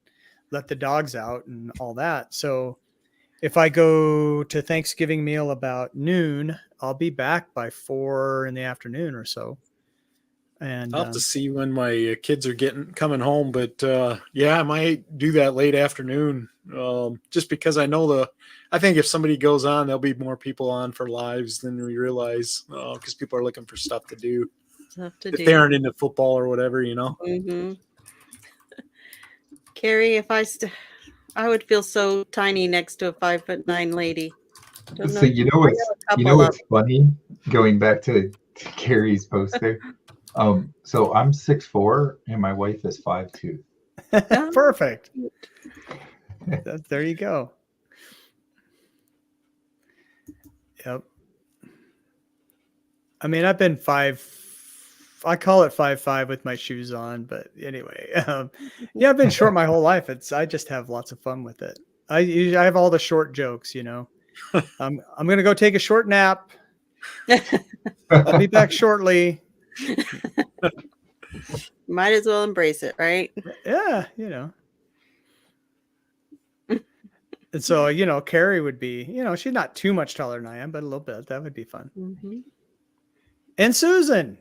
C: let the dogs out and all that. So if I go to Thanksgiving meal about noon, I'll be back by 4 in the afternoon or so. And
A: I'll have to see when my kids are coming home, but yeah, I might do that late afternoon. Just because I think if somebody goes on, there'll be more people on for lives than we realize, because people are looking for stuff to do. If they aren't into football or whatever,
D: Mm-hmm. Carrie, if I would feel so tiny next to a 5'9" lady.
B: So you know what's funny? Going back to Carrie's poster. So I'm 6'4" and my wife is 5'2".
C: Perfect. There you go. Yep. I mean, I've been I call it 5'5" with my shoes on, but anyway, yeah, I've been short my whole life. I just have lots of fun with it. I have all the short jokes, I'm going to go take a short nap. I'll be back shortly.
D: Might as well embrace it, right?
C: Yeah, And so, Carrie would be, she's not too much taller than I am, but a little bit. That would be fun.
D: Mm-hmm.
C: And Susan.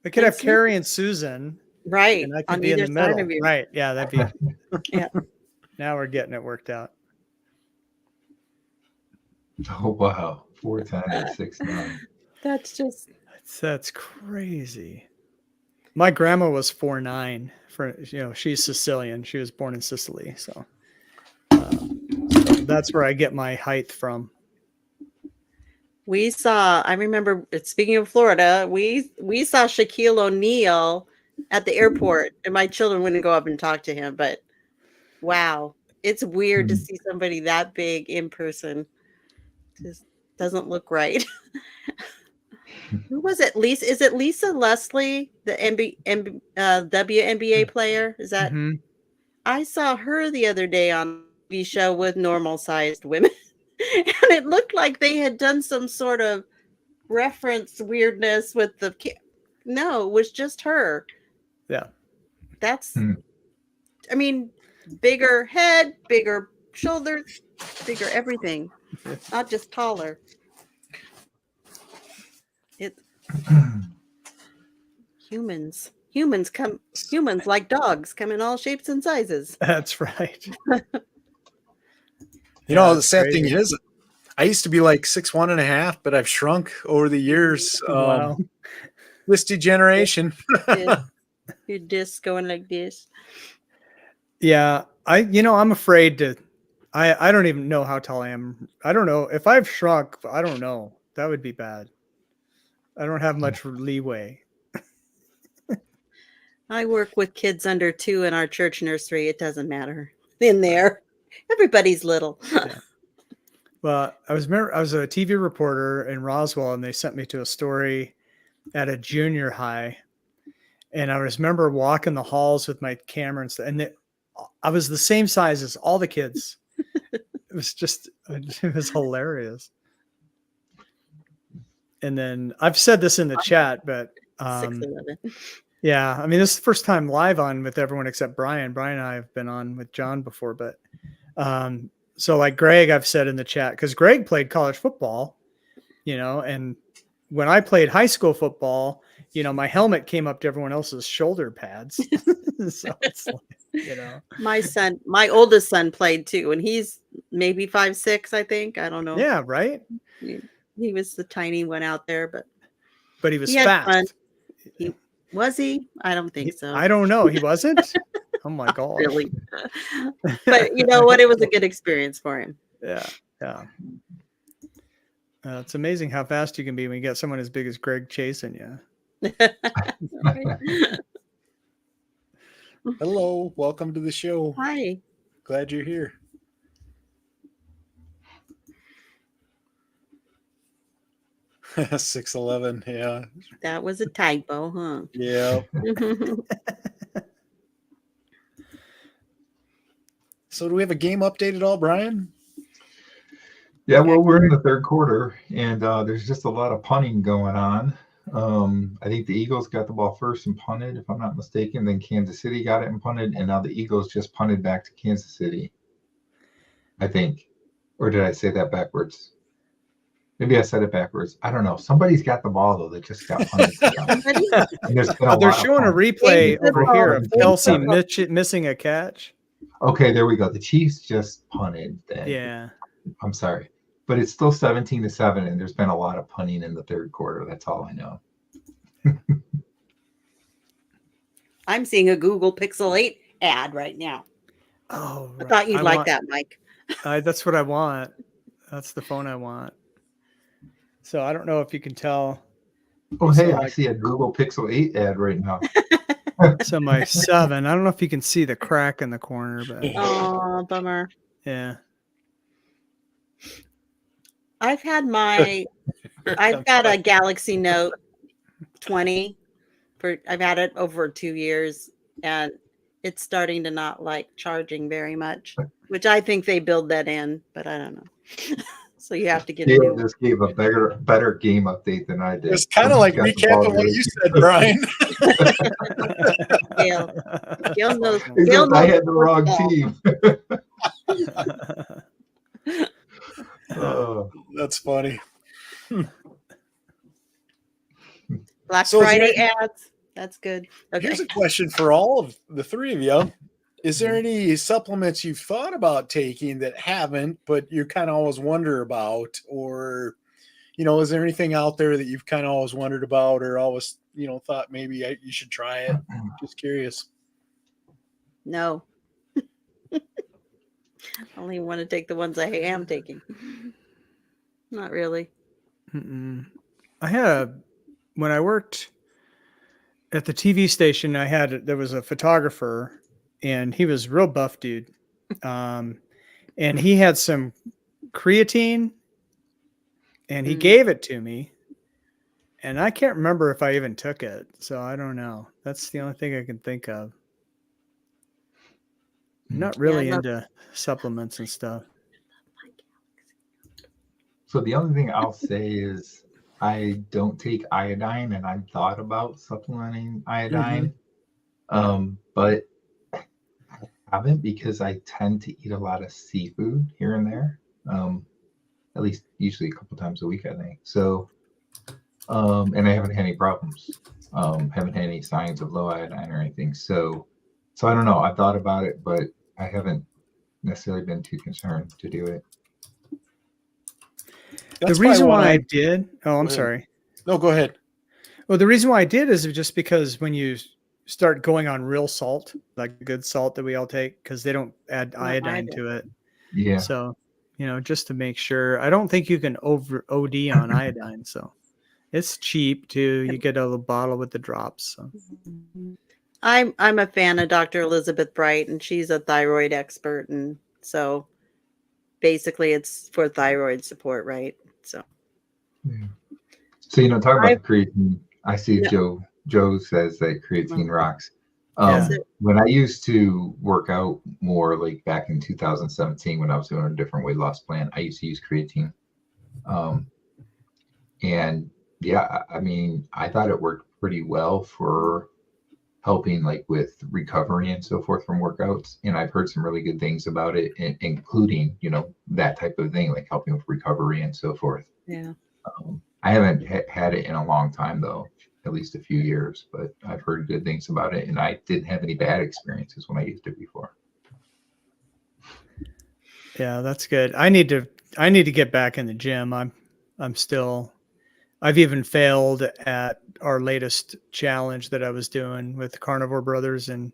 C: We could have Carrie and Susan.
D: Right.
C: And I could be in the middle. Right. Yeah, that'd be.
D: Yeah.
C: Now we're getting it worked out.
B: Oh, wow. 4'10" and 6'9".
C: That's crazy. My grandma was 4'9". She's Sicilian. She was born in Sicily. So that's where I get my height from.
D: I remember, speaking of Florida, we saw Shaquille O'Neal at the airport, and my children wouldn't go up and talk to him, but wow, it's weird to see somebody that big in person. Just doesn't look right. Who was it? Is it Lisa Leslie, the WNBA player? Is that?
C: Mm-hmm.
D: I saw her the other day on a TV show with normal sized women. And it looked like they had done some sort of reference weirdness with the kid. No, it was just her.
C: Yeah.
D: That's I mean, bigger head, bigger shoulders, bigger everything. Not just taller. It's humans. Humans like dogs come in all shapes and sizes.
C: That's right.
A: You know, the
C: that's
A: sad
C: crazy.
A: thing is, I used to be like 6'1.5", but I've shrunk over the years.
C: Wow.
A: This degeneration.
D: Your disc going like this.
C: Yeah, I'm afraid to. I don't even know how tall I am. I don't know if I've shrunk. I don't know. That would be bad. I don't have much leeway.
D: I work with kids under 2 in our church nursery. It doesn't matter. In there, everybody's little.
C: Yeah. Well, I was a TV reporter in Roswell, and they sent me to a story at a junior high, and I remember walking the halls with my camera and stuff, and I was the same size as all the kids. It was hilarious. And then I've said this in the chat, but
D: 6'11".
C: yeah, I mean, this is the first time live on with everyone except Brian. Brian and I have been on with John before, but so like Greg, I've said in the chat, because Greg played college football, and when I played high school football, my helmet came up to everyone else's shoulder pads. So it's like,
D: My oldest son played too, and he's maybe 5'6", I think. I don't know.
C: Yeah, right.
D: He was the tiny one out there,
C: but he was
D: had
C: fast.
D: fun. Was he? I don't think so.
C: I don't know. He wasn't. Oh my god.
D: Really. But you know what? It was a good experience for him.
C: Yeah. It's amazing how fast you can be when you get someone as big as Greg chasing you.
A: Hello, welcome to the show.
D: Hi.
A: Glad you're here. $6.11, yeah.
D: That was a typo, huh?
A: Yeah. So do we have a game update at all, Brian?
B: Yeah, well, we're in the third quarter, and there's just a lot of punting going on. I think the Eagles got the ball first and punted, if I'm not mistaken. Then Kansas City got it and punted, and now the Eagles just punted back to Kansas City, I think. Or did I say that backwards? Maybe I said it backwards. I don't know. Somebody's got the ball, though, that just got punted. And
C: they're showing a replay over here of Kelsey missing a catch.
B: Okay, there we go. The Chiefs just punted then.
C: Yeah.
B: I'm sorry. But it's still 17-7, and there's been a lot of punting in the third quarter. That's all I know.
D: I'm seeing a Google Pixel 8 ad right now.
C: Oh, right.
D: I thought you'd like that, Mike.
C: That's what I want. That's the phone I want. So I don't know if you can tell.
B: Oh, hey, I see a Google Pixel 8 ad right now.
C: So my 7, I don't know if you can see the crack in the corner, but
D: oh, bummer.
C: Yeah.
D: I've got a Galaxy Note 20 I've had it over 2 years, and it's starting to not like charging very much, which I think they build that in, but I don't know. So you have to get
B: Gail just gave a better game update than I did.
A: It's kind of like recapping what you said, Brian.
D: Gail knows.
B: I had the wrong team.
A: That's funny.
D: Black Friday ads. That's good. Okay.
A: Here's a question for all of the three of you. Is there any supplements you've thought about taking that haven't, but you kind of always wonder about? Or, is there anything out there that you've kind of always wondered about or always, thought maybe you should try it? Just curious.
D: No. I only want to take the ones I am taking. Not really.
C: When I worked at the TV station, there was a photographer, and he was a real buff dude. And he had some creatine, and he gave it to me, and I can't remember if I even took it. So I don't know. That's the only thing I can think of. I'm not really into supplements and stuff.
B: So the only thing I'll say is I don't take iodine, and I've thought about supplementing iodine. But haven't, because I tend to eat a lot of seafood here and there. At least usually a couple times a week, I think. So, and I haven't had any problems. Haven't had any signs of low iodine or anything. So I don't know. I've thought about it, but I haven't necessarily been too concerned to do it.
A: That's
C: the reason
A: probably
C: why
A: one
C: I did, oh, I'm
A: Go ahead.
C: sorry.
A: No, go ahead.
C: Well, the reason why I did is just because when you start going on real salt, like good salt that we all take, because they don't add
D: No,
C: iodine
D: iodine.
C: to it.
B: Yeah.
C: So, just to make sure, I don't think you can over OD on iodine. So it's cheap too. You get a little bottle with the drops. So.
D: I'm a fan of Dr. Elizabeth Bright, and she's a thyroid expert, and so basically it's for thyroid support, right? So
B: Yeah. So, talk about the creatine. I see
D: Yeah.
B: Joe says that creatine rocks.
C: Yeah.
B: When I used to work out more, like back in 2017, when I was doing a different weight loss plan, I used to use creatine. And yeah, I mean, I thought it worked pretty well for helping like with recovery and so forth from workouts. And I've heard some really good things about it, including, that type of thing, like helping with recovery and so forth.
D: Yeah.
B: I haven't had it in a long time though, at least a few years, but I've heard good things about it, and I didn't have any bad experiences when I used it before.
C: Yeah, that's good. I need to get back in the gym. I've even failed at our latest challenge that I was doing with Carnivore Brothers and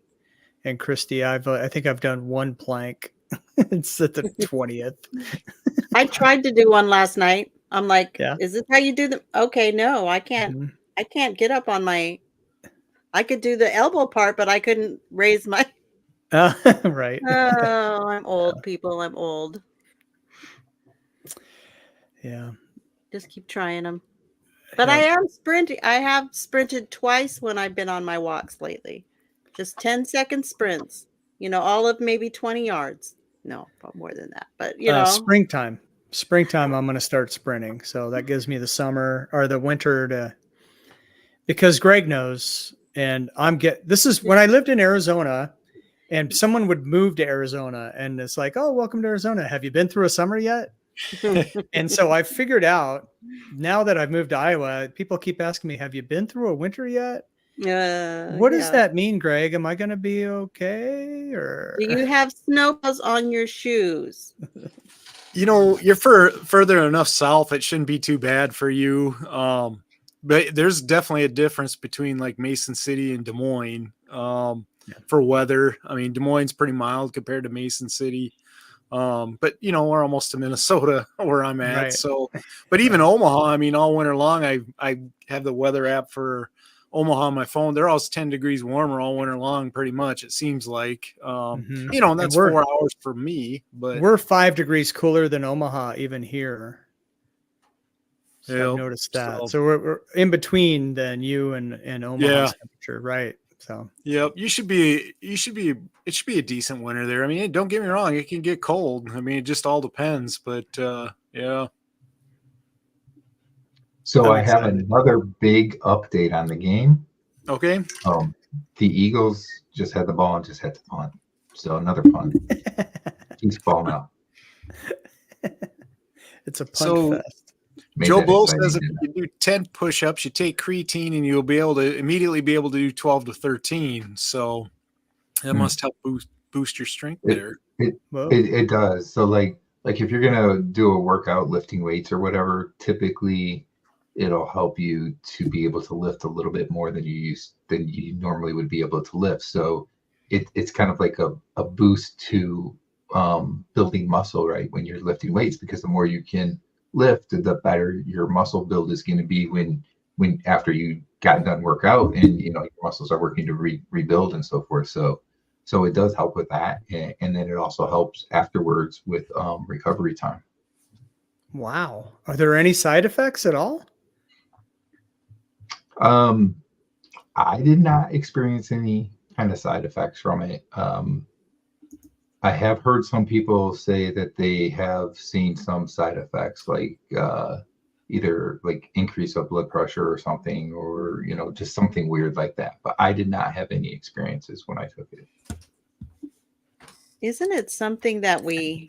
C: Christy. I think I've done one plank. It's at the 20th.
D: I tried to do one last night. I'm like,
C: Yeah.
D: is this how you do them? Okay, no, I can't.
C: Mhm.
D: I can't get up on my. I could do the elbow part, but I couldn't raise my.
C: Right.
D: Oh, I'm old, people. I'm old.
C: Yeah.
D: Just keep trying them. But
C: Yep.
D: I am sprinting. I have sprinted twice when I've been on my walks lately. Just 10-second sprints. All of maybe 20 yards. No, but more than that. But
C: Springtime, I'm going to start sprinting. So that gives me the summer or the winter because Greg knows, and this is when I lived in Arizona, and someone would move to Arizona and it's like, oh, welcome to Arizona. Have you been through a summer yet? And so I figured out now that I've moved to Iowa, people keep asking me, have you been through a winter yet? What does that mean, Greg? Am I going to be okay? Or
D: do you have snowballs on your shoes?
A: You're further enough south, it shouldn't be too bad for you. But there's definitely a difference between like Mason City and Des Moines for weather. I mean, Des Moines is pretty mild compared to Mason City. But we're almost to Minnesota where I'm at.
C: Right.
A: So, but even Omaha, I mean, all winter long, I have the weather app for Omaha on my phone. They're always 10 degrees warmer all winter long, pretty much. It seems like, and that's 4 hours for me, but
C: we're 5 degrees cooler than Omaha, even here. So I've noticed that. So we're in between than you and Omaha's temperature. Right. So,
A: yep, it should be a decent winter there. I mean, don't get me wrong, it can get cold. I mean, it just all depends, but yeah.
B: So I have another big update on the game.
A: Okay.
B: The Eagles just had the ball and just had to punt. So another punt. Keeps ball now.
C: It's a punt fest.
A: Joe Blow says if you do 10 push-ups, you take creatine and you'll be able to immediately do 12 to 13. So that must help boost your strength there.
B: It does. So like if you're gonna do a workout lifting weights or whatever, typically it'll help you to be able to lift a little bit more than you normally would be able to lift. So it's kind of like a boost to building muscle, right? When you're lifting weights, because the more you can lift, the better your muscle build is going to be when after you got done workout and your muscles are working to rebuild and so forth. So it does help with that, and then it also helps afterwards with recovery time.
C: Wow. Are there any side effects at all?
B: I did not experience any kind of side effects from it. I have heard some people say that they have seen some side effects, like either like increase of blood pressure or something, or just something weird like that. But I did not have any experiences when I took it.
D: Isn't it something that we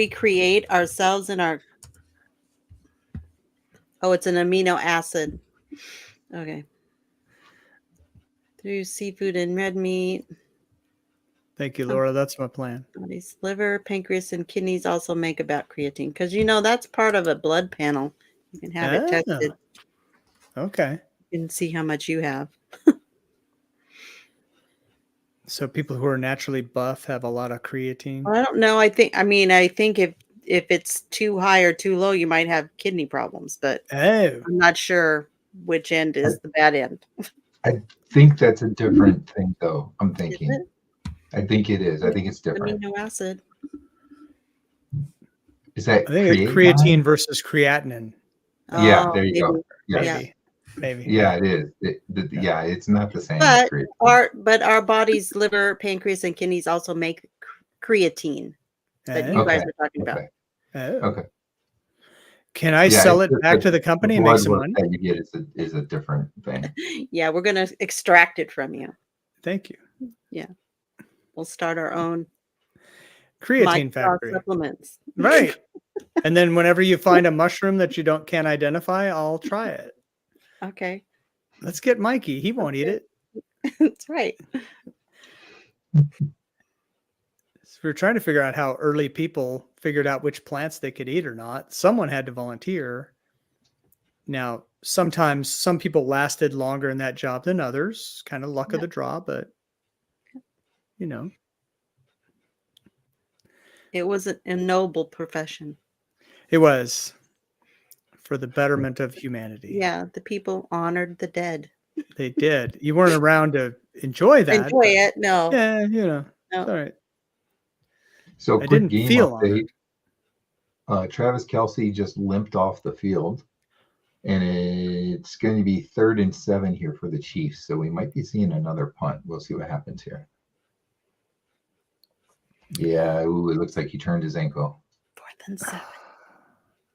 D: create ourselves in our? Oh, it's an amino acid. Okay. Through seafood and red meat.
C: Thank you, Laura. That's my plan.
D: Body's liver, pancreas, and kidneys also make about creatine because that's part of a blood panel. You can have it tested.
C: Okay.
D: You can see how much you have.
C: So people who are naturally buff have a lot of creatine.
D: Well, I don't know. I think if it's too high or too low, you might have kidney problems, but
C: Oh,
D: I'm not sure which end is the bad end.
B: I think that's a different thing, though. I'm
D: Is
B: thinking.
D: it?
B: I think it is. I think it's different.
D: Amino acid.
B: Is that
C: I think it's creatine versus creatinine.
B: Yeah,
D: Oh,
B: there you go.
D: maybe.
B: Yes.
C: Maybe. Maybe.
B: Yeah, it is. Yeah, it's not the same.
D: But
B: as creatine.
D: our body's liver, pancreas, and kidneys also make creatine that you guys are talking about.
C: Oh.
B: Okay.
C: Can I
B: Yeah,
C: sell
B: it's
C: it
B: just
C: back to the company and
B: blood
C: make some
B: work
C: money?
B: that you get is a different thing.
D: Yeah, we're gonna extract it from you.
C: Thank you.
D: Yeah, we'll start our own
C: Creatine
D: micro
C: factory.
D: supplements.
C: Right. And then whenever you find a mushroom that you can't identify, I'll try it.
D: Okay,
C: Let's get Mikey. He won't eat it.
D: that's right.
C: So we're trying to figure out how early people figured out which plants they could eat or not. Someone had to volunteer. Now, sometimes some people lasted longer in that job than others. Kind of luck of the draw, but
D: It was a noble profession.
C: it was for the betterment of humanity.
D: Yeah, the people honored the dead.
C: They did. You weren't around to enjoy that.
D: Enjoy it? No.
C: Yeah,
D: No.
C: it's all right.
B: So
C: I
B: quick
C: didn't
B: game
C: feel
B: update. Travis Kelce just limped off the field, and it's going to be 3rd and 7 here for the Chiefs. So we might be seeing another punt. We'll see what happens here. Yeah, it looks like he turned his ankle.
D: 4th and 7.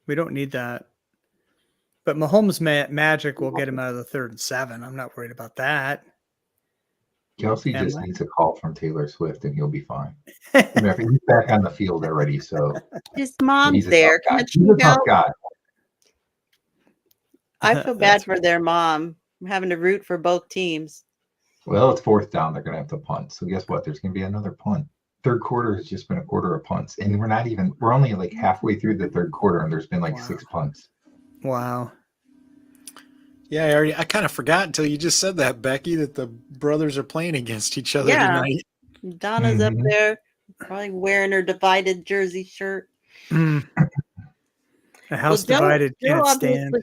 C: We don't need that. But Mahomes' magic will get him out of the 3rd and 7. I'm not worried about that.
B: Kelsey just needs a call from Taylor Swift, and he'll be fine. Remember, he's back on the field already, so
D: his mom's
B: he's a
D: there.
B: tough guy.
D: Can't
B: He's
D: you
B: a tough
D: help?
B: guy.
D: I feel bad for their mom. I'm having to root for both teams.
B: Well, it's 4th down. They're going to have to punt. So guess what? There's going to be another punt. 3rd quarter has just been a quarter of punts, and we're only like halfway through the 3rd quarter, and there's been like 6 punts.
C: Wow.
A: Yeah, I kind of forgot until you just said that, Becky, that the brothers are playing against each other tonight.
D: Donna's up there, probably wearing her divided jersey shirt.
C: A house divided can't stand.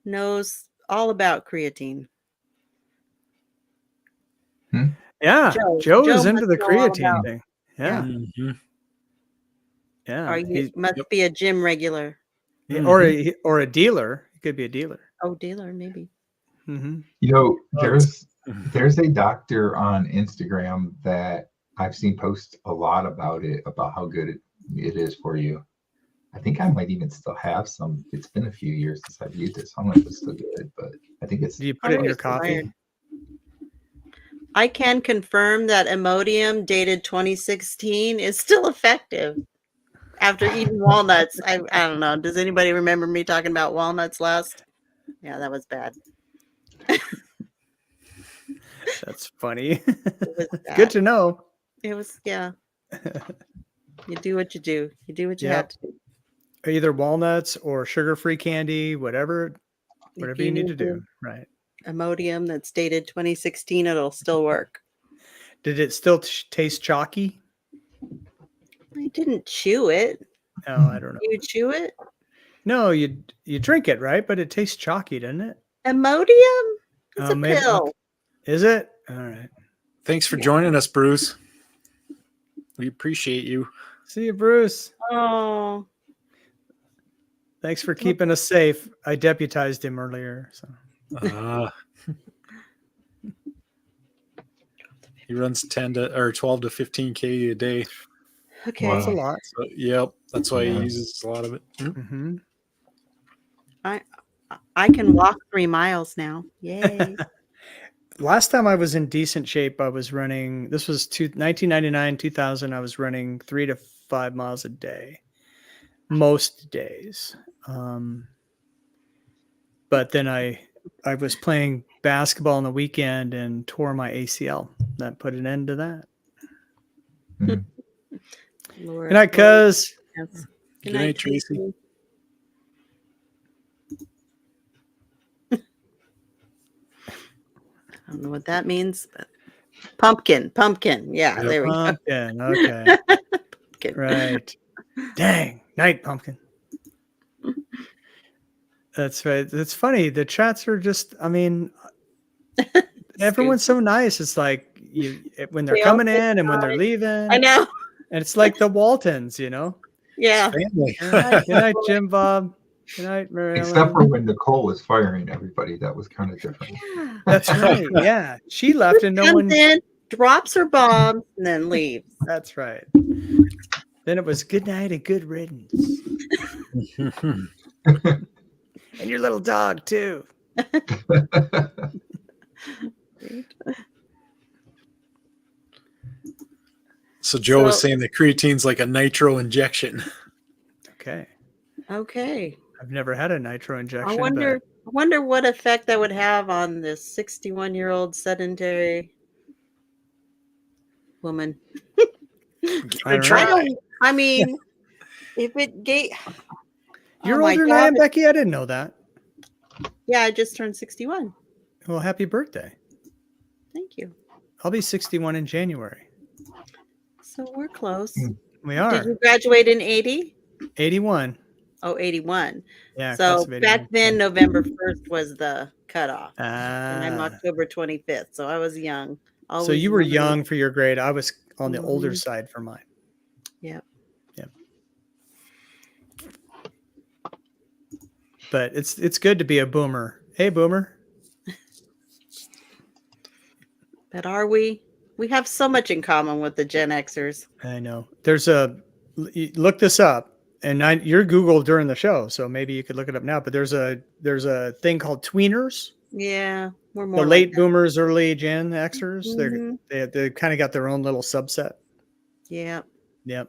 D: Knows all about creatine.
C: Yeah, Joe is into the
D: must know all
C: creatine
D: about-
C: thing. Yeah, yeah.
D: Or you must be a gym regular.
C: Or a dealer. He could be a dealer.
D: Oh, dealer, maybe.
C: Mm-hmm.
B: You know, there's a doctor on Instagram that I've seen post a lot about how good it is for you. I think I might even still have some. It's been a few years since I've used it, so I don't know if it's still good, but I think it's.
C: Do you put it in your coffee?
D: I can confirm that Imodium dated 2016 is still effective after eating walnuts. I don't know. Does anybody remember me talking about walnuts last? Yeah, that was bad.
C: That's funny.
D: It was bad.
C: Good to know.
D: It was, yeah. You do what you do. You do what you have to do.
C: Either walnuts or sugar-free candy, whatever you need to do. Right.
D: Imodium that's dated 2016, it'll still work.
C: Did it still taste chalky?
D: I didn't chew it.
C: No, I don't know.
D: You chew it?
C: No, you drink it, right? But it tastes chalky, doesn't it?
D: Imodium? It's a
C: maybe,
D: pill.
C: okay. Is it? All right.
A: Thanks for joining us, Bruce. We appreciate you.
C: See you, Bruce.
D: Oh.
C: Thanks for keeping us safe. I deputized him earlier. So.
A: He runs 12 to 15K a day.
D: Okay.
C: That's a lot.
A: So, yep, that's why he uses a lot of it.
C: Mm-hmm.
D: I can walk 3 miles now. Yay.
C: last time I was in decent shape, I was running, this was 1999, 2000. I was running 3 to 5 miles a day, most days. But then I was playing basketball on the weekend and tore my ACL. That put an end to that.
B: Mhm.
D: Lord,
C: Good night, cuz.
D: yes.
A: Good night, Tracy.
D: I don't know what that means, but pumpkin. Yeah,
A: Yep.
D: there we go.
C: Pumpkin. Okay.
D: Pumpkin.
C: Right. Dang. Night, pumpkin. That's right. It's funny. The chats are just, I mean, everyone's so nice. It's like when they're
D: They all
C: coming
D: say
C: in and when they're
D: hi.
C: leaving.
D: I know.
C: And it's like the Waltons, you know?
D: Yeah.
A: Family.
C: Good night, Jim Bob. Good night, Mary
B: Except
C: Ellen.
B: for when Nicole was firing everybody, that was kind of different.
D: Yeah.
C: That's right. Yeah. She left and no
D: Comes
C: one.
D: in, drops her bombs, and then leaves.
C: That's right. Then it was good night and good riddance. And your little dog, too.
A: So Joe was
D: So-
A: saying that creatine's like a nitro injection.
C: Okay.
D: Okay.
C: I've never had a nitro injection.
D: I wonder what effect that would have on this 61-year-old sedentary woman.
C: I don't know.
D: I mean, if it gave.
C: You're
D: Oh my
C: older than I am,
D: God.
C: Becky. I didn't know that.
D: Yeah, I just turned 61.
C: Well, happy birthday.
D: Thank you.
C: I'll be 61 in January.
D: So we're close.
C: We
D: Did
C: are.
D: you graduate in 80?
C: 81.
D: Oh, 81.
C: Yeah.
D: So
C: class of 81.
D: back then, November 1st was the cutoff. And I'm
C: Ah.
D: October 25th. So I was young.
C: So
D: Always
C: you were
D: young.
C: young for your grade. I was on the older
D: Mhm.
C: side for mine.
D: Yep.
C: But it's good to be a boomer. Hey, boomer.
D: But are we? We have so much in common with the Gen Xers.
C: I know. There's look this up, and you're Google during the show, so maybe you could look it up now. But there's a thing called tweeners.
D: Yeah, we're more
C: The
D: like
C: late
D: that.
C: boomers, early Gen Xers.
D: Mhm.
C: They kind of got their own little subset.
D: Yeah.
C: Yep.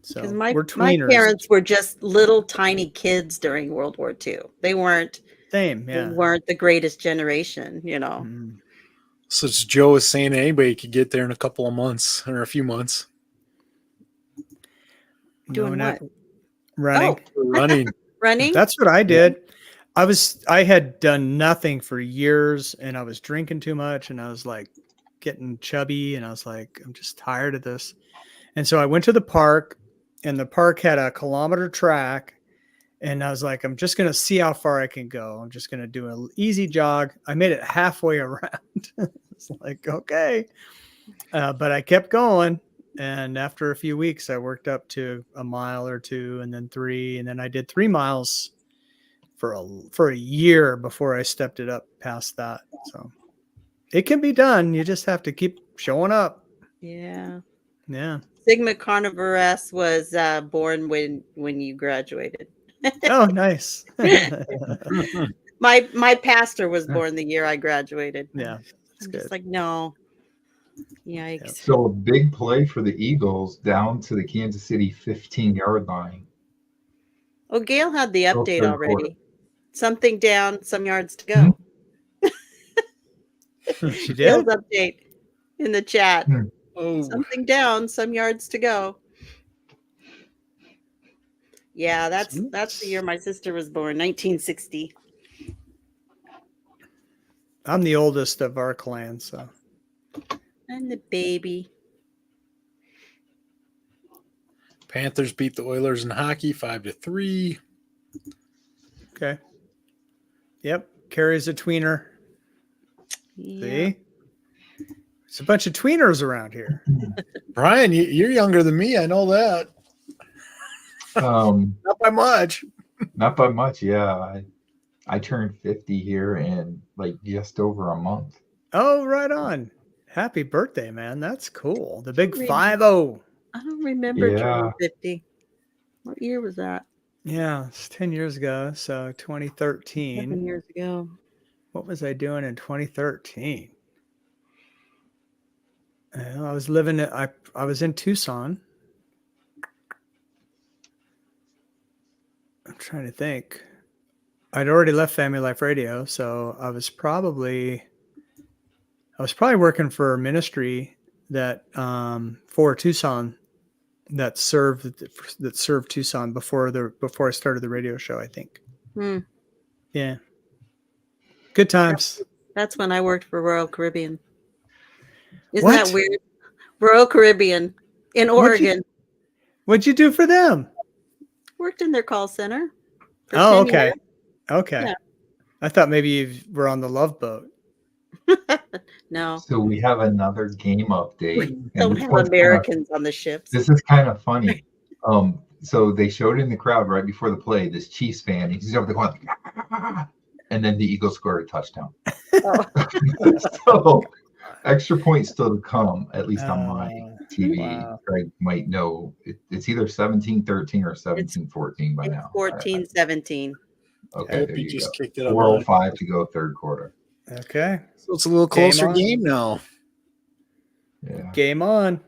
C: So
D: Because
C: we're
D: my
C: tweeners.
D: parents were just little tiny kids during World War II. They weren't
C: Same. Yeah.
D: they weren't the greatest generation, you know.
C: Mhm.
A: So Joe is saying anybody could get there in a couple of months or a few months.
D: Doing what?
C: Running.
A: Running.
D: Running?
C: That's what I did. I had done nothing for years, and I was drinking too much, and I was like getting chubby, and I was like, I'm just tired of this. And so I went to the park, and the park had a kilometer track, and I was like, I'm just going to see how far I can go. I'm just going to do an easy jog. I made it halfway around. It's like, okay. But I kept going. And after a few weeks, I worked up to a mile or two, and then 3. And then I did 3 miles for a year before I stepped it up past that. So it can be done. You just have to keep showing up.
D: Yeah.
C: Yeah.
D: Sigma Carnivorous was born when you graduated.
C: Oh, nice.
D: My pastor was born the year I graduated.
C: Yeah.
D: I'm
C: good.
D: just like, no. Yikes.
C: Yep.
B: So a big play for the Eagles down to the Kansas City 15-yard line.
D: Oh, Gail had the
B: Still
D: update
B: third
D: already.
B: quarter.
D: Something down, some yards to go.
C: She
D: Gail's
C: did?
D: update in the chat.
A: Oh,
D: Something down, some yards to go. Yeah, that's the year my sister was born, 1960.
C: I'm the oldest of our clan, so
D: I'm the baby.
A: Panthers beat the Oilers in hockey 5-3.
C: okay. Yep. Carrie's a tweener.
D: Yeah.
C: See? It's a bunch of tweeners around here.
A: Brian, you're younger than me. I know that. Not by much.
B: Not by much, yeah. I turned 50 here in like just over a month.
C: Oh, right on. Happy birthday, man. That's cool. The big
D: Really?
C: 50.
D: I don't remember
B: Yeah.
D: turning 50. What year was that?
C: Yeah, it's 10 years ago. So 2013.
D: 7 years ago.
C: What was I doing in 2013? I was living. I was in Tucson. I'm trying to think. I'd already left Family Life Radio, so I was probably working for a ministry that for Tucson that served Tucson before I started the radio show, I think.
D: Hmm.
C: Yeah. Good times.
D: That's when I worked for Royal Caribbean. Isn't
C: What?
D: that weird? Royal Caribbean in Oregon.
C: What'd you do for them?
D: Worked in their call center. For
C: Oh,
D: 10
C: okay.
D: years.
C: Okay.
D: Yeah.
C: I thought maybe you were on the Love Boat.
D: No.
B: So we have another game update. and
D: Don't
B: this
D: have
B: one's
D: Americans on the ships.
B: This is kind of funny. So they showed in the crowd right before the play this Chiefs fan. He's over the going, and then the Eagles scored a touchdown.
D: Oh.
B: So extra points still to come, at least on my TV.
C: Wow.
B: Greg might know it's either 17-13 or 17-14 by
D: It's
B: now.
D: 14-17.
B: Okay,
A: Hope
B: there
A: you
B: you
A: just
B: go.
A: kicked it on.
B: 4:05 to go third quarter.
C: Okay.
A: So it's a little
C: Game
A: closer
C: on.
A: game now.
B: Yeah.
C: Game on.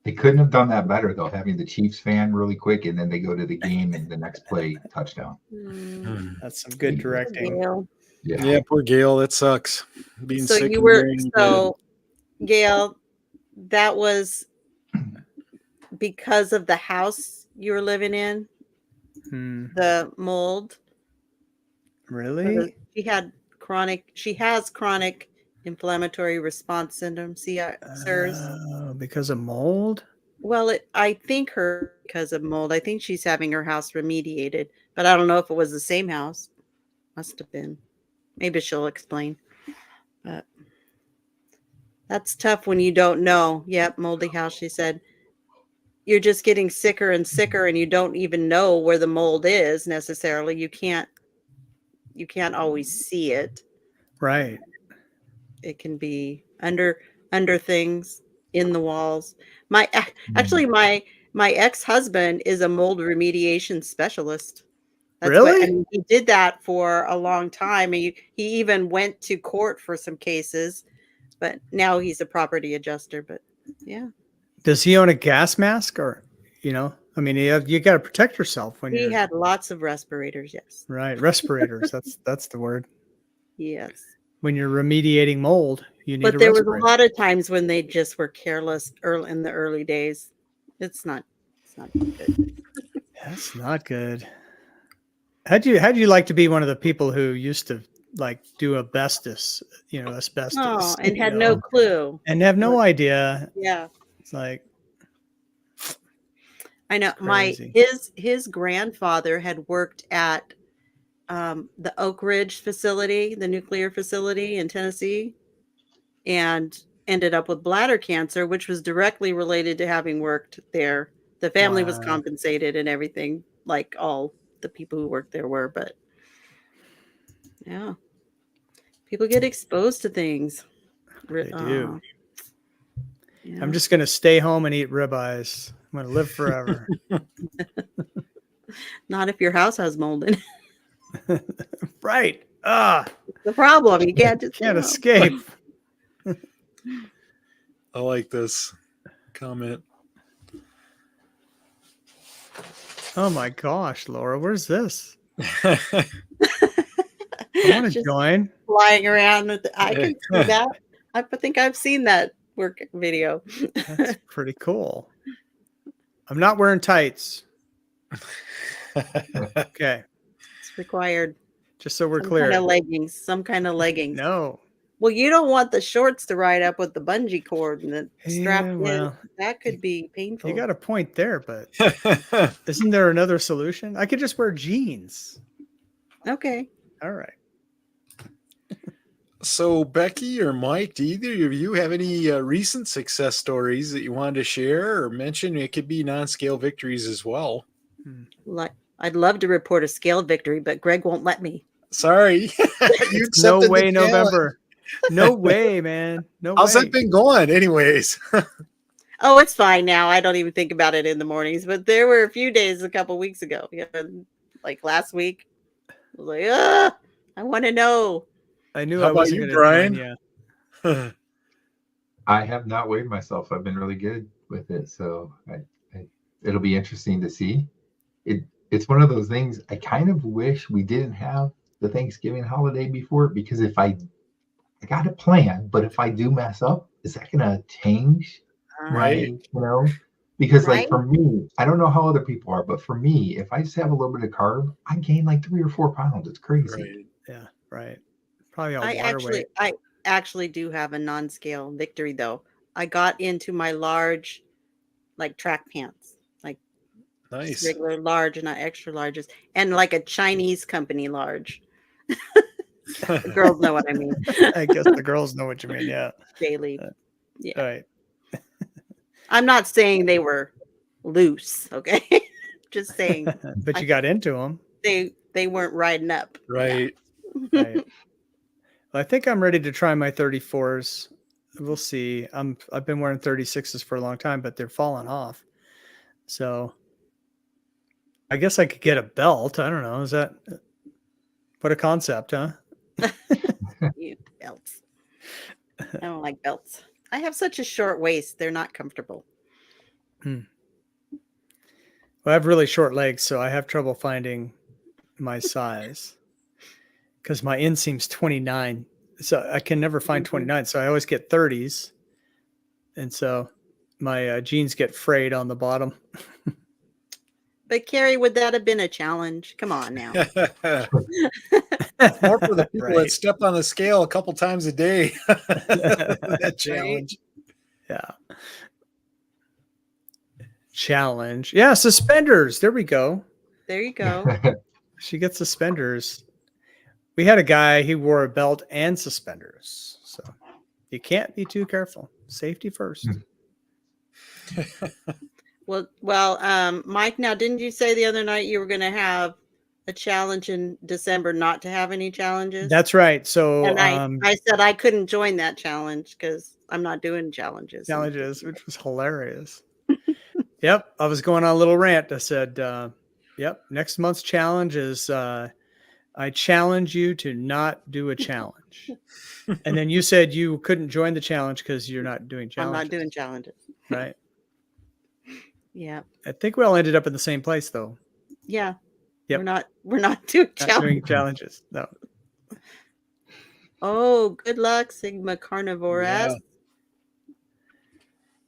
B: They couldn't have done that better though, having the Chiefs fan really quick and then they go to the game and the next play touchdown.
C: That's some good directing.
D: Gail.
A: Yeah, poor Gail. That sucks. Being
D: So
A: sick.
D: you
A: and
D: were
A: wearing
D: so Gail, that was because of the house you were living in, the mold.
C: Really?
D: She has chronic inflammatory response syndrome, CIRS.
C: Because of mold?
D: Well, I think because of mold. I think she's having her house remediated, but I don't know if it was the same house. Must have been. Maybe she'll explain. But that's tough when you don't know. Yep, moldy house, she said. You're just getting sicker and sicker and you don't even know where the mold is necessarily. You can't always see it.
C: Right.
D: It can be under things, in the walls. My ex-husband is a mold remediation specialist.
C: Really?
D: He did that for a long time. He even went to court for some cases, but now he's a property adjuster. But yeah.
C: Does he own a gas mask or, I mean, you got to protect yourself when
D: he had lots of respirators. Yes.
C: Right. Respirators. that's the word.
D: Yes.
C: When you're remediating mold, you need
D: But
C: a
D: there was
C: respirator.
D: a lot of times when they just were careless in the early days. It's not good.
C: That's not good. How'd you like to be one of the people who used to like do asbestos?
D: Oh, and had no clue
C: and have no idea.
D: Yeah.
C: It's like,
D: I know his grandfather had worked at the Oak Ridge facility, the nuclear facility in Tennessee, and ended up with bladder cancer, which was directly related to having worked there. The family was compensated and everything, like all the people who worked there were, but yeah, people get exposed to things.
C: They do.
D: Yeah.
C: I'm just going to stay home and eat ribeyes. I'm going to live forever.
D: Not if your house has mold in it.
C: Right.
D: The problem. You can't
C: escape.
A: I like this comment.
C: Oh my gosh, Laura, where's this? I want to join.
D: Flying around with I can see that. I think I've seen that work video.
C: That's pretty cool. I'm not wearing tights. Okay.
D: It's required.
C: Just so we're clear.
D: Some kind of leggings.
C: No.
D: Well, you don't want the shorts to ride up with the bungee cord and the strap in. That could be painful.
C: You got a point there, but isn't there another solution? I could just wear jeans.
D: Okay.
C: All right.
A: So, Becky or Mike, do either of you have any recent success stories that you wanted to share or mention? It could be non-scale victories as well.
D: I'd love to report a scaled victory, but Greg won't let me.
A: Sorry.
C: No way, November. No way, man. No way.
A: How's that been going anyways?
D: Oh, it's fine now. I don't even think about it in the mornings, but there were a few days a couple weeks ago, like last week. I was like, I want to know.
C: I knew
A: How
C: I
A: about
C: wasn't
A: you,
C: going to join
A: Brian?
C: you.
B: I have not weighed myself. I've been really good with it, so it'll be interesting to see. It's one of those things. I kind of wish we didn't have the Thanksgiving holiday before, because if I got a plan, but if I do mess up, is that gonna change
A: Right.
B: Because
D: Right?
B: like for me, I don't know how other people are, but for me, if I just have a little bit of carb, I gain like 3 or 4 pounds. It's crazy.
A: Right.
C: Yeah, right. Probably all
D: I
C: water weight.
D: actually do have a non-scale victory though. I got into my large, like track pants, like just
A: Nice.
D: regular large, not extra larges, and like a Chinese company large. The girls know what I mean.
C: I guess the girls know what you mean. Yeah.
D: Daily.
C: Uh,
D: Yeah.
C: All right.
D: I'm not saying they were loose, okay? Just saying
C: But you got into them.
D: they weren't riding up.
A: Right.
C: Right. Well, I think I'm ready to try my 34s. We'll see. I've been wearing 36s for a long time, but they're falling off. So I guess I could get a belt. I don't know. Is that what a concept, huh?
D: You belts. I don't like belts. I have such a short waist; they're not comfortable.
C: Well, I have really short legs, so I have trouble finding my size because my inseam's 29. So I can never find 29. So I always get 30s. And so my jeans get frayed on the bottom.
D: But Carrie, would that have been a challenge? Come on now.
A: More for the people that
C: Right.
A: step on the scale a couple times a day. That challenge.
C: Yeah. Challenge. Yeah, suspenders. There we go.
D: There you go.
C: She gets suspenders. We had a guy, he wore a belt and suspenders. So you can't be too careful. Safety first.
D: Well, Mike, now didn't you say the other night you were going to have a challenge in December not to have any challenges?
C: That's right. So
D: And I said I couldn't join that challenge because I'm not doing challenges.
C: challenges, which was hilarious. Yep. I was going on a little rant. I said, yep, next month's challenge is I challenge you to not do a challenge. And then you said you couldn't join the challenge because you're not doing
D: I'm
C: challenges.
D: not doing challenges.
C: Right.
D: Yeah.
C: I think we all ended up in the same place though.
D: Yeah.
C: Yep.
D: We're not doing
C: Not
D: challenges.
C: doing challenges. No.
D: Oh, good luck, Sigma Carnivore.
A: Yeah.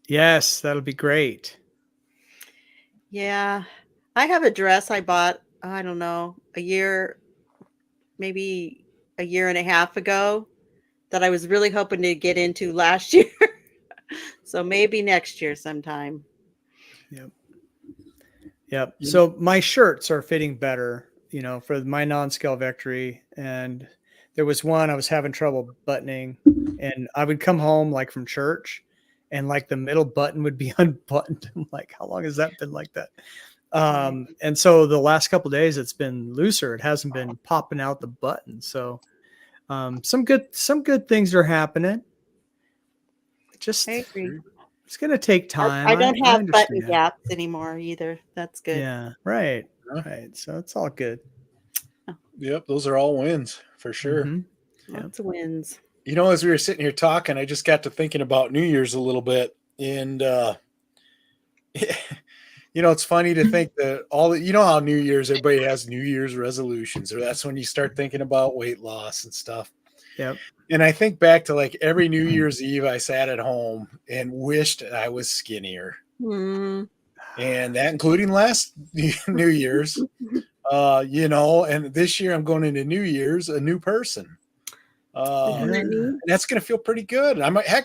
C: Yes, that'll be great.
D: Yeah. I have a dress I bought, I don't know, maybe a year and a half ago that I was really hoping to get into last year. So maybe next year sometime.
C: Yep. Yep. So my shirts are fitting better, for my non-scale victory. And there was one I was having trouble buttoning, and I would come home like from church and like the middle button would be unbuttoned. I'm like, how long has that been like that? And so the last couple of days it's been looser. It hasn't been popping out the button. So some good things are happening. Just
D: I agree.
C: it's going to take time.
D: I don't have button
C: understand.
D: gaps anymore either. That's good.
C: Yeah, right.
A: Yeah.
C: Right. So it's all good.
A: Yep. Those are all wins for sure.
C: Mhm.
D: Lots of wins.
A: As we were sitting here talking, I just got to thinking about New Year's a little bit. And, it's funny to think that how New Year's, everybody has New Year's resolutions, or that's when you start thinking about weight loss and stuff.
C: Yep.
A: And I think back to like every New Year's Eve, I sat at home and wished I was skinnier.
D: Mm.
A: And that including last New Year's, and this year I'm going into New Year's a new person. And that's going to feel pretty good.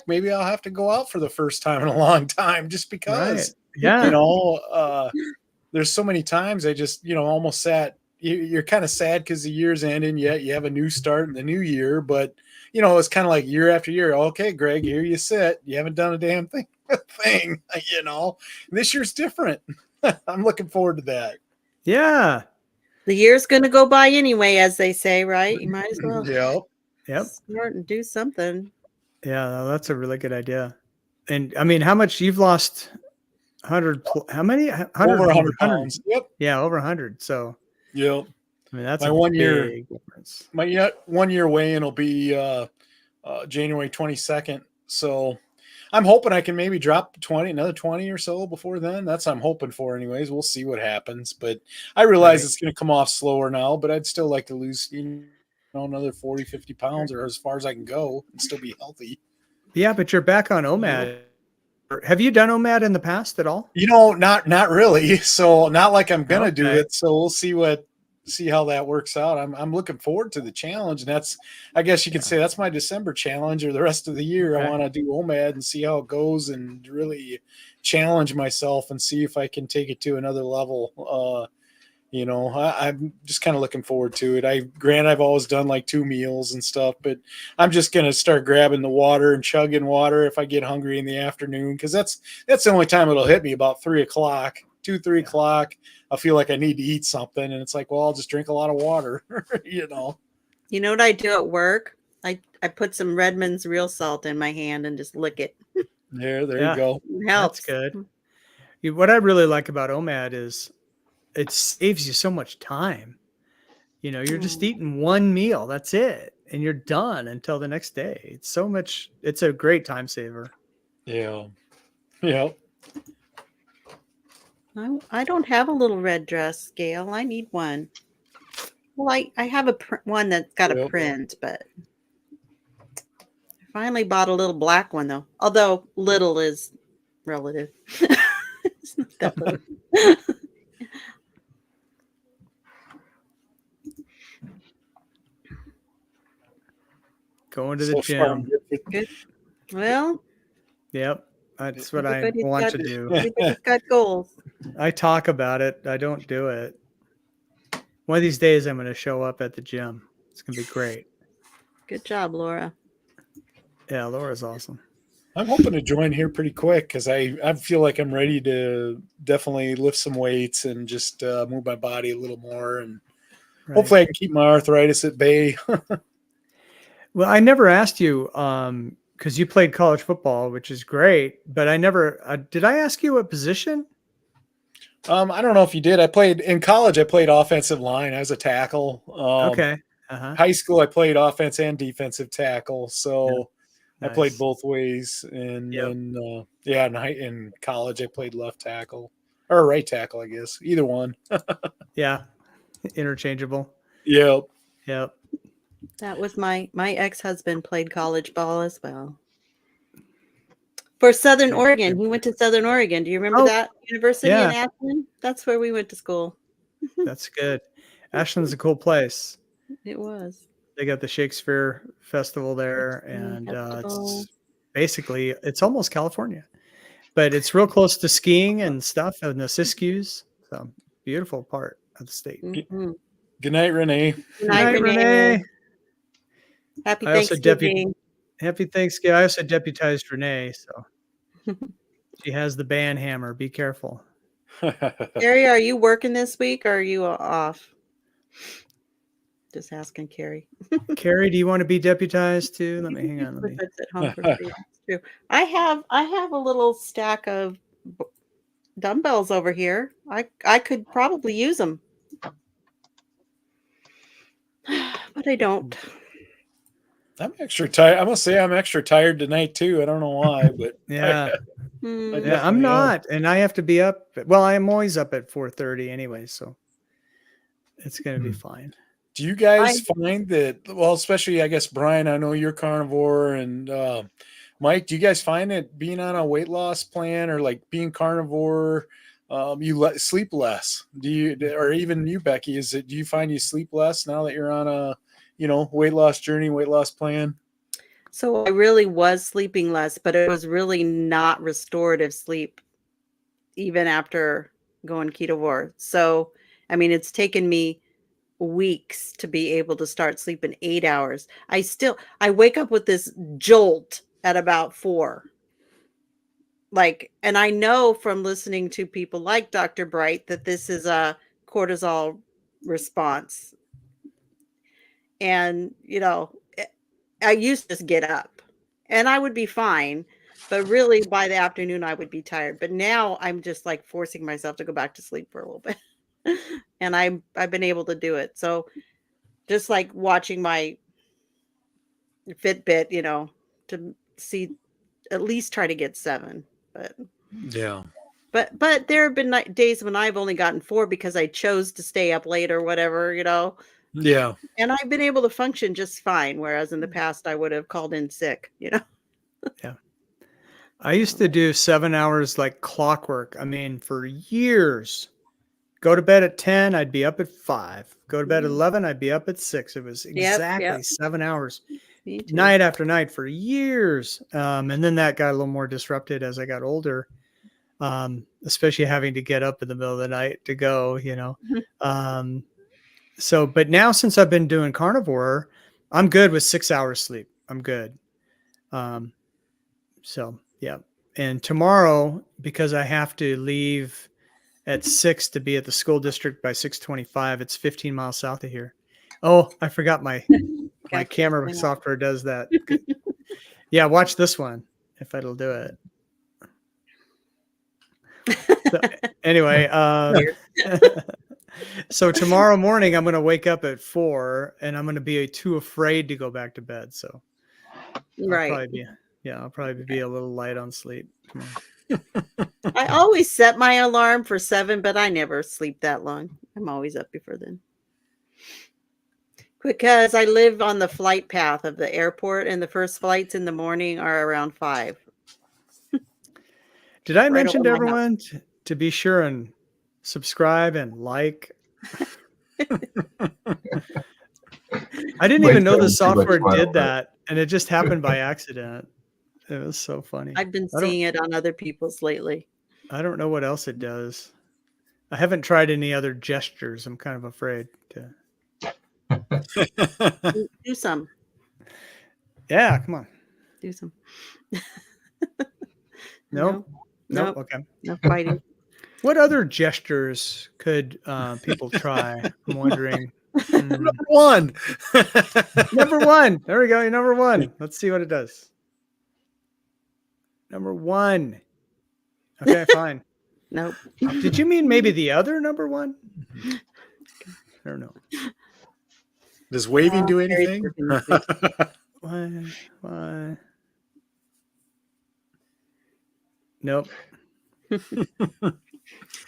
A: Maybe I'll have to go out for the first time in a long time just because,
C: Yeah.
A: There's so many times I just, almost sat, you're kind of sad because the year's ending, yet you have a new start in the new year, but it's kind of like year after year. Okay, Greg, here you sit. You haven't done a damn thing. This year's different. I'm looking forward to that.
C: Yeah.
D: The year's going to go by anyway, as they say, right? You might as well
C: Yep.
D: start and do something.
C: Yeah, that's a really good idea. And I mean, how much you've lost? 100? How many? 100,
A: Over 100 pounds. Yep.
C: Yeah, over 100. So.
A: Yep.
C: I mean, that's
A: My
C: a
A: 1 year,
C: big difference.
A: my 1 year weigh-in will be January 22nd. So I'm hoping I can maybe drop another 20 or so before then. That's what I'm hoping for anyways. We'll see what happens. But I realize
C: Right.
A: it's going to come off slower now, but I'd still like to lose, another 40, 50 pounds or as far as I can go and still be healthy.
C: Yeah, but you're back on OMAD. Have you done OMAD in the past at all?
A: Not really. So not like I'm gonna do
C: Okay.
A: it. So we'll see how that works out. I'm looking forward to the challenge, and that's, I guess you could say, that's my December challenge, or the rest of the year. I
C: Okay.
A: want to do OMAD and see how it goes, and really challenge myself and see if I can take it to another level. I'm just kind of looking forward to it. I've always done like 2 meals and stuff, but I'm just gonna start grabbing the water and chugging water if I get hungry in the afternoon, because that's the only time it'll hit me, about 3 o'clock, 3 o'clock. I feel like I need to eat something, and it's like, well, I'll just drink a lot of water.
D: You know what I do at work? I put some Redmond's real salt in my hand and just lick it.
A: There
C: Yeah.
A: you go.
D: It helps.
C: That's good. What I really like about OMAD is it saves you so much time. You're just eating one meal. That's it. And you're done until the next day. It's a great time saver.
A: Yeah. Yeah.
D: I don't have a little red dress, Gail. I need one. Well, I have one that's got a
A: Yep.
D: print, but I finally bought a little black one, though. Although little is relative. It's not that little.
C: Going to the
A: So far, I'm
C: gym.
D: Good. Well,
C: Yep. That's what I
D: everybody's
C: want
D: got-
C: to do.
D: everybody's got goals.
C: I talk about it. I don't do it. One of these days I'm going to show up at the gym. It's going to be great.
D: Good job, Laura.
C: Yeah, Laura's awesome.
A: I'm hoping to join here pretty quick, because I feel like I'm ready to definitely lift some weights and just move my body a little more, and
C: Right.
A: hopefully I can keep my arthritis at bay.
C: Well, I never asked you because you played college football, which is great, but I never did. I ask you what position?
A: I don't know if you did. I played in college. I played offensive line. I was a tackle.
C: Okay.
A: High school, I played offense and defensive tackle. So I played
C: Nice.
A: both ways. And
C: Yep.
A: then, in college, I played left tackle or right tackle, I guess. Either one.
C: Yeah. Interchangeable.
A: Yep.
C: Yep.
D: That was my ex-husband played college ball as well. For Southern Oregon. He went to Southern Oregon. Do you remember that university in Ashland? That's where we went to school.
C: That's good. Ashland's a cool place.
D: It was.
C: They got the Shakespeare Festival there, and it's almost California, but it's real close to skiing and stuff, and the Siskiyous. So beautiful part of the state.
D: Mm-hmm.
A: Good night, Renee.
D: Good night, Renee. Happy Thanksgiving.
C: Happy Thanksgiving. I also deputized Renee, so she has the band hammer. Be careful.
D: Carrie, are you working this week or are you off? Just asking Carrie.
C: Carrie, do you want to be deputized too? Let me hang on.
D: At home for free. That's true. I have a little stack of dumbbells over here. I could probably use them, but I don't.
A: I'm extra tired. I must say I'm extra tired tonight too. I don't know why, but
C: yeah.
A: Yeah,
C: I'm not, and I have to be up. Well, I am always up at 4:30 anyway, so it's going to be fine.
A: Do you guys find that, well, especially, I guess, Brian, I know you're carnivore, and Mike, do you guys find that being on a weight loss plan or like being carnivore, you sleep less? Do you, or even you, Becky, do you find you sleep less now that you're on a, weight loss journey, weight loss plan?
D: So I really was sleeping less, but it was really not restorative sleep even after going ketovore. So, I mean, it's taken me weeks to be able to start sleeping 8 hours. I wake up with this jolt at about 4. And I know from listening to people like Dr. Bright that this is a cortisol response. And, I used to just get up and I would be fine, but really by the afternoon I would be tired. But now I'm just like forcing myself to go back to sleep for a little bit. And I've been able to do it. So just like watching my Fitbit, to see at least try to get 7. But
A: Yeah.
D: but there have been days when I've only gotten 4 because I chose to stay up late or whatever,
A: Yeah.
D: and I've been able to function just fine. Whereas in the past, I would have called in sick,
C: Yeah. I used to do 7 hours like clockwork. I mean, for years. Go to bed at 10, I'd be up at 5. Go to bed at 11, I'd be up at 6. It was
D: Yep.
C: exactly 7 hours,
D: Me too.
C: night after night for years. And then that got a little more disrupted as I got older, especially having to get up in the middle of the night to go, But now since I've been doing carnivore, I'm good with 6 hours sleep. I'm good. Yeah. And tomorrow, because I have to leave at 6 to be at the school district by 6:25, it's 15 miles south of here. Oh, I forgot my camera software does that. Yeah, watch this one if it'll do it. So, anyway, so tomorrow morning I'm going to wake up at 4 and I'm going to be too afraid to go back to bed. So I'll probably be a little light on sleep tomorrow.
D: I always set my alarm for 7, but I never sleep that long. I'm always up before then. Because I live on the flight path of the airport, and the first flights in the morning are around 5.
C: Did I mention to everyone to be sure and subscribe and like? I didn't even know the software did that, and it just happened by accident. It was so funny.
D: I've been seeing it on other people's lately.
C: I don't know what else it does. I haven't tried any other gestures. I'm kind of afraid to.
D: Do some.
C: Yeah, come on.
D: Do some.
C: Nope. Okay.
D: No fighting.
C: What other gestures could people try? I'm wondering.
A: Number 1.
C: Number 1. There we go. You're number 1. Let's see what it does. Number 1. Okay, fine.
D: Nope.
C: Did you mean maybe the other number 1? I don't know.
A: Does waving do anything?
C: Why? Nope.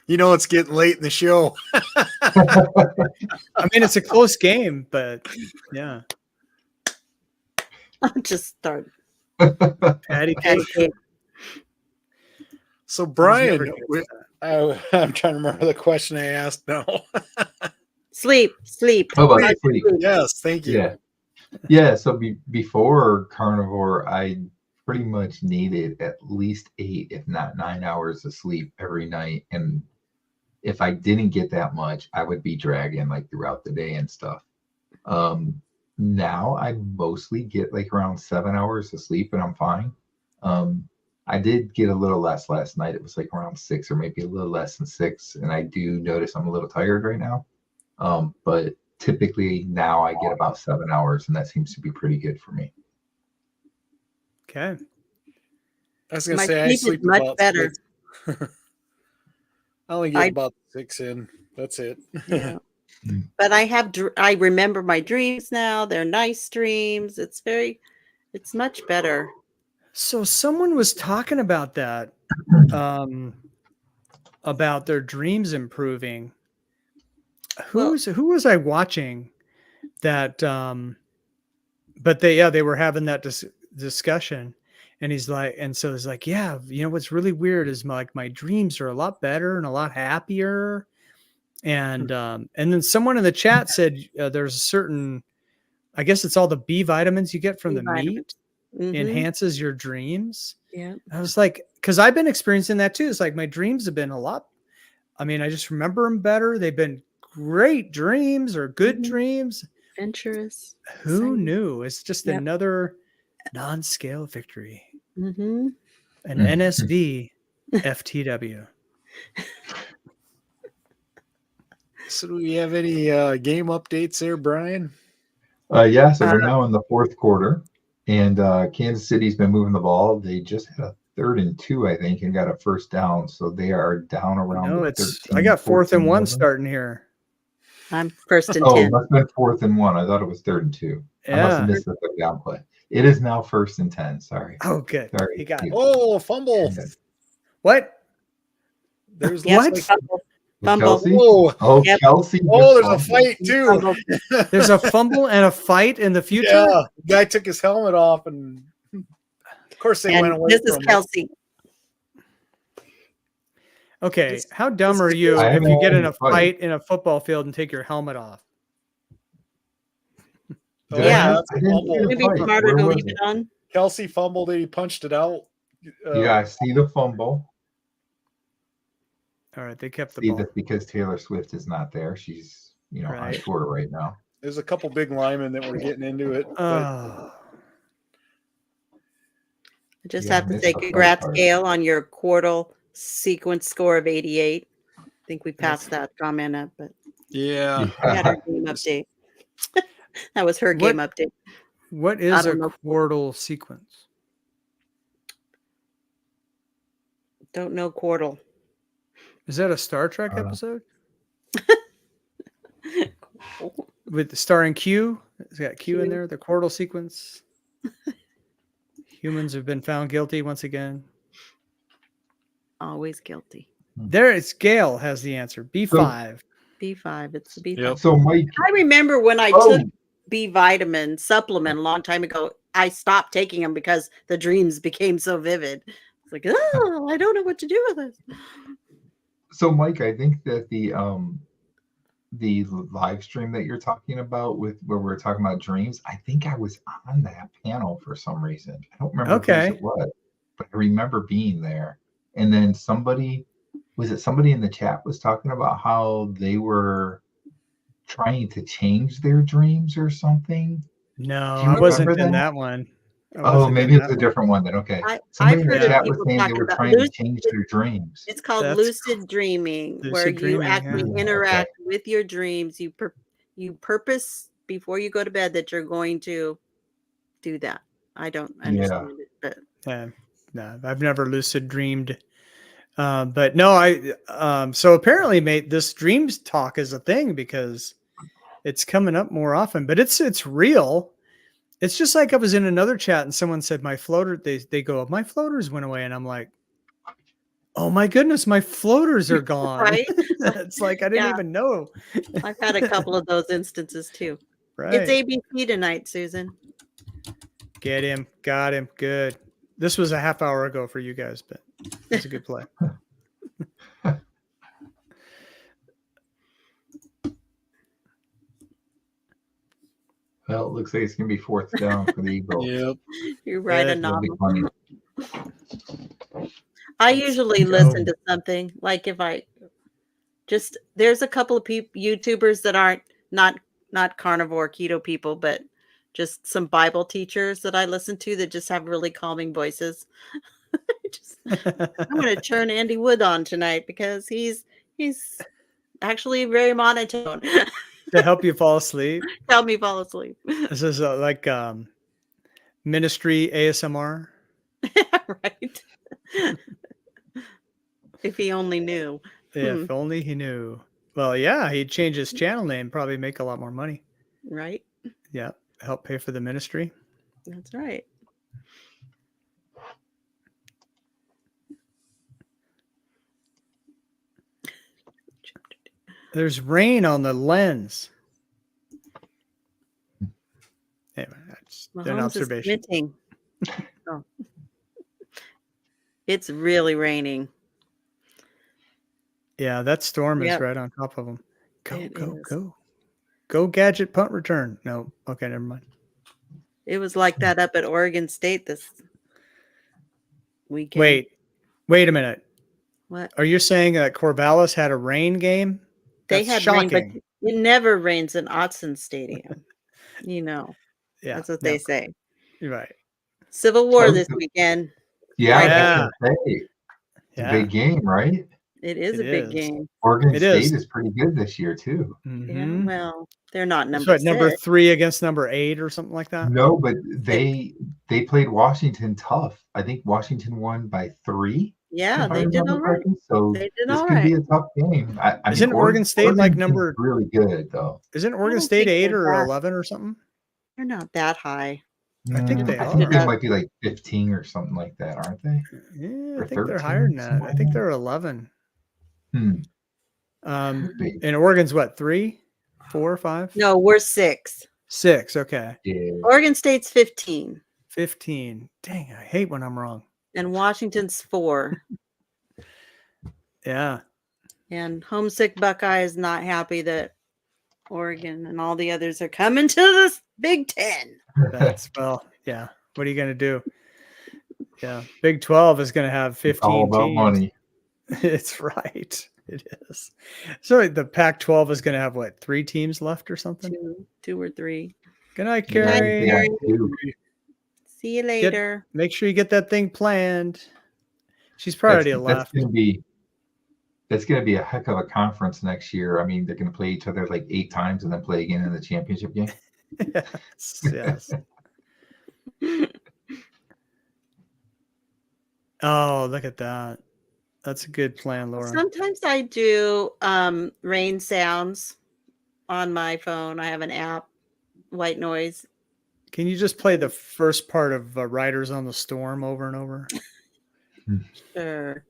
A: It's getting late in the show.
C: I mean, it's a close game, but yeah.
D: I'll just start.
C: Patty cake.
A: So Brian, I'm trying to remember the question I asked now.
D: Sleep.
B: How about sleep?
A: Yes, thank you.
B: Yeah. So before carnivore, I pretty much needed at least 8, if not 9 hours of sleep every night. And if I didn't get that much, I would be dragging like throughout the day and stuff. Now I mostly get like around 7 hours of sleep and I'm fine. I did get a little less last night. It was like around 6 or maybe a little less than 6. And I do notice I'm a little tired right now. But typically now I get about 7 hours and that seems to be pretty good for me.
C: Okay.
A: I was going to say I sleep
D: much
A: about
D: better.
A: I only get about 6 in. That's it.
D: Yeah. But I remember my dreams now. They're nice dreams. It's much better.
C: So someone was talking about that, about their dreams improving. Who was I watching that? But they were having that discussion, and he's like, and so it's like, yeah, what's really weird is my dreams are a lot better and a lot happier. And then someone in the chat said there's a certain, I guess it's all the B vitamins you get from the meat enhances your dreams.
D: Yeah.
C: I was like, because I've been experiencing that too. It's like my dreams have been a lot. I mean, I just remember them better. They've been great dreams or good dreams.
D: Adventurous.
C: Who knew? It's just another non-scale victory. An NSV FTW.
A: So do we have any game updates there, Brian?
B: So we're now in the 4th quarter, and Kansas City's been moving the ball. They just had a 3rd and 2, I think, and got a first down. So they are down around
C: No,
B: the
C: it's
B: 13.
C: I got 4th and 1
B: 14
C: starting here.
D: I'm 1st and
B: Oh, it
D: 10.
B: must have been 4th and 1. I thought it was 3rd and 2. I must have
C: Yeah.
B: missed the third down play. It is now 1st and 10. Sorry.
C: Oh, good.
B: Sorry.
C: He got it.
A: Oh, fumble.
C: What?
A: There's
D: Yep,
C: What?
D: fumble. Fumble.
B: Kelsey?
A: Oh,
B: Oh,
D: Yep.
B: Kelsey.
A: oh,
B: just
A: there's a
B: fumbled.
A: fight too.
D: Fumble.
C: There's a fumble and a fight in the future?
A: Yeah, guy took his helmet off, and of course they went
D: And
A: away
D: this is
A: from it.
D: Kelsey.
C: Okay,
A: This-
C: how dumb
A: this
C: are
A: is
C: you
B: I
C: if
B: haven't
C: you get in
B: seen
C: a
B: a fight.
C: fight in a football field and take your helmet off?
A: Oh,
B: Did I
D: Yeah.
B: miss-
A: that's
B: I
A: a
B: didn't
A: fumble.
B: see the
D: It'd be
B: fight.
D: smarter
B: Where
D: to
B: was
D: leave
B: it?
D: it on.
A: Kelsey fumbled it. He punched it out.
B: Yeah, I see the fumble.
C: All right, they kept the
B: See
C: ball.
B: that because Taylor Swift is not there. She's, on
C: Right.
B: tour right now.
A: There's a couple big linemen that were getting into it. But
C: Oh,
D: I just
B: Yeah, I
D: have to
B: missed
D: say
B: the fight
D: congrats,
B: part.
D: Gail, on your quartal sequence score of 88. I think we passed that comment up, but
A: yeah,
D: we had our game update. That was her game update.
C: what
D: I
C: is a
D: don't know.
C: quartal sequence?
D: Don't know quartal.
C: Is that a Star Trek
B: I don't know.
C: episode? With the starring Q? It's got Q in
D: Q.
C: there, the quartal sequence. Humans have been found guilty once again.
D: Always guilty.
C: There it's Gail has the answer. B5.
D: B5. It's the B5.
A: Yep.
B: So, Mike,
D: I remember when I
B: Oh.
D: took B vitamin supplement a long time ago, I stopped taking them because the dreams became so vivid. It's like, oh, I don't know what to do with this.
B: I think that the live stream that you're talking about with where we're talking about dreams, I think I was on that panel for some reason. I don't remember
C: Okay.
B: who it was, but I remember being there. And then somebody in the chat was talking about how they were trying to change their dreams or something.
C: No,
B: Do you
C: I wasn't
B: remember
C: in
B: that?
C: that one. I
B: Oh,
C: wasn't
B: maybe
C: in
B: it's
C: that
B: a
C: one.
B: different one then. Okay.
D: I've
B: Somebody in the
D: heard of
B: chat was
D: people
B: saying they
D: talking
B: were
D: about
B: trying to
D: lucid-
B: change their dreams.
D: It's called
C: That's
D: lucid dreaming, where
C: lucid
D: you
C: dreaming,
D: actually
B: yeah.
D: interact with your dreams. You purpose before you go to bed that you're going to do that. I don't understand it, but
C: No, I've never lucid dreamed. But no, so apparently this dreams talk is a thing because it's coming up more often, but it's real. It's just like I was in another chat and someone said my floater, they go, my floaters went away. And I'm like, oh my goodness, my floaters are gone.
D: right?
C: It's like, I didn't
D: Yeah.
C: even know.
D: I've had a couple of those instances too.
C: Right.
D: It's ABC tonight, Susan.
C: Get him. Got him. Good. This was a half hour ago for you guys, but it's a good play.
B: Well, it looks like it's gonna be 4th down for the Eagles.
A: yep.
D: You're right,
C: Good.
B: It'll be
D: Anonymous.
B: funny.
D: I usually listen to something like if I just there's a couple of YouTubers that aren't not carnivore keto people, but just some Bible teachers that I listen to that just have really calming voices. I'm going to turn Andy Wood on tonight because he's actually very monotone.
C: To help you fall asleep.
D: Help me fall asleep.
C: This is like ministry ASMR.
D: Right. If he only knew.
C: Yeah, if only he knew. Well, yeah, he'd change his channel name, probably make a lot more money.
D: Right.
C: Yeah, help pay for the ministry.
D: That's right.
C: There's rain on the lens. Anyway, that's an
D: Mahomes is
C: observation.
D: squinting. Oh. It's really raining.
C: Yeah, that storm is
D: Yep.
C: right on top of them. Go,
D: It
C: go,
D: is.
C: go. Go gadget punt return. No, okay, never mind.
D: It was like that up at Oregon State this weekend.
C: Wait a minute.
D: What?
C: Are you saying that Corvallis had a rain game?
D: They
C: That's
D: had rain,
C: shocking.
D: but it never rains in Autzen Stadium.
C: Yeah,
D: That's what they say.
C: You're right.
D: Civil War
B: So-
D: this weekend.
B: Yeah,
D: Right.
B: I was gonna say, it's a
C: Yeah.
B: big game, right?
D: It is
C: It
D: a big
C: is.
D: game.
B: Oregon
C: It
B: State
C: is.
B: is pretty good this year too.
D: Yeah,
C: Mhm.
D: well, they're not
C: It's
D: number
C: what, number
D: 6.
C: 3 against number 8 or something like that?
B: No, but
D: 6.
B: they played Washington tough. I think Washington won by 3,
D: Yeah,
B: if I
D: they did
B: remember
D: all right.
B: correctly. So
D: They did
B: this
D: all
B: could
D: right.
B: be a tough game. I mean,
C: Isn't Oregon State like
B: Oregon's really good though.
C: Isn't
D: I
C: Oregon
D: don't
C: State
D: think
C: 8
D: they're
C: or
D: that
C: 11 or something?
D: they're not that high.
C: I think they
B: I
C: are.
B: think they
D: up.
B: might be like 15 or something like that, aren't they?
C: Yeah, I
B: Or
C: think they're higher
B: 13,
C: than that.
B: something
C: I
B: like
C: think
B: that.
C: they're 11.
B: Could be.
C: And Oregon's what, 3, 4, 5?
D: No, we're 6.
C: 6. Okay.
B: Yeah.
D: Oregon State's 15
C: 15. Dang, I hate when I'm wrong.
D: and Washington's 4.
C: Yeah.
D: And homesick Buckeye is not happy that Oregon and all the others are coming to this Big Ten.
C: That's well, yeah. What are you gonna do? Yeah. Big 12 is gonna have
B: It's all
C: 15
B: about
C: teams.
B: money.
C: It's right. It is. So the Pac-12 is gonna have what, 3 teams left or something?
D: 2 or 3.
C: Good night,
B: Yeah,
C: Carrie.
B: yeah, too.
D: See you later.
C: Make sure you get that thing planned. She's
B: That's,
C: probably
B: that's
C: left.
B: gonna be a heck of a conference next year. I mean, they're gonna play each other like 8 times and then play again in the championship game.
C: Yes. Oh, look at that. That's a good plan, Laura.
D: Sometimes I do rain sounds on my phone. I have an app, white noise.
C: Can you just play the first part of Riders on the Storm over and over?
D: Sure.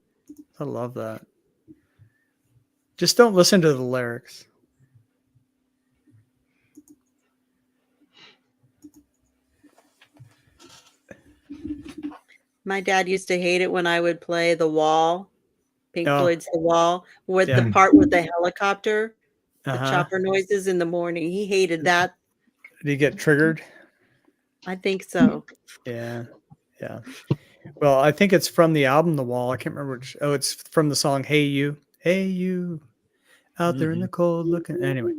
C: I love that. Just don't listen to the lyrics.
D: My dad used to hate it when I would play The Wall, Pink
C: Oh.
D: Floyd's The Wall, with
C: Yeah.
D: the part with the helicopter, the
C: Uh-huh.
D: chopper noises in the morning. He hated that.
C: Did you get triggered?
D: I think so.
C: Yeah. Yeah. Well, I think it's from the album The Wall. I can't remember which. Oh, it's from the song Hey You. Hey You. Out there in the cold looking. Anyway.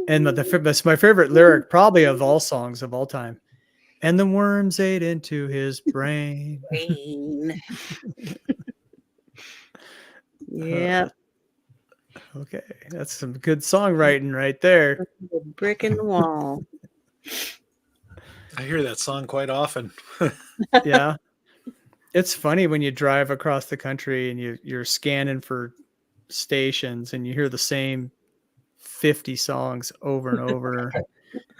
C: And that's my favorite lyric, probably of all songs of all time. And the worms ate into his brain.
D: Rain. Yeah.
C: Okay. That's some good songwriting right there.
D: The brick in the wall.
A: I hear that song quite often.
C: Yeah. It's funny when you drive across the country and you're scanning for stations and you hear the same 50 songs over and over.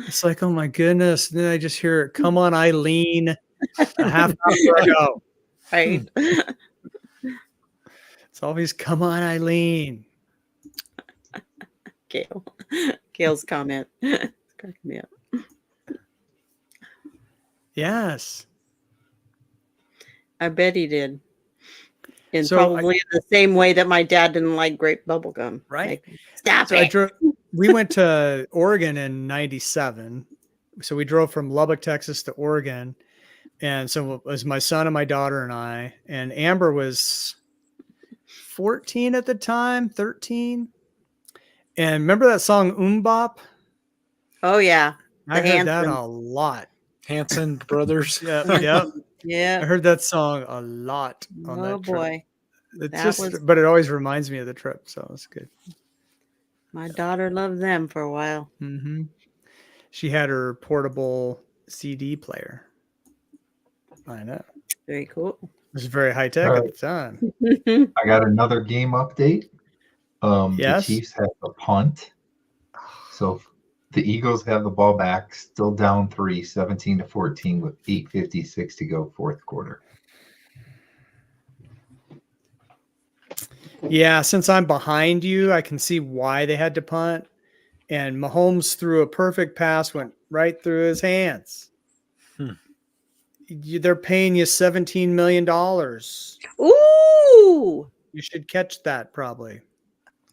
C: It's like, oh my goodness. And then I just hear it, come on, Eileen, a half hour ago.
D: Right.
C: It's always come on, Eileen.
D: Gail's comment. Cracking me up.
C: Yes.
D: I bet he did. In
C: So
D: probably the same way that my dad didn't like grape bubble gum.
C: Right.
D: Like, stop
C: So
D: it.
C: we went to Oregon in 97. So we drove from Lubbock, Texas to Oregon. And so it was my son and my daughter and I, and Amber was 14 at the time, 13. And remember that song Bop?
D: Oh yeah.
C: I
D: The
C: heard that
D: Hansons.
C: a lot.
A: Hanson brothers.
C: Yeah, yeah. I
D: Yeah.
C: heard that song a lot on
D: Oh
C: that trip.
D: boy.
C: It's
D: That
C: just,
D: was-
C: but it always reminds me of the trip, so it's good.
D: My daughter loved them for a while.
C: Mm-hmm. She had her portable CD player. I know.
D: Very cool.
C: It was very high tech at the time.
B: I got another game update.
C: Yes.
B: The Chiefs have the punt. So the Eagles have the ball back, still down 3, 17-14 with 8:56 to go, fourth quarter.
C: Yeah, since I'm behind you, I can see why they had to punt. And Mahomes threw a perfect pass, went right through his hands. They're paying you $17 million.
D: Ooh.
C: You should catch that probably.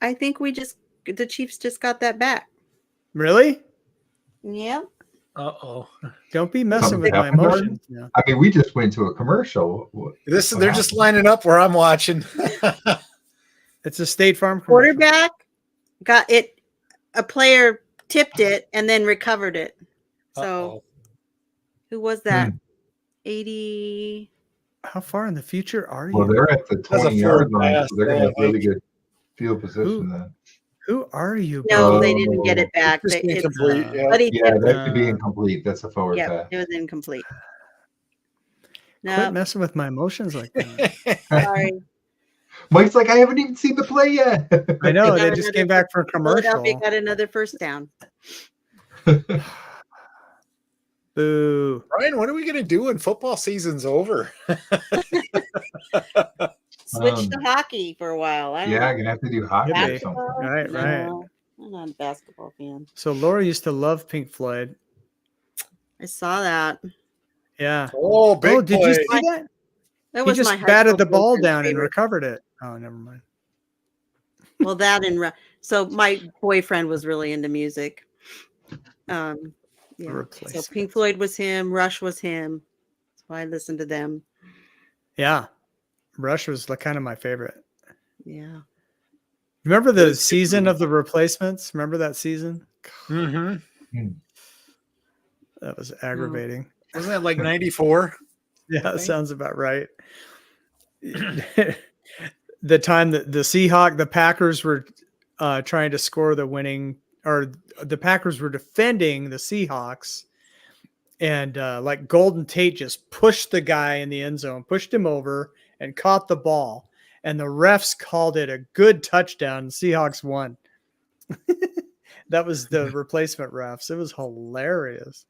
D: I think the Chiefs just got that back.
C: Really?
D: Yeah.
A: Uh-oh.
C: Don't be messing
B: Something
C: with my
B: happened,
C: emotions. now.
B: I mean, we just went to a commercial.
A: They're just lining up where I'm watching.
C: It's a State Farm commercial.
D: Quarterback got it. A player tipped it and then recovered it. So
A: Uh-oh.
D: who was that? 80.
C: How far in the future are
B: Well,
C: you?
B: they're at the
A: That's a
B: 20-yard
A: forward
B: line,
A: pass,
B: so they're going to
A: though,
B: have really good field position then.
C: Who are you?
D: No, they
C: buddy?
D: didn't get it back.
A: Just
D: It's
A: incomplete. Yeah.
D: Buddy
B: Yeah,
D: tipped
B: that
D: it.
B: could be incomplete. That's a forward
D: Yep,
B: pass.
D: it was incomplete.
C: Quit
D: No,
C: messing with my emotions like that.
D: sorry.
B: Mike's like, I haven't even seen the play yet.
C: I know.
D: got
C: They just
D: another
C: came back for a
D: Philadelphia
C: commercial.
D: got another first down.
C: Boo.
A: Brian, what are we going to do when football season's over?
D: Switch to hockey for a while. I don't
B: Yeah,
D: know.
B: I'm gonna have to do hockey or
C: Maybe.
B: something.
C: Right.
D: No, I'm not a basketball fan.
C: So Laura used to love Pink Floyd.
D: I saw that.
C: Yeah.
A: Oh, big
C: Oh, did you
A: play.
C: see that?
D: That
C: He
D: was
C: just
D: my high
C: batted
D: school
C: the ball
D: boyfriend's
C: down and
D: favorite.
C: recovered it. Oh, never mind.
D: Well, that and so my boyfriend was really into music. Yeah. So
C: Replacements.
D: Pink Floyd was him. Rush was him. So I listened to them.
C: Yeah. Rush was like kind of my favorite.
D: Yeah.
C: Remember the
A: was
C: season
A: super.
C: of the Replacements? Remember that season?
A: Mm-hmm.
C: That was aggravating.
A: Wasn't that like 94?
C: Yeah, that
A: think.
C: sounds about right. The time that the Packers were trying to score the winning, or the Packers were defending the Seahawks, and like Golden Tate just pushed the guy in the end zone, pushed him over, and caught the ball. And the refs called it a good touchdown. Seahawks won. That was the replacement refs. It was hilarious.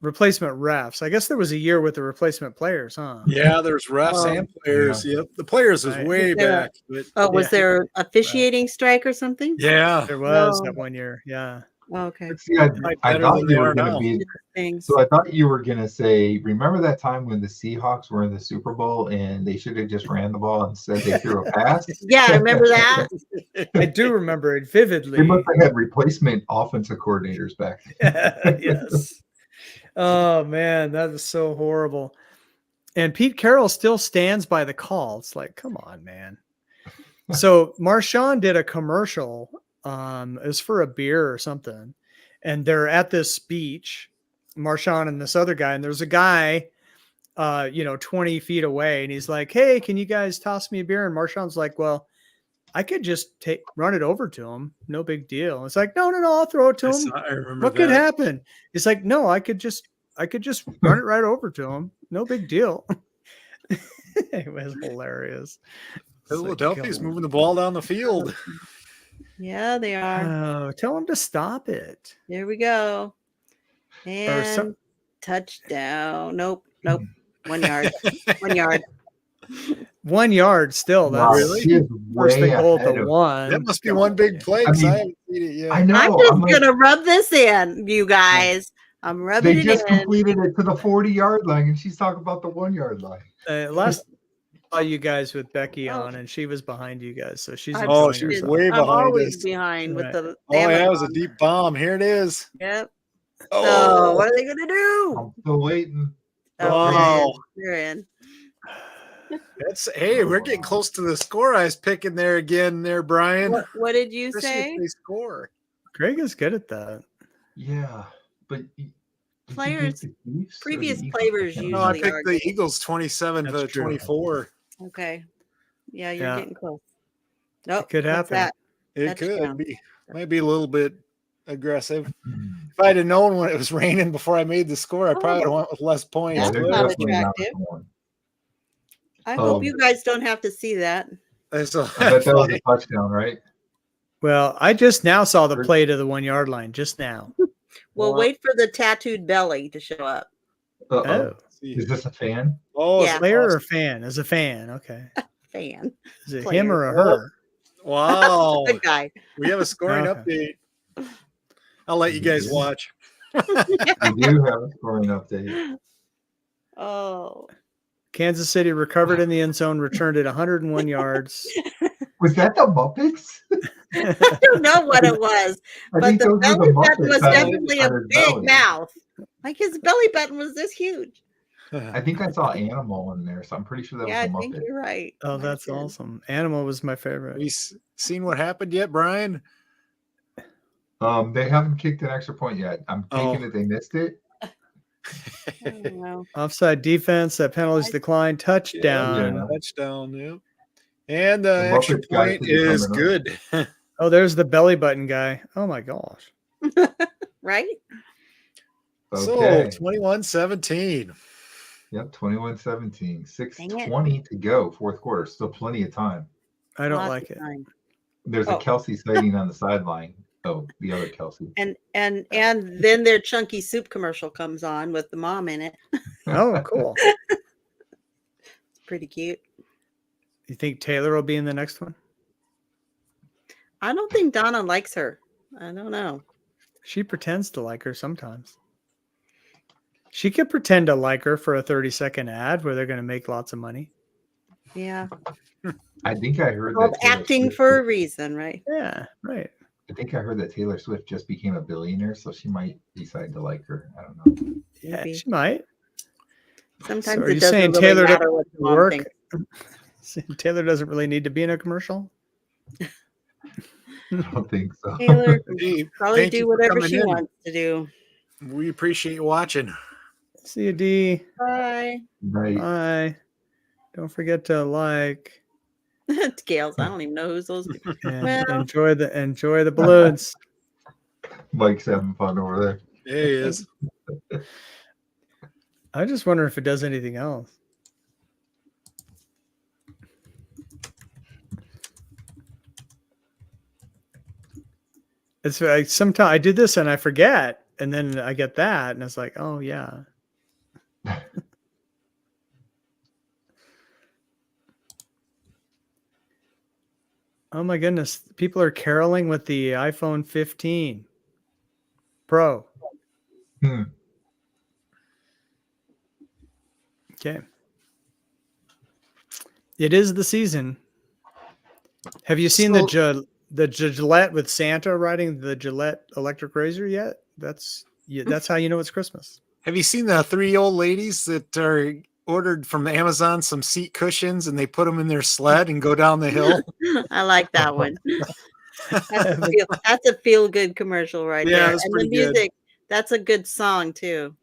C: Replacement refs. I guess there was a year with the replacement players, huh?
A: Yeah, there's refs and players.
B: Yeah.
A: Yep. The players was
C: Right.
A: way
D: Was there-
A: back. But
D: Oh, was
C: Yeah.
D: there officiating strike or something?
A: yeah.
C: There was
D: No.
C: that 1 year. Yeah.
D: Oh, okay.
B: See, I
A: Better
B: thought
A: than they
B: you were
A: are
B: gonna
A: now.
B: be.
D: Things.
B: So I thought you were gonna say, remember that time when the Seahawks were in the Super Bowl and they should have just ran the ball and said they threw a pass?
D: Yeah, I remember that.
C: I do remember it vividly.
B: They must have had replacement offensive coordinators back then.
C: Yes. Oh man, that is so horrible. And Pete Carroll still stands by the call. It's like, come on, man. So Marshawn did a commercial. It was for a beer or something. And they're at this beach, Marshawn and this other guy, and there's a guy 20 feet away, and he's like, hey, can you guys toss me a beer? And Marshawn's like, well, I could just run it over to him. No big deal. It's like, no, I'll throw it to him.
A: I remember
C: What could
A: that.
C: happen? It's like, no, I could just run it right over to him. No big deal. It was hilarious. It's like,
A: Philadelphia's
C: come on.
A: moving the ball down the field.
D: Yeah, they are.
C: Oh, tell him to stop it.
D: There we go.
C: Or
D: And touchdown. Nope. 1 yard. 1 yard.
C: 1 yard still.
B: Wow,
C: That's
A: Really?
B: he is
C: first
B: way
C: and goal
B: ahead
C: to
B: of-
C: one.
A: That must be one big play because I haven't seen it yet.
B: I know.
D: I'm just
B: like,
D: gonna rub this in, you guys. I'm rubbing
B: they
D: it
B: just
D: in.
B: completed it to the 40-yard line, and she's talking about the 1-yard line.
C: Last I saw you guys with Becky
D: Oh.
C: on, and she was behind you guys, so she's
D: I'm
C: enjoying
A: she was
C: herself.
A: way
D: I'm
A: behind
D: always
A: us.
D: behind with
C: Right.
D: the.
A: Oh, yeah, it was a
D: Amazon.
A: deep bomb. Here it is.
D: Yep. So
A: Oh,
D: what are they gonna do?
B: I'm still waiting.
A: Wow.
D: They're in.
A: hey, we're getting close to the score I was picking there again, there, Brian.
D: What did you
A: Especially
D: say?
A: if they score.
C: Greg is good at that.
B: Yeah, but did you pick
D: Players-
B: the Chiefs or
D: previous
B: the Eagles?
D: players
B: I can't
A: No, I
D: usually
B: remember.
A: picked the Eagles 27
C: That's
A: to
C: true.
A: 24.
D: Okay. Yeah, you're
C: Yeah.
D: getting close. Nope.
C: could
D: what's
C: happen.
D: that?
A: It
D: Touchdown.
A: might be a little bit aggressive. If I'd have known when it was raining before I made the score, I probably would have went with less points.
B: Yeah,
D: That's
B: they're
D: not
B: definitely not
D: attractive.
B: the one.
D: I
B: Oh.
D: hope you guys don't have to see that.
A: So,
B: I bet that was a touchdown, right?
C: Well, I just now saw the play to the 1 yard line. Just now.
D: We'll
A: Wow.
D: wait for the tattooed belly to show up.
B: Uh-oh.
C: Oh,
B: Is this a fan?
A: Oh,
D: Yeah.
C: player or fan? As a fan, okay.
D: Fan.
C: Is it
D: Player.
C: him or a her?
A: wow.
D: Good guy.
A: We have a scoring
C: Okay.
A: update. I'll let you guys watch.
B: We do have a scoring update.
D: Oh.
C: Kansas City recovered in the end zone, returned it 101 yards.
B: Was that the Muppets?
D: I don't know what it was,
B: I
D: but
B: think
D: the
B: those were
D: belly
B: the
D: button
B: Muppets
D: was
B: on
D: definitely a
B: his
D: big
B: belly.
D: mouth. Like his belly button was this huge.
B: I think I saw Animal in there, so I'm pretty sure that
D: Yeah, I
B: was the
D: think
B: Muppet.
D: you're right.
C: Oh,
D: Might
C: that's
D: have been.
C: awesome. Animal was my
A: Have
C: favorite.
A: you seen what happened yet, Brian?
B: They haven't kicked an extra point yet. I'm taking
A: Oh.
B: it they missed it.
D: I don't know.
C: Offside defense, that penalties decline, touchdown.
B: Yeah.
A: Touchdown. Yep. And the
B: The
A: extra
B: Muppets guy
A: point
B: see you
A: is
B: coming up.
A: good.
C: Oh, there's the belly button guy. Oh my gosh.
D: Right?
A: So
B: Okay.
A: 21-17.
B: Yep, 21-17.
D: Dang it.
B: 6:20 to go, fourth quarter. Still plenty of time.
C: I don't
D: Lots
C: like
D: of
C: it.
D: time.
B: There's a
D: Oh.
B: Kelsey sighting on the sideline. Oh, the other Kelsey.
D: And then their chunky soup commercial comes on with the mom in it.
C: Oh, cool.
D: It's pretty cute.
C: You think Taylor will be in the next one?
D: I don't think Donna likes her. I don't know.
C: She pretends to like her sometimes. She could pretend to like her for a 30-second ad where they're going to make lots of money.
D: Yeah.
B: I think I heard
D: Called
B: that Taylor
D: acting
B: Swift-
D: for a reason, right?
C: Yeah, right.
B: I think I heard that Taylor Swift just became a billionaire, so she might decide to like her. I don't know.
C: Yeah,
D: Maybe.
C: she might.
D: Sometimes
C: So are
D: it
C: you
D: doesn't
C: saying
D: really
C: Taylor
D: matter what the mom
C: work?
D: thinks.
C: Taylor doesn't really need to be in a commercial?
B: I don't think so.
D: Taylor can
A: Hey,
D: probably
A: thank you
D: do
A: for
D: whatever
A: coming
D: she
A: in.
D: wants to do.
A: We appreciate you watching.
C: See you, D.
D: Bye.
B: Right.
C: Bye. Don't forget to like
D: Scales. I don't even know who's those people.
C: and
D: Well-
C: enjoy the balloons.
B: Mike's having fun over there.
A: There he is.
C: I just wonder if it does anything else. It's like sometimes I do this and I forget, and then I get that, and it's like, oh yeah. Oh my goodness, people are caroling with the iPhone 15 Pro.
B: Hmm.
C: Okay. It is the season. Have you seen the Gillette with Santa riding the Gillette electric razor yet? That's how you know it's Christmas.
A: Have you seen the 3 old ladies that are ordered from Amazon some seat cushions and they put them in their sled and go down the hill?
D: I like that one. That's a feel-good commercial right
A: Yeah,
D: there.
A: that's
D: And the
A: pretty good.
D: music, that's a good song too.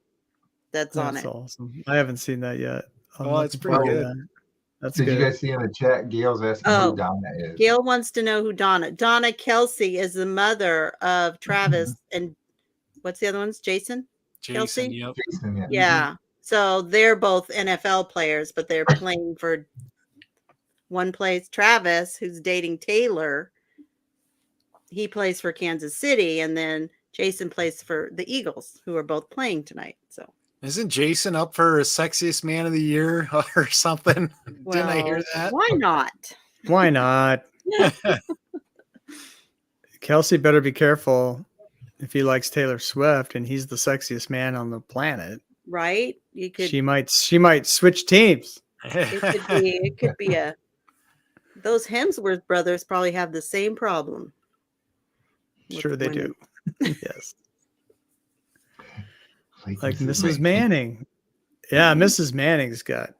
D: That's on
C: That's
D: it.
C: awesome. I haven't seen that yet. I'm
A: Oh, it's
C: looking
A: pretty
C: forward to
A: good.
C: that. That's
B: Did
C: good.
B: you guys see in the chat? Gail's asking
D: Oh.
B: who Donna is.
D: Gail wants to know who Donna Kelsey is, the mother of Travis and what's the other ones? Jason?
A: Jason,
D: Kelsey?
A: yep.
B: Jason, yeah.
D: Yeah. So they're both NFL players, but they're playing for one plays Travis, who's dating Taylor. He plays for Kansas City, and then Jason plays for the Eagles, who are both playing tonight. So
A: Isn't Jason up for sexiest man of the year or something? Didn't I hear that?
D: Why not?
C: Why not? Kelsey better be careful if he likes Taylor Swift and he's the sexiest man on the planet.
D: Right? You could.
C: She might switch teams.
D: It could be a. Those Hemsworth brothers probably have the same problem. with
C: Sure they
D: women.
C: do. Yes. Like
B: Mrs.
C: Mrs. Manning. Yeah, Mrs. Manning's got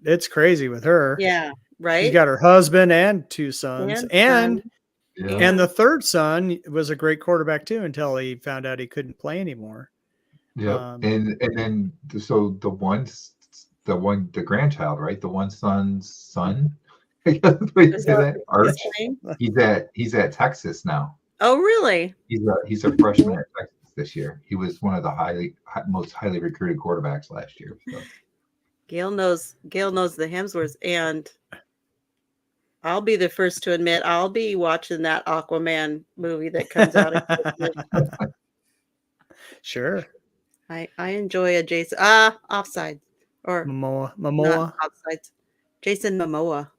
C: it's crazy with her.
D: Yeah, right.
C: She's got her husband and 2 sons. And
B: Yeah.
C: and the third son was a great quarterback too until he found out he couldn't play anymore.
B: Yep. And then so the grandchild, right? The one son's son. I guess the way you say that. Arch. He's at Texas now.
D: Oh, really?
B: He's a freshman at Texas this year. He was one of the most highly recruited quarterbacks last year. So.
D: Gail knows the Hemsworths, and I'll be the first to admit I'll be watching that Aquaman movie that comes out.
C: Sure.
D: I enjoy a Jason offside or
C: Momoa.
D: not offsides. Jason Momoa.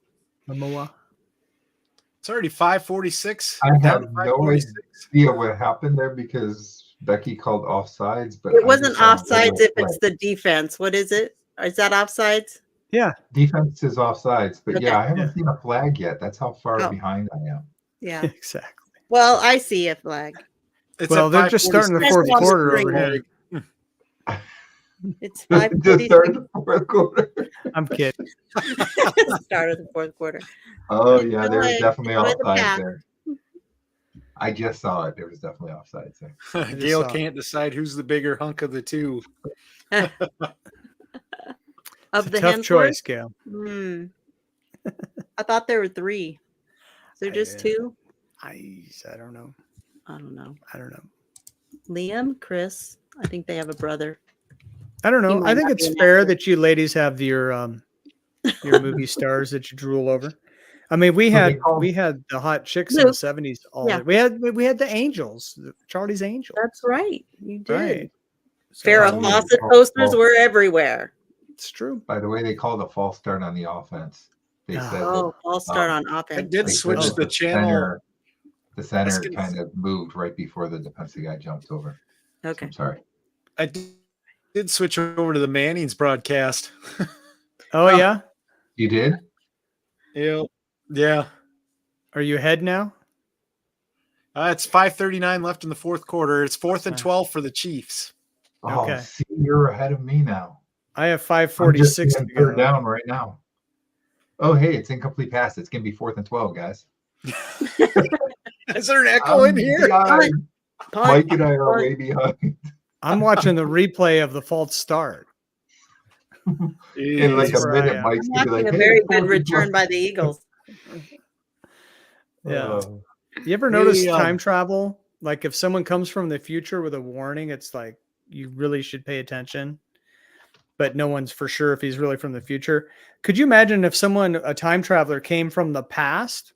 A: It's already 5:46.
B: I have no idea what happened there because Becky called offsides, but
D: It wasn't offsides if it's the defense. What is it? Is that offsides?
C: Yeah.
B: Defense is offsides, but
D: Okay.
B: yeah, I haven't seen a flag yet. That's how far behind I am.
D: Yeah.
C: Exactly.
D: Well, I see a flag.
A: It's
C: Well,
A: at
C: they're just starting the
A: 5:46.
C: fourth
D: That's
C: quarter
D: one
C: over
D: string.
C: here.
D: It's
B: Just
D: 5:46.
B: started the fourth quarter.
C: I'm kidding.
D: Start of the fourth quarter.
B: Oh yeah, there's definitely
D: enjoy the
B: offsides
D: pass.
B: there. I just saw it. There was definitely offsides there.
A: Gail
C: saw it.
A: can't decide who's the bigger hunk of the two.
D: Of
C: It's a
D: the
C: tough
D: Hensler?
C: choice, Gail.
D: I thought there were 3. So just 2?
C: I don't know.
D: I don't know.
C: I don't know.
D: Liam, Chris. I think they have a brother.
C: I don't
D: He
C: know. I
D: might
C: think
D: not be
C: it's
D: an
C: fair
D: actor.
C: that you ladies have your movie stars that you drool over. I mean, we had the hot chicks in the
D: Luke.
C: 70s all
D: Yeah.
C: we had the Angels, Charlie's Angels.
D: That's right. You did.
C: Right. So,
D: Farrah
B: Oh,
D: Fawcett
B: yeah.
D: posters were everywhere.
C: it's true.
B: By the way, they called a false start on the offense. They said
D: Oh, I'll start on
A: I
D: offense.
A: did
B: they said
A: switch
B: that
A: the channel.
B: The center
A: gonna
B: kind of moved right before the defensive guy jumped over. So
D: Okay.
B: I'm sorry.
A: I did switch over to the Manning's broadcast.
C: Oh yeah.
B: You did?
A: Yeah.
C: Are you ahead now?
A: It's 5:39 left in the fourth quarter. It's 4th and
C: Sorry.
A: 12 for the Chiefs.
B: Oh,
C: Okay.
B: see, you're ahead of me now.
C: I have
B: I'm
C: 5:46
B: just
C: to
B: in third
C: go.
B: down right now. Oh, hey, it's incomplete pass. It's gonna be 4th and 12, guys.
A: Is there an echo in here?
B: Mike and I are way behind.
C: I'm watching the replay of the false start.
B: In like
C: That's
B: a
C: where I
B: minute,
C: am.
B: Mike's
D: I'm
B: gonna be
D: watching
B: like,
D: a
B: hey,
D: very
B: it's
D: good
B: 4th and
D: return
B: 12.
D: by the Eagles.
C: Yeah.
B: Oh.
C: You ever notice
A: Hey,
C: time travel? Like if someone comes from the future with a warning, it's like you really should pay attention. But no one's for sure if he's really from the future. Could you imagine if a time traveler came from the past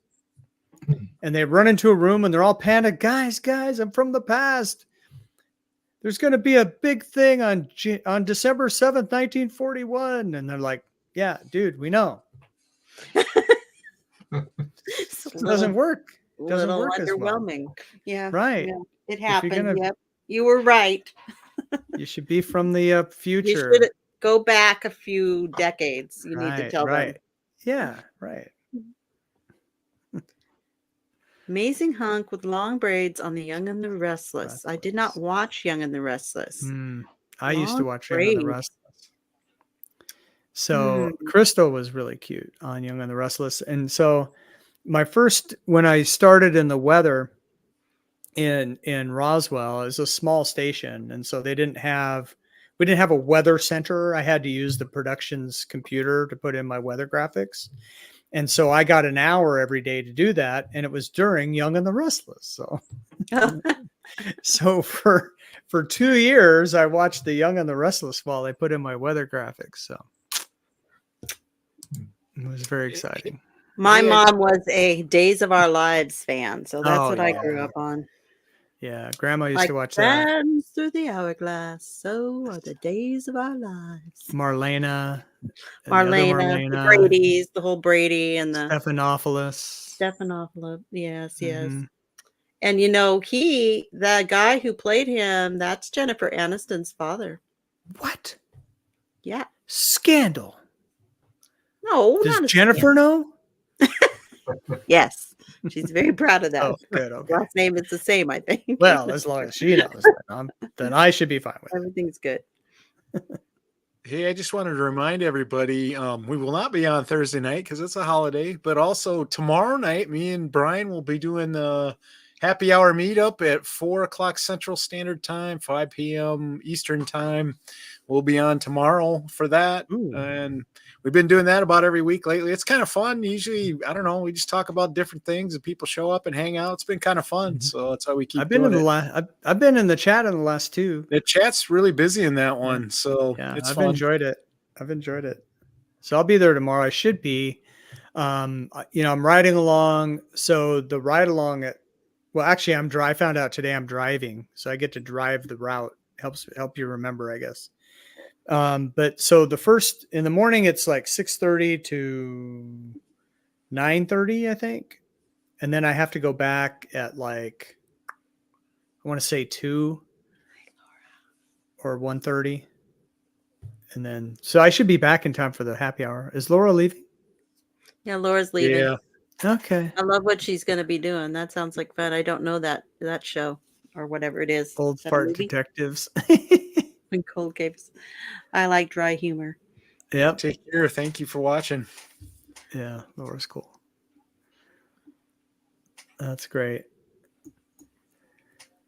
C: and they run into a room and they're all panicked, guys, I'm from the past. There's going to be a big thing on December 7th, 1941. And they're like, yeah, dude, we know. It doesn't work. Doesn't
D: Little
C: work as well.
D: underwhelming. Yeah.
C: Right.
D: Yeah, it
C: If you're
D: happened.
C: gonna-
D: Yep. You were right.
C: You should be from the
D: You
C: future.
D: should go back a few decades. You need to tell them.
C: Yeah, right.
D: Amazing hunk with long braids on The Young and the Restless. I did not watch Young and the Restless.
C: I used to
D: Long
C: watch Young and the
D: braids.
C: Restless. So Crystal was really cute on Young and the Restless. And so when I started in the weather in Roswell, it was a small station. And so we didn't have a weather center. I had to use the production's computer to put in my weather graphics. And so I got an hour every day to do that. And it was during Young and the Restless. So, so for 2 years, I watched the Young and the Restless while they put in my weather graphics. So it was very exciting.
D: My mom was a Days of Our Lives fan. So that's what I grew up on.
C: Yeah. Grandma used
D: Like
C: to watch that.
D: sands through the hourglass. So are the days of our lives.
C: Marlena.
D: The Brady's, the whole Brady and the
C: Stephanopoulos.
D: Yes, yes. And the guy who played him, that's Jennifer Aniston's father.
C: What?
D: Yeah.
C: Scandal.
D: No,
C: Does
D: not a
C: Jennifer know?
D: Yes. She's very proud of that.
C: Oh, good. Okay.
D: Last name is the same, I think.
C: Well, as long as she knows, then I should be fine with it.
D: Everything's good.
A: Hey, I just wanted to remind everybody, we will not be on Thursday night because it's a holiday, but also tomorrow night, me and Brian will be doing the happy hour meetup at 4:00 Central Standard Time, 5 p.m. Eastern Time. We'll be on tomorrow for that.
C: Ooh.
A: And we've been doing that about every week lately. It's kind of fun. Usually, I don't know, we just talk about different things and people show up and hang out. It's been kind of fun. So that's how we keep
C: I've been
A: doing
C: I've been in the chat in the last 2.
A: The chat's really busy in that one. So
C: Yeah,
A: it's
C: I've
A: fun.
C: enjoyed it. So I'll be there tomorrow. I should be. I'm riding along. So the ride along actually I found out today I'm driving. So I get to drive the route. Help you remember, I guess. But so the first in the morning, it's like 6:30 to 9:30, I think. And then I have to go back at like, I want to say 2 or 1:30. And then, so I should be back in time for the happy hour. Is Laura leaving?
D: Yeah, Laura's leaving.
A: Yeah.
C: Okay.
D: I love what she's going to be doing. That sounds like fun. I don't know that show or whatever it is.
C: Old
D: Is that a
C: fart
D: movie?
C: detectives.
D: In Cold Caves. I like dry humor.
C: Yep.
A: Take care. Thank you for watching.
C: Yeah, Laura's cool. That's great.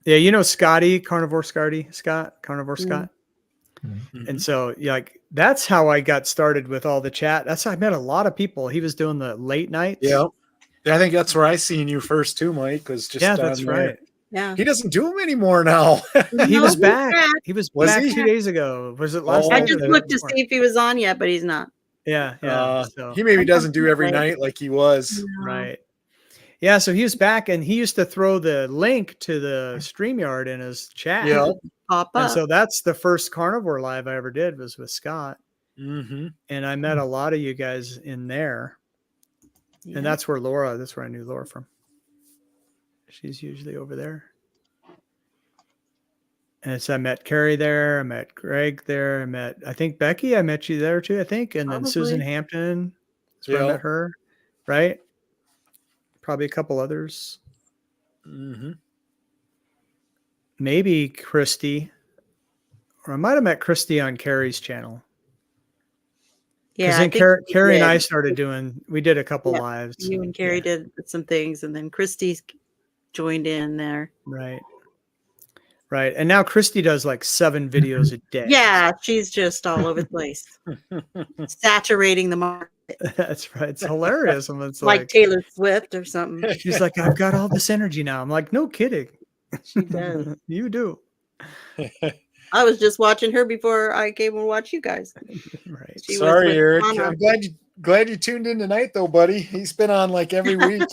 C: Yeah, you know Scotty, Carnivore Scott, Carnivore
D: Mm.
C: Scott.
A: Mhm.
C: And so, yeah, like that's how I got started with all the chat. That's how I met a lot of people. He was doing the late nights.
A: Yeah. I think that's where I seen you first too, Mike, was just
C: Yeah,
A: on
C: that's
A: there.
C: right.
D: Yeah.
A: He doesn't do them anymore now.
C: He
D: No,
C: was
D: he's
C: back. He was
A: Was
C: back
A: he?
C: 2 days ago. Was it last
A: Oh.
D: I
C: night?
D: just
C: or the
D: looked
C: night
D: to
C: before?
D: see if he was on yet, but he's not.
C: Yeah, yeah. So
A: He maybe doesn't do
D: Sometimes
A: every
D: late.
A: night like he was.
D: No.
C: right. Yeah, so he was back and he used to throw the link to the StreamYard in his chat.
A: Yeah.
D: Pop
C: And
D: up.
C: so that's the first carnivore live I ever did was with Scott.
A: Mm-hmm.
C: And I met a lot of you guys in there.
D: Yeah.
C: And that's where I knew Laura from. She's usually over there. And so I met Carrie there. I met Greg there. I think Becky, I met you there too, I think. And then Susan
D: Probably.
C: Hampton. That's where I
A: Yeah.
C: met her. Right? Probably a couple others.
A: Mm-hmm.
C: Maybe Christy. Or I might have met Christy on Carrie's channel. Because
D: Yeah, I
C: then
D: think we
C: Carrie and I
D: did.
C: started we did a couple
D: Yeah,
C: lives.
D: You and Carrie did some things, and then Christy joined in there.
C: Right. Right. And now Christy does like 7 videos a day.
D: Yeah, she's just all over the place, saturating the market
C: That's right. It's hilarious. And it's
D: like Taylor Swift or something.
C: she's like, I've got all this energy now. I'm like, no kidding.
D: She does.
C: You do.
D: I was just watching her before I came and watched you guys.
C: Right.
D: She was
A: Sorry,
D: with
A: Eric.
D: Anna.
A: I'm glad you tuned in tonight, though, buddy. He's been on like every week.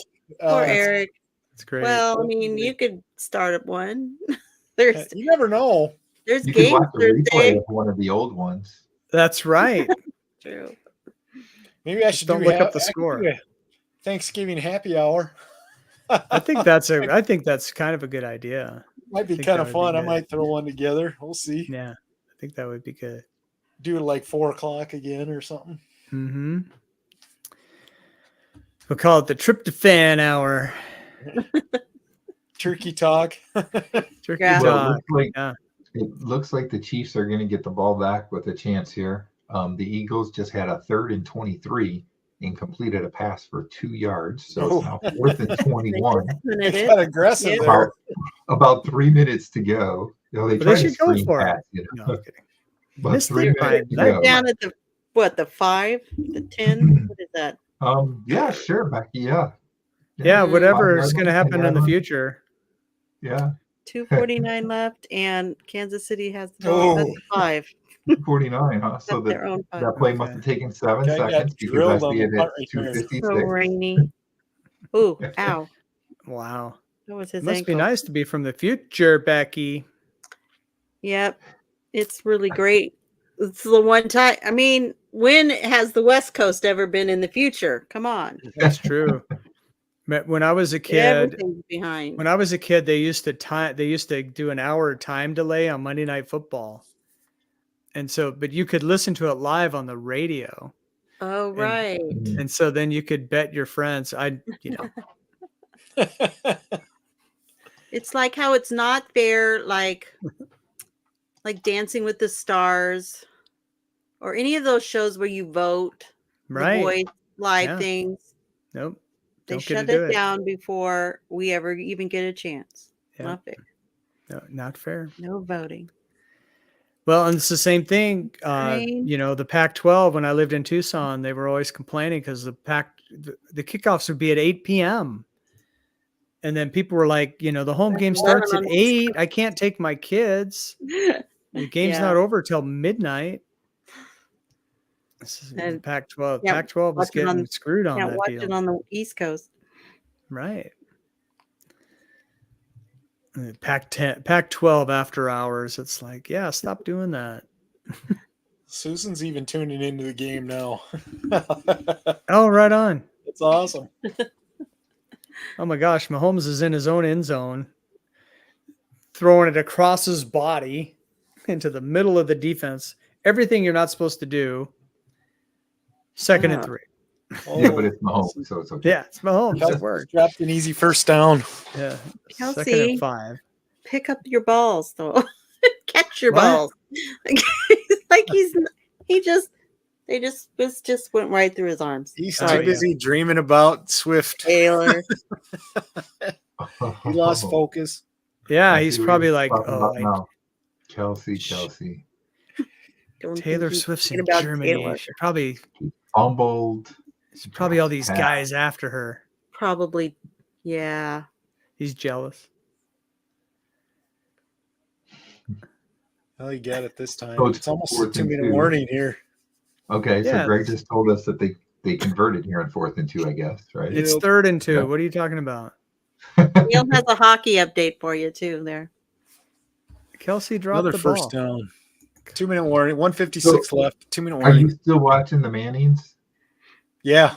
D: Poor Eric.
C: It's great.
D: Well, I mean, you could start up one. There's
A: You never know.
D: there's
B: You could
D: games
B: watch the replay
D: Thursday.
B: of one of the old ones.
C: That's right.
D: True.
A: Maybe I should
C: don't look up the score.
A: Thanksgiving happy hour.
C: I think that's kind of a good idea.
A: Might be
C: think
A: kind
C: that
A: of
C: would be
A: fun. I
C: good.
A: might throw one together. We'll see.
C: Yeah. I think that would be good.
A: Do it like 4:00 again or something.
C: Mm-hmm. We'll call it the tryptophan hour.
A: Turkey talk.
C: Turkey
D: Yeah.
B: Well,
C: talk.
B: it looks like the Chiefs are going to get the ball back with a chance here. The Eagles just had a 3rd and 23 and completed a pass for 2 yards. So it's now 4th and 21.
A: They got aggressive
D: Yeah.
A: there.
B: About 3 minutes to go. You know,
C: But
B: tried
C: they
B: to
C: should go
B: screen
C: for it.
B: pass, you know.
C: No, I'm kidding.
B: About
C: Missed
B: 3
C: it by
B: minutes to
C: that
B: go.
D: Down at the 5, the 10. What is that?
B: Yeah, sure, Becky. Yeah.
C: Yeah, whatever is
B: 5
C: going to
B: yards, 10
C: happen in the
B: yards.
C: future.
B: Yeah,
D: 2:49 left, and Kansas City has the ball at the 5.
B: 49, huh? So
D: That's their own 5.
B: that play must have taken 7
A: Guy got
B: seconds because I
A: drilled on
B: see
A: the
B: it
A: punt
B: at
A: return.
B: 2:56.
D: So rainy. Ooh, ow.
C: Wow.
D: That was his
C: Must be
D: ankle.
C: nice to be from the future, Becky.
D: Yep. It's really great. It's the one time. I mean, when has the West Coast ever been in the future? Come on.
C: That's true. When I was a kid,
D: Everything's behind.
C: they used to do an hour time delay on Monday Night Football. And so, but you could listen to it live on the radio.
D: Oh, right.
C: And so then you could bet your friends.
D: It's like how it's not fair, like Dancing with the Stars or any of those shows where you vote,
C: Right.
D: The Voice live
C: Yeah.
D: things.
C: Nope.
D: They
C: Don't get
D: shut
C: to do
D: it down before we ever even get a chance.
C: Yeah.
D: Not fair.
C: No, not fair.
D: No voting.
C: Well, and it's the same thing.
D: Right.
C: The Pac-12, when I lived in Tucson, they were always complaining because the kickoffs would be at 8 p.m. And then people were like, the home game starts at 8. I can't take my kids. The game's not over till midnight. This is
D: And
C: Pac-12.
D: yeah,
C: Pac-12 was getting screwed on
D: Can't
C: that
D: watch
C: deal.
D: it on the East Coast.
C: Right. Pac-12 after hours. It's like, yeah, stop doing that.
A: Susan's even tuning into the game now.
C: Oh, right on.
A: It's awesome.
C: Oh my gosh, Mahomes is in his own end zone, throwing it across his body into the middle of the defense. Everything you're not supposed to do. 2nd and 3.
B: Yeah, but it's Mahomes, so it's okay.
C: Yeah, it's Mahomes. It
A: Kelsey
C: worked.
A: dropped an easy first down.
C: Yeah.
D: Kelsey.
C: 2nd and 5.
D: Pick up your balls, though. Catch your
C: What?
D: balls. They just went right through his arms.
A: He's
C: Oh,
A: too
C: yeah.
A: busy dreaming about Swift.
D: Taylor.
A: He lost focus.
C: Yeah,
B: I
C: he's
B: see what
C: probably
B: you're
C: like,
B: talking
C: oh,
B: about now. Kelsey.
D: Don't
C: Taylor
D: think he's
C: Swift's
D: thinking
C: in
D: about
C: Germany.
D: Taylor.
C: She probably,
B: Fumbled.
C: it's probably all these
B: Pass.
C: guys after her.
D: Probably, yeah.
C: He's jealous.
A: Well, you got it this time.
B: So
A: It's almost a
B: 4th and
A: 2-minute
B: 2.
A: warning here.
B: Okay, so
C: Yeah,
B: Greg just told us that they converted here in 4th and 2, I guess, right?
C: it's
A: Yep.
C: 3rd and 2.
B: Yeah.
C: What are you talking about?
D: Neil has a hockey update for you too there.
C: Kelsey dropped
A: Another
C: the
A: first
C: ball.
A: down. 2-minute warning. 156
B: So,
A: left. 2-minute
B: Are you
A: warning.
B: still watching the Mannings?
A: Yeah.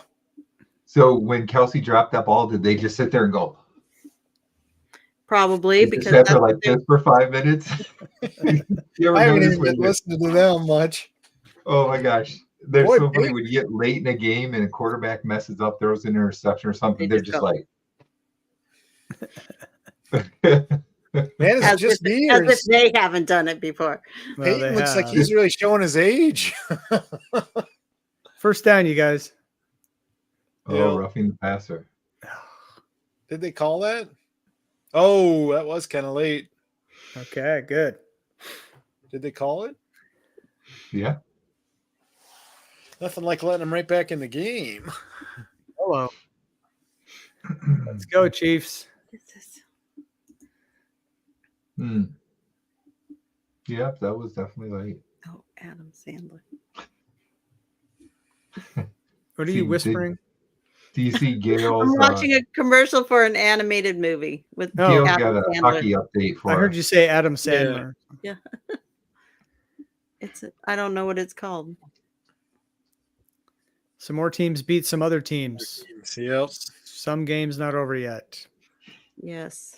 B: So when Kelsey dropped that ball, did they just sit there and go?
D: Probably
B: They just
D: because
B: sat
D: that's
B: there
D: what
B: like this for 5 minutes. You ever
A: I haven't
B: notice
A: even
B: when
A: been listening to them much.
B: oh my gosh, they're
A: Boy,
B: so funny
A: big.
B: when you get late in a game and a quarterback messes up, throws an interception or something.
D: They
B: They're
D: just
B: just
D: go.
B: like.
A: Man, is it
D: as
A: just
D: if,
A: me
D: as
A: or
D: if
A: is
D: they haven't done it before.
C: Well, they
A: Peyton looks like
C: have.
A: he's really showing his age?
C: First down, you guys.
B: Oh,
A: Yeah.
B: roughing the passer.
A: Did they call that? Oh, that was kind of late.
C: Okay, good.
A: Did they call it?
B: Yeah.
A: Nothing like letting him right back in the game.
C: Hello. Let's go, Chiefs.
B: Yep, that was definitely late.
D: Oh, Adam Sandler.
C: What are you whispering?
B: Do you see Gail's?
D: I'm watching a commercial for an animated movie with
B: Gail's
D: Adam
B: got a
D: Sandler.
B: hockey update for
C: I heard
B: us.
C: you say Adam Sandler.
D: Yeah. I don't know what it's called.
C: Some more teams beat some other teams.
A: Yep.
C: Some games not over yet.
D: Yes.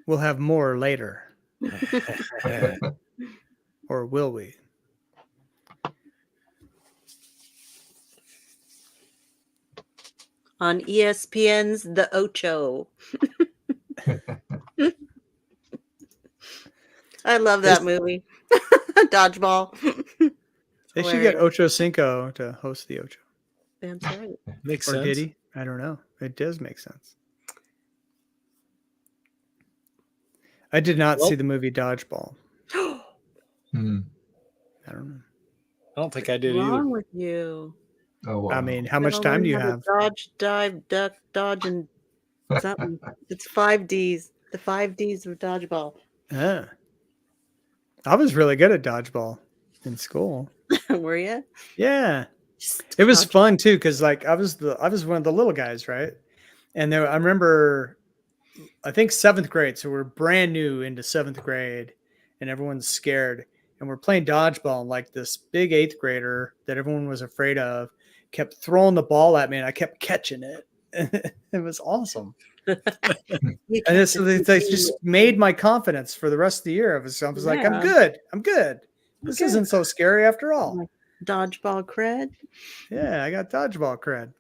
C: We'll have more later. Or will we?
D: On ESPN's The Ocho. I love that movie. Dodgeball.
C: They should get Ocho Cinco to host the Ocho.
D: That's right.
A: Makes
C: Or
A: sense.
C: did he? I don't know. It does make sense. I did not see the movie Dodgeball. I don't know.
A: I don't think I did
D: What's
A: either.
D: wrong with you?
B: Oh, wow.
C: I mean, how much time do you have?
D: Dodge, dive, duck, dodge, and something. It's 5 Ds. The 5 Ds of dodgeball.
C: Yeah. I was really good at dodgeball in school.
D: Were you?
C: Yeah. It was fun too, because like I was one of the little guys, right? And I remember, I think 7th grade, so we're brand new into 7th grade, and everyone's scared, and we're playing dodgeball. And like this big 8th grader that everyone was afraid of kept throwing the ball at me, and I kept catching it. It was awesome. And this just made my confidence for the rest of the year. I was like, I'm good. This isn't so scary after all.
D: Dodgeball cred.
C: Yeah, I got dodgeball cred.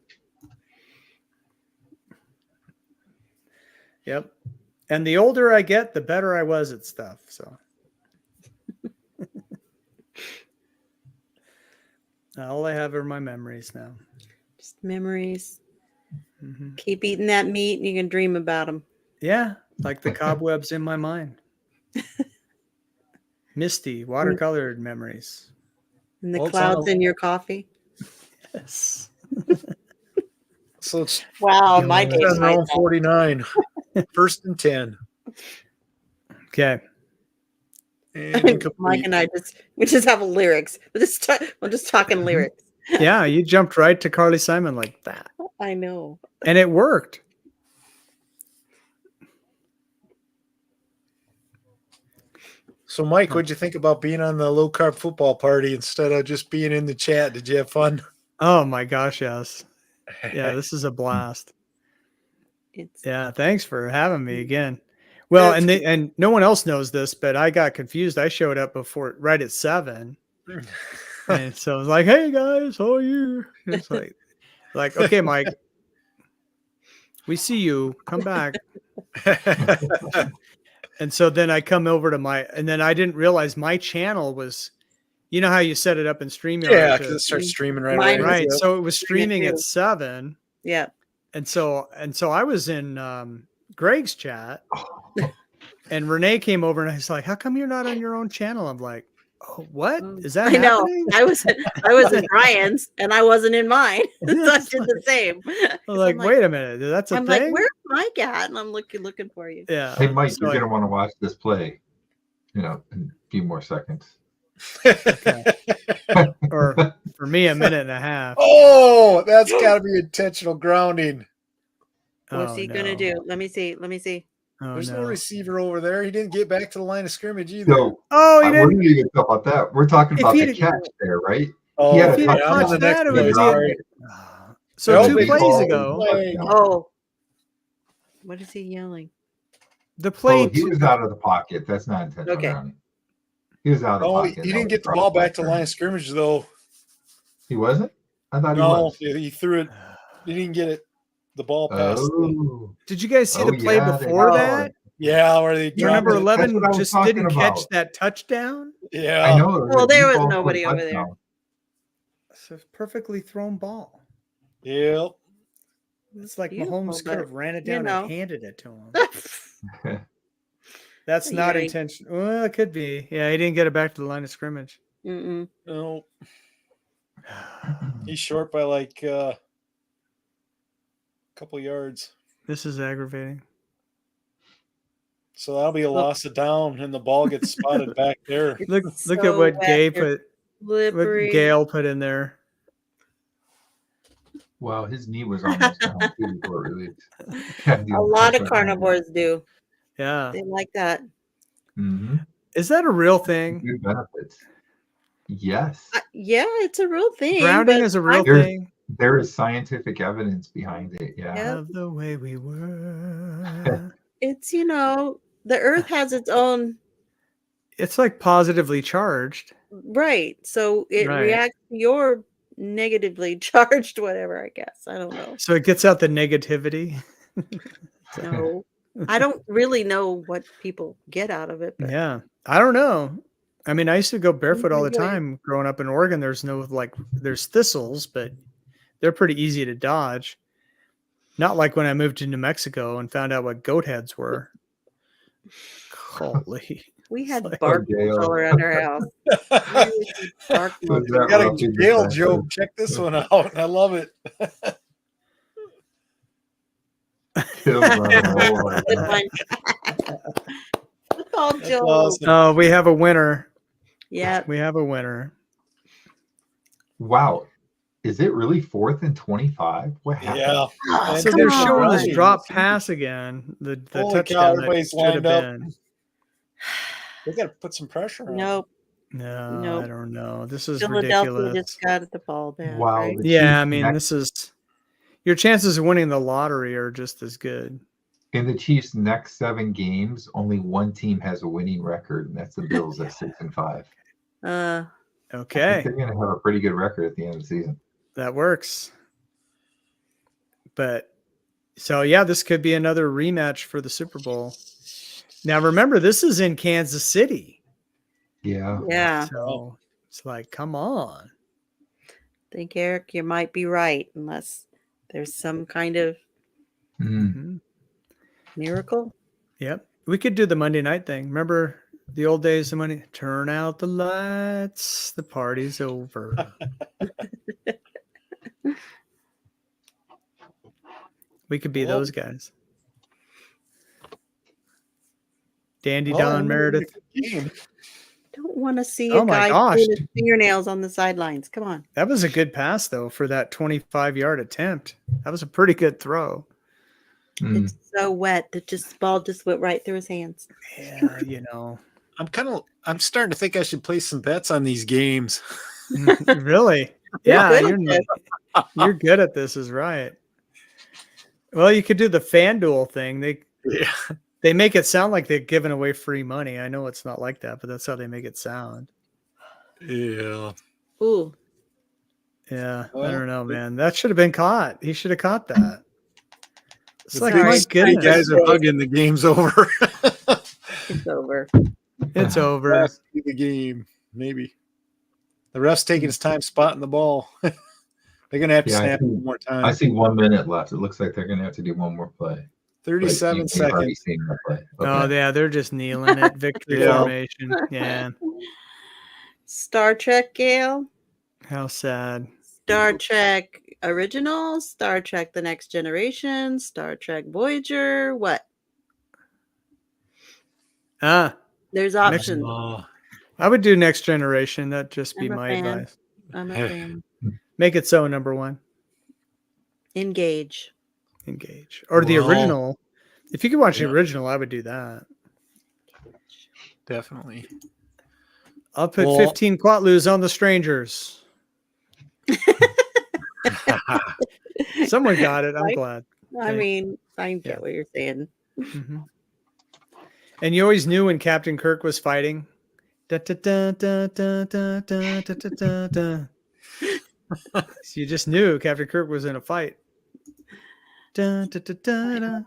C: Yep. And the older I get, the better I was at stuff. So all I have are my memories now.
D: Just memories.
C: Mm-hmm.
D: Keep eating that meat and you can dream about them.
C: Yeah, like the cobwebs in my mind. Misty, watercolored memories.
D: And the clouds in your coffee.
C: Yes.
A: So it's
D: Wow, my day.
A: round 49. 1st and 10.
C: Okay.
A: And
D: Mike and I we just have lyrics. We're just talking lyrics.
C: Yeah, you jumped right to Carly Simon like that.
D: I know.
C: And it worked.
A: So, Mike, what'd you think about being on the low carb football party instead of just being in the chat? Did you have fun?
C: Oh my gosh, yes. Yeah, this is a blast. Yeah, thanks for having me again. Well, and no one else knows this, but I got confused. I showed up right at 7. And so I was like, hey guys, how are you? It's like, okay, Mike, we see you. Come back. And so then I come over to and then I didn't realize my channel was, you know how you set it up in StreamYard?
A: Yeah, because it starts streaming right away.
C: Right. So it was streaming at 7.
D: Yeah.
C: And so I was in Greg's chat. And Renee came over and I was like, "How come you're not on your own channel?" I'm like, "Oh, what is that
D: I know.
C: happening?"
D: I was in Brian's and I wasn't in mine. So I
C: It's
D: did the same.
C: I was like, "Wait a minute, that's a
D: I'm
C: thing?"
D: like, where's Mike at? And I'm looking for you.
C: Yeah.
B: Hey, Mike,
C: So
B: you're
C: I-
B: going to want to watch this play, in a few more seconds.
C: Okay. Or for me, a minute and a half.
A: Oh, that's got to be intentional grounding.
D: What's
C: Oh,
D: he gonna
C: no.
D: do? Let me see.
C: Oh,
A: There's no
C: no.
A: receiver over there. He didn't get back to the line of scrimmage either.
B: So
C: Oh, he
B: we're
C: didn't.
B: not even talking about that. We're talking
C: If
B: about the
C: he'd-
B: catch there, right?
A: Oh,
B: He had a
C: If he had
A: I'm on the
C: touched
A: next
C: that, it
A: play.
C: would be
A: Sorry.
C: So
A: Nope,
C: 2
A: they
C: plays
A: called
C: ago,
A: play.
D: Oh, what is he yelling?
C: the play.
B: Oh, he was out of the pocket. That's not intentional
D: Okay.
B: grounding. He was out of the
A: Oh,
B: pocket.
A: he
B: That
A: didn't
B: was
A: get the
B: probably
A: ball back to
B: right.
A: line of scrimmage though.
B: He wasn't? I thought he
A: No,
B: was.
A: he threw it. He didn't get it. The ball past.
B: Oh,
C: Did you guys see the play
B: yeah, they
C: before
B: did.
C: that?
A: Yeah, where they
C: Do you remember
A: dropped it.
B: That's
C: 11
B: what I was
C: just
B: talking
C: didn't catch
B: about.
C: that touchdown?
A: Yeah,
B: I know.
D: Well, there was
B: deep ball
D: nobody
B: for a
D: over there.
B: touchdown.
C: It's a perfectly thrown ball.
A: Yep.
C: It's like
D: Beautiful,
C: Mahomes could have
D: but,
C: ran it
D: you
C: down
D: know.
C: and handed it to him. That's not
D: Yikes.
C: intentional. Well, it could be. Yeah, he didn't get it back to the line of scrimmage.
D: Mm-mm.
A: No, he's short by like a couple yards.
C: This is aggravating.
A: So that'll be a loss of down, and the ball gets spotted back there.
C: Look
D: It's
C: at
D: so
C: what
D: wet
C: Gay
D: here.
C: put.
D: Slippery.
C: What Gail put in there.
B: Wow, his knee was almost down too before it released.
D: A lot of carnivores do.
C: Yeah.
D: They like that.
B: Mm-hmm.
C: Is that a real thing?
B: Good benefits. Yes.
D: Yeah, it's a real thing.
C: Grounding
D: but
C: is a real
B: There's-
C: thing.
B: There is scientific evidence behind it. Yeah.
D: Yeah.
C: Of the way we were.
D: It's, the earth has its own,
C: It's like positively charged.
D: right. So it
C: Right.
D: reacts to your negatively charged whatever, I guess. I don't know.
C: So it gets out the negativity.
D: No. I don't really know what people get out of it, but
C: Yeah. I don't know. I mean, I used to go barefoot all the
D: Really?
C: time growing up in Oregon. There's there's thistles, but they're pretty easy to dodge. Not like when I moved to New Mexico and found out what goat heads were. Holy.
D: we had
C: like-
D: bark
B: Gail.
D: color at our house. Seriously, bark
B: Was
D: monkeys.
B: that
A: Got a
B: rough in your
A: Gail
B: back?
A: joke. Check this one out. I love it.
B: Still running all over.
D: Good one. Football
A: That's
D: joke.
A: awesome.
C: Oh, we have a winner.
D: Yeah.
C: We have a winner.
B: Wow. Is it really 4th and 25? What happened?
A: Yeah.
D: Oh,
C: So
D: come
C: they're
D: on.
C: showing this
A: Right.
C: drop pass again. The
A: Holy
C: touchdown
A: cow,
C: that
A: everybody's
C: should have
A: lined up.
C: been.
A: They got to put some pressure on.
D: Nope.
C: No,
D: Nope.
C: I don't know. This is
D: Philadelphia
C: ridiculous.
D: just got the ball back.
B: Wow.
D: Right?
B: the
C: Yeah, I
B: Chiefs
C: mean,
B: next-
C: this is your chances of winning the lottery are just as good.
B: in the Chiefs' next 7 games, only one team has a winning record, and that's the Bills at 6-5.
D: Uh,
C: Okay,
B: They're going to have a pretty good record at the end of the season.
C: that works. But so yeah, this could be another rematch for the Super Bowl. Now remember, this is in Kansas City.
B: Yeah.
D: yeah.
C: So it's like, come on.
D: I think, Eric, you might be right, unless there's some kind of
B: Mm.
C: Mhm.
D: miracle.
C: Yep. We could do the Monday night thing. Remember the old days of money? Turn out the lights. The party's over. We could be
A: Well-
C: those guys. Dandy
A: Well,
C: Don Meredith.
A: game.
D: Don't want to see
C: Oh
D: a
C: my
D: guy
C: gosh.
D: doing his fingernails on the sidelines. Come on.
C: That was a good pass, though, for that 25-yard attempt. That was a pretty good throw.
B: Mm.
D: It's so wet that ball just went right through his hands.
C: Yeah, you know.
A: I'm starting to think I should place some bets on these games.
C: Really?
D: You're
C: Yeah,
D: good at
C: you're,
D: this.
C: you're good at this, is right. Well, you could do the FanDuel thing.
A: Yeah.
C: They make it sound like they're giving away free money. I know it's not like that, but that's how they make it sound.
A: Yeah.
D: Ooh,
C: Yeah, I
A: Well,
C: don't know, man. That should have been caught. He should have caught that. It's like,
D: Sorry.
C: my
A: You
C: goodness,
A: guys are hugging. The game's over.
D: it's over.
C: it's over.
A: Last of the game, maybe. The ref's taking his time spotting the ball. They're gonna have to
B: Yeah, I
A: snap it
B: think-
A: one more time.
B: I see 1 minute left. It looks like they're going to have to do one more play. But
A: 37
B: you've already
A: seconds.
B: seen that play.
C: Oh,
B: Okay.
C: yeah, they're just kneeling it. Victory
A: Yeah.
C: formation. Yeah.
D: Star Trek, Gail.
C: How sad.
D: Star Trek Original, Star Trek The Next Generation, Star Trek Voyager. What?
C: Ah,
D: There's
C: Next-
D: options.
A: Oh,
C: I would do Next Generation. That'd just be
D: I'm a
C: my
D: fan.
C: advice.
D: I'm a
A: Yeah.
D: fan.
C: Make it so, number one.
D: Engage.
C: Engage. Or the
A: Well,
C: original. If you could watch
A: yeah.
C: the original, I would do that.
A: definitely.
C: I'll put
A: Well-
C: 15 Quatloos on the strangers. Someone got it. I'm
D: Right?
C: glad.
D: I mean, I get
C: Yeah.
D: what you're saying.
C: Mhm. And you always knew when Captain Kirk was fighting. Da, da, da, da, da, da, da, da, da, da, da. So you just knew Captain Kirk was in a fight. Da, da, da, da, da.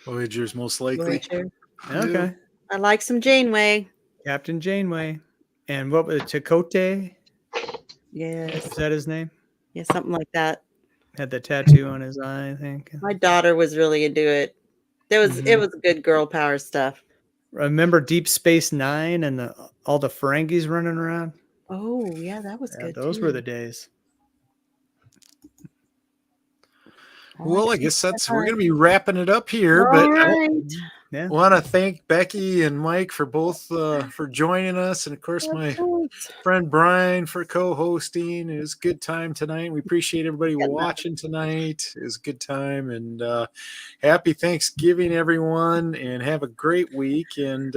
A: Voyager's most likely.
D: Voyager.
C: Okay.
D: I like some Janeway.
C: Captain Janeway. And what was it? Chakotay?
D: Yes.
C: Is that his name?
D: Yeah, something like that.
C: Had the tattoo on his eye, I think.
D: My daughter was really into it. It was good girl power stuff.
C: Remember Deep Space Nine and all the Ferengis running around?
D: Oh, yeah, that was
C: Yeah,
D: good.
C: those were the days.
A: Well, I guess we're going to be wrapping it up here,
D: All
A: but
D: right.
C: Yeah.
A: I want to thank Becky and Mike for both for joining us, and of course my friend Brian for co-hosting. It was a good time tonight. We appreciate everybody watching tonight. It was a good time, and happy Thanksgiving, everyone, and have a great week. And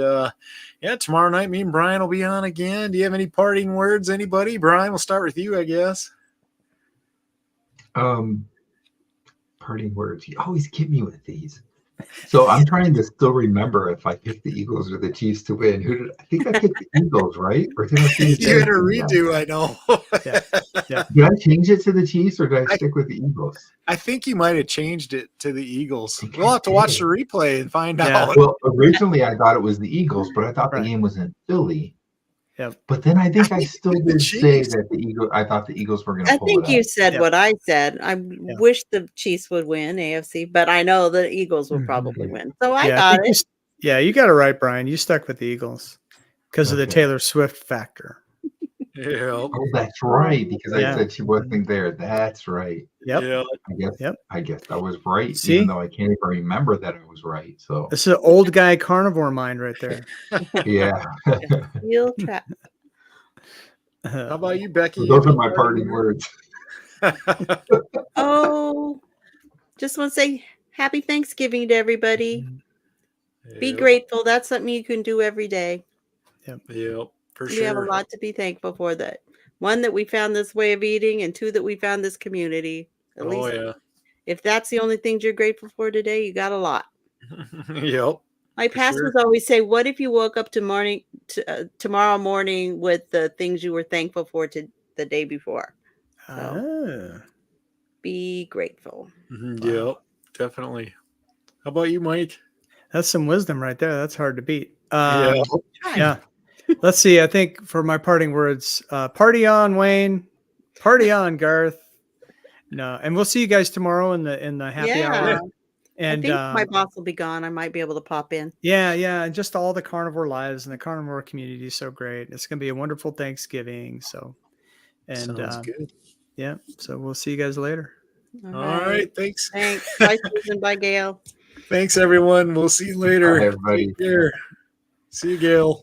A: yeah, tomorrow night, me and Brian will be on again. Do you have any parting words, anybody? Brian, we'll start with you, I guess.
B: Parting words. You always get me with these. So I'm trying to still remember if I picked the Eagles or the Chiefs to win. I think I picked the Eagles, right? Or did I see the
A: You had a
B: Chiefs?
A: redo, I know.
C: Yeah.
B: Did I change it to the Chiefs or did I stick with the Eagles?
A: I think you might have changed it to the Eagles. We'll have to watch the replay and find
C: Yeah.
A: out.
B: Well, originally I thought it was the Eagles, but I thought the
C: Right.
B: game was in Philly.
C: Yep.
B: But then I think I still
A: the
B: did say
A: Chiefs.
B: that the Eagles. I thought the Eagles were going to
D: I
B: pull
D: think
B: it
D: you
B: out.
D: said
C: Yeah.
D: what I said. I wish the Chiefs would win AFC, but I know the Eagles will
C: Mhm.
D: probably win. So I
C: Yeah,
D: got
C: think
D: it.
C: you got it right, Brian. You stuck with the Eagles because of the
B: Okay.
C: Taylor Swift factor.
A: Yeah.
B: Oh, that's right. Because
C: Yeah.
B: I said she wasn't there. That's right.
C: Yep.
A: Yeah.
B: I guess I was right,
C: See?
B: even though I can't even remember that I was right. So
C: This is an old guy carnivore mind right there.
B: yeah.
D: Steel trap.
A: How about you, Becky?
B: Those are my parting words.
D: Oh, just want to say happy Thanksgiving to everybody. Be
A: Yep.
D: grateful. That's something you can do every day.
A: Yep, for
D: We have a
A: sure.
D: lot to be thankful for. That one, that we found this way of eating, and two, that we found this community. At
A: Oh
D: least
A: yeah.
D: if that's the only things you're grateful for today, you got a lot.
A: Yep.
D: My
A: For
D: pastors
A: sure.
D: always say, what if you woke up tomorrow morning with the things you were thankful for the day before? So be grateful.
A: Yep, definitely. How about you, Mike?
C: That's some wisdom right there. That's hard to beat.
A: Yeah.
C: Yeah. Let's see. I think for my parting words, party on, Wayne. Party on, Garth. No, and we'll see you guys tomorrow in the happy hour. And
D: I think my boss will be gone. I might be able to pop in.
C: Yeah, and just all the carnivore lives and the carnivore community is so great. It's going to be a wonderful Thanksgiving. So, and
A: Sounds good.
C: Yeah, so we'll see you guys later.
A: All right. Thanks.
D: Bye, Susan. Bye, Gail.
A: Thanks, everyone. We'll see you later.
B: Bye, everybody.
A: Take care. See you, Gail.